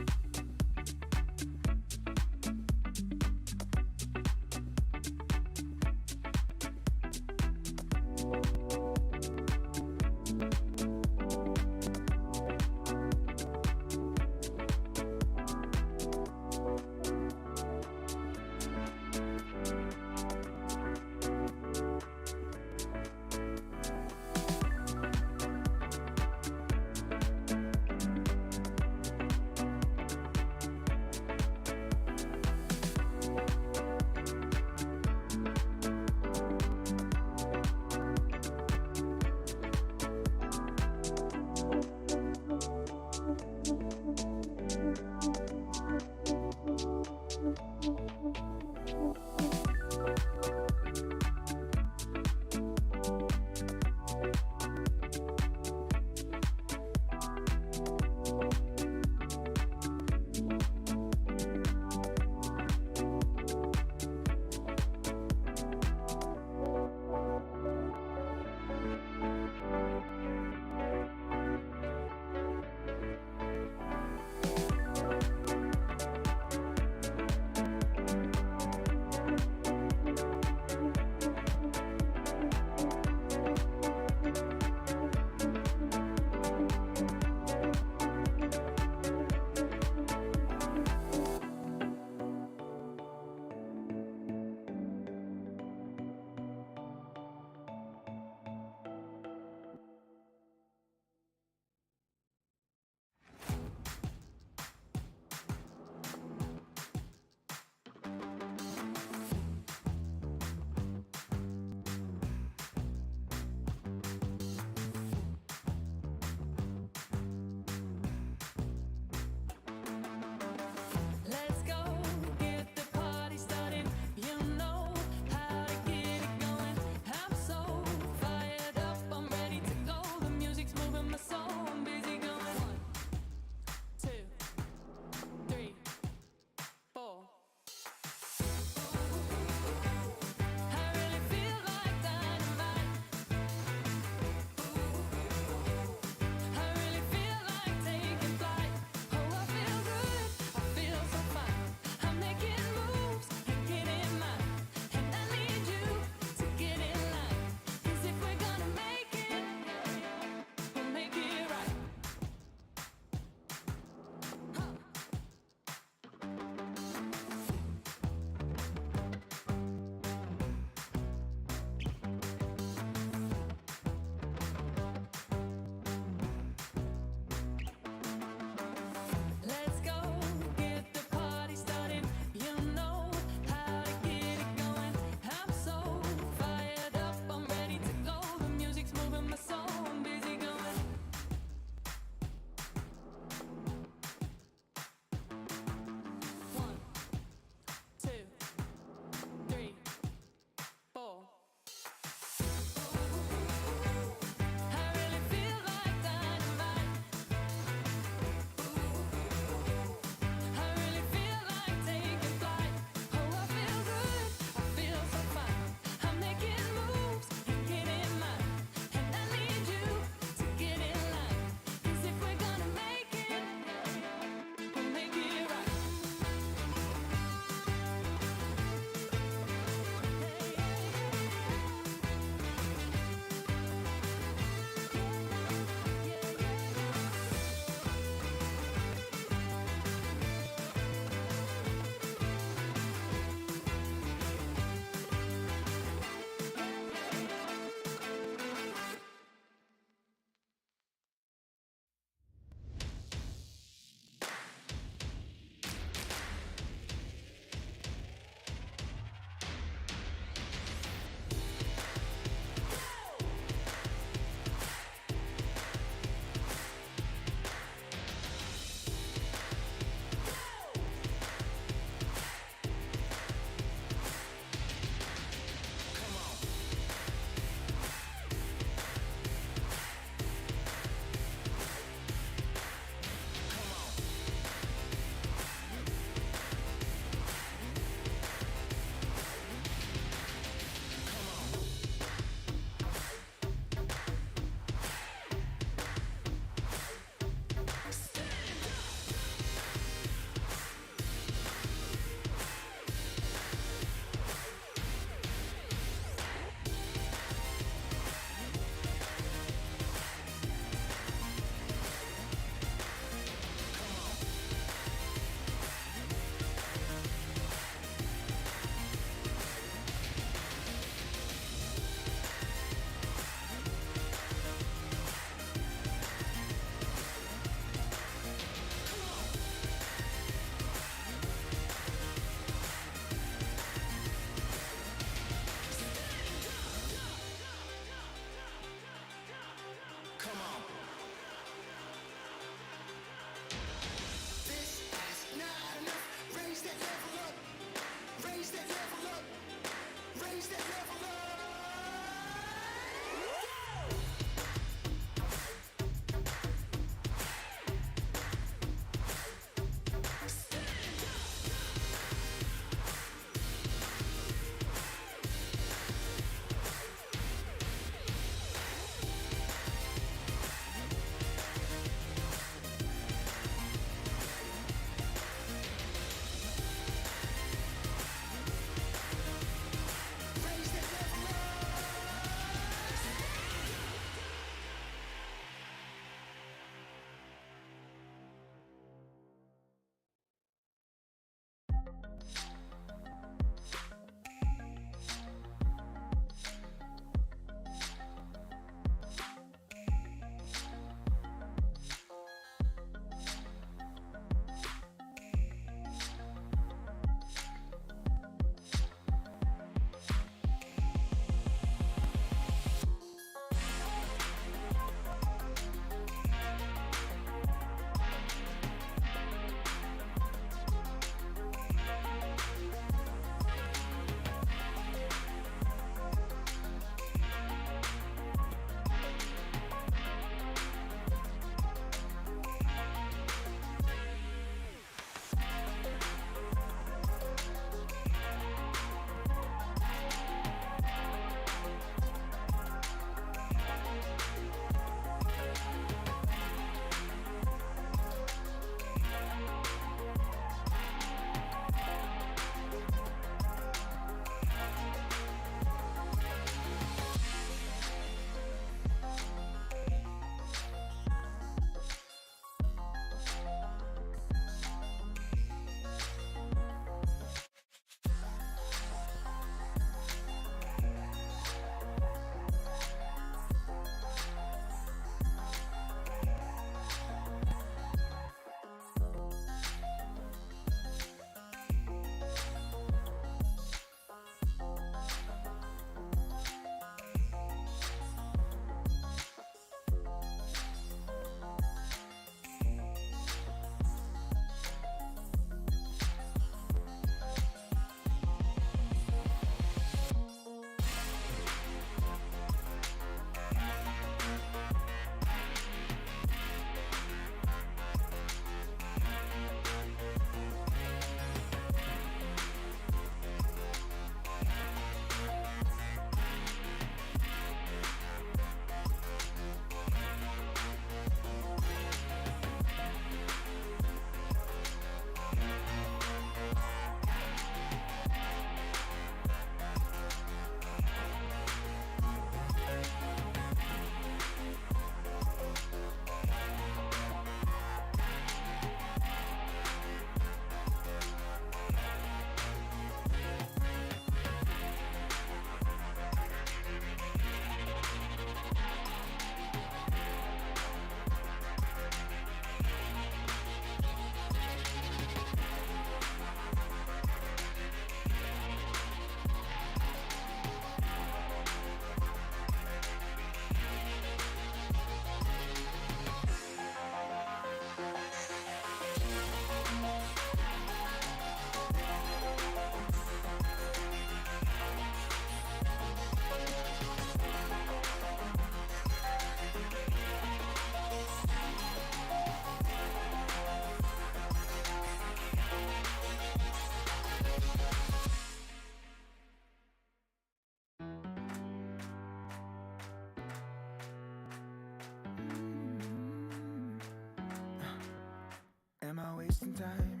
Speaker 3: am I wasting time?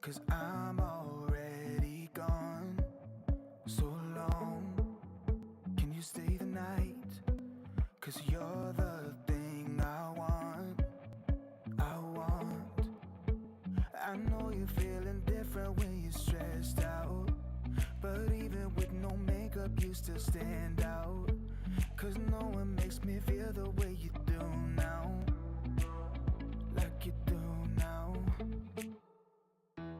Speaker 3: 'Cause I'm already gone. So long, can you stay the night? 'Cause you're the thing I want. I know you're feeling different when you're stressed out, but even with no makeup you still stand out. 'Cause no one makes me feel the way you do now, like you do now.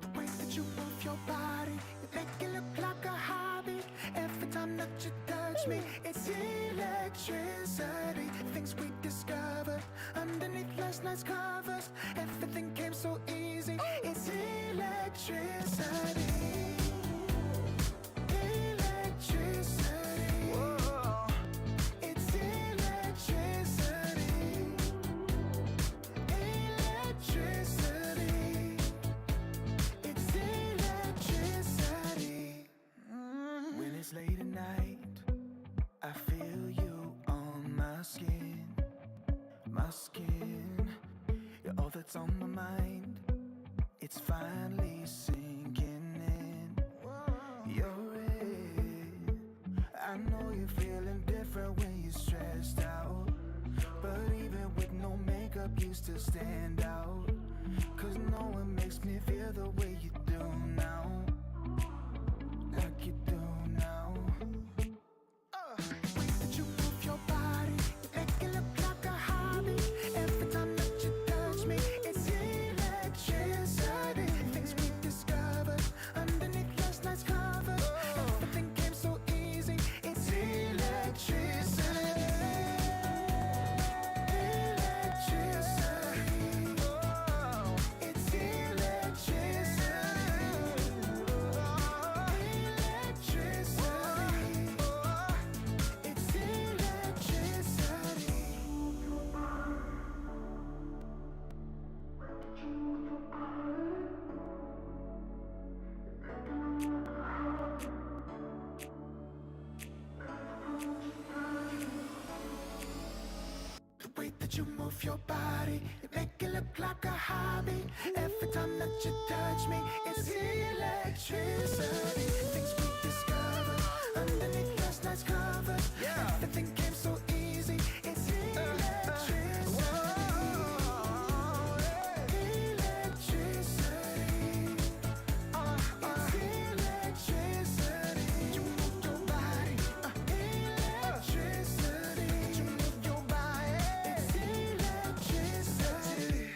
Speaker 3: The way that you move your body, you make it look like a hobby. Every time that you touch me, it's electricity. Things we discovered underneath last night's covers. Everything came so easy. It's electricity. Electricity. Whoa. It's electricity. Electricity. It's electricity. When it's late at night, I feel you on my skin. My skin. You're all that's on my mind. It's finally sinking in. You're it. I know you're feeling different when you're stressed out, but even with no makeup you still stand out. 'Cause no one makes me feel the way you do now, like you do now. The way that you move your body, you make it look like a hobby. Every time that you touch me, it's electricity. Things we discovered underneath last night's covers. Everything came so easy. It's electricity. Electricity. It's electricity. Electricity. It's electricity. The way that you move your body, you make it look like a hobby. Every time that you touch me, it's electricity. Things we discovered underneath last night's covers. Everything came so easy. It's electricity. Electricity. It's electricity. You move your body. Electricity. You move your body. It's electricity.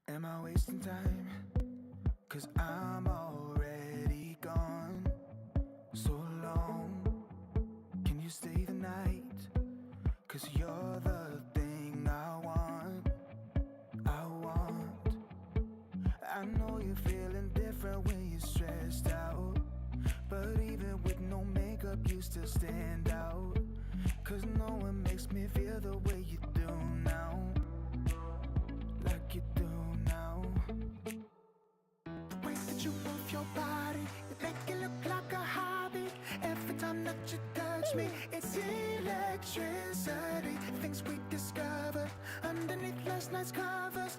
Speaker 3: Am I wasting time? 'Cause I'm already gone. So long, can you stay the night? 'Cause you're the thing I want. I know you're feeling different when you're stressed out, but even with no makeup you still stand out. 'Cause no one makes me feel the way you do now, like you do now. The way that you move your body, you make it look like a hobby. Every time that you touch me, it's electricity. Things we discovered underneath last night's covers.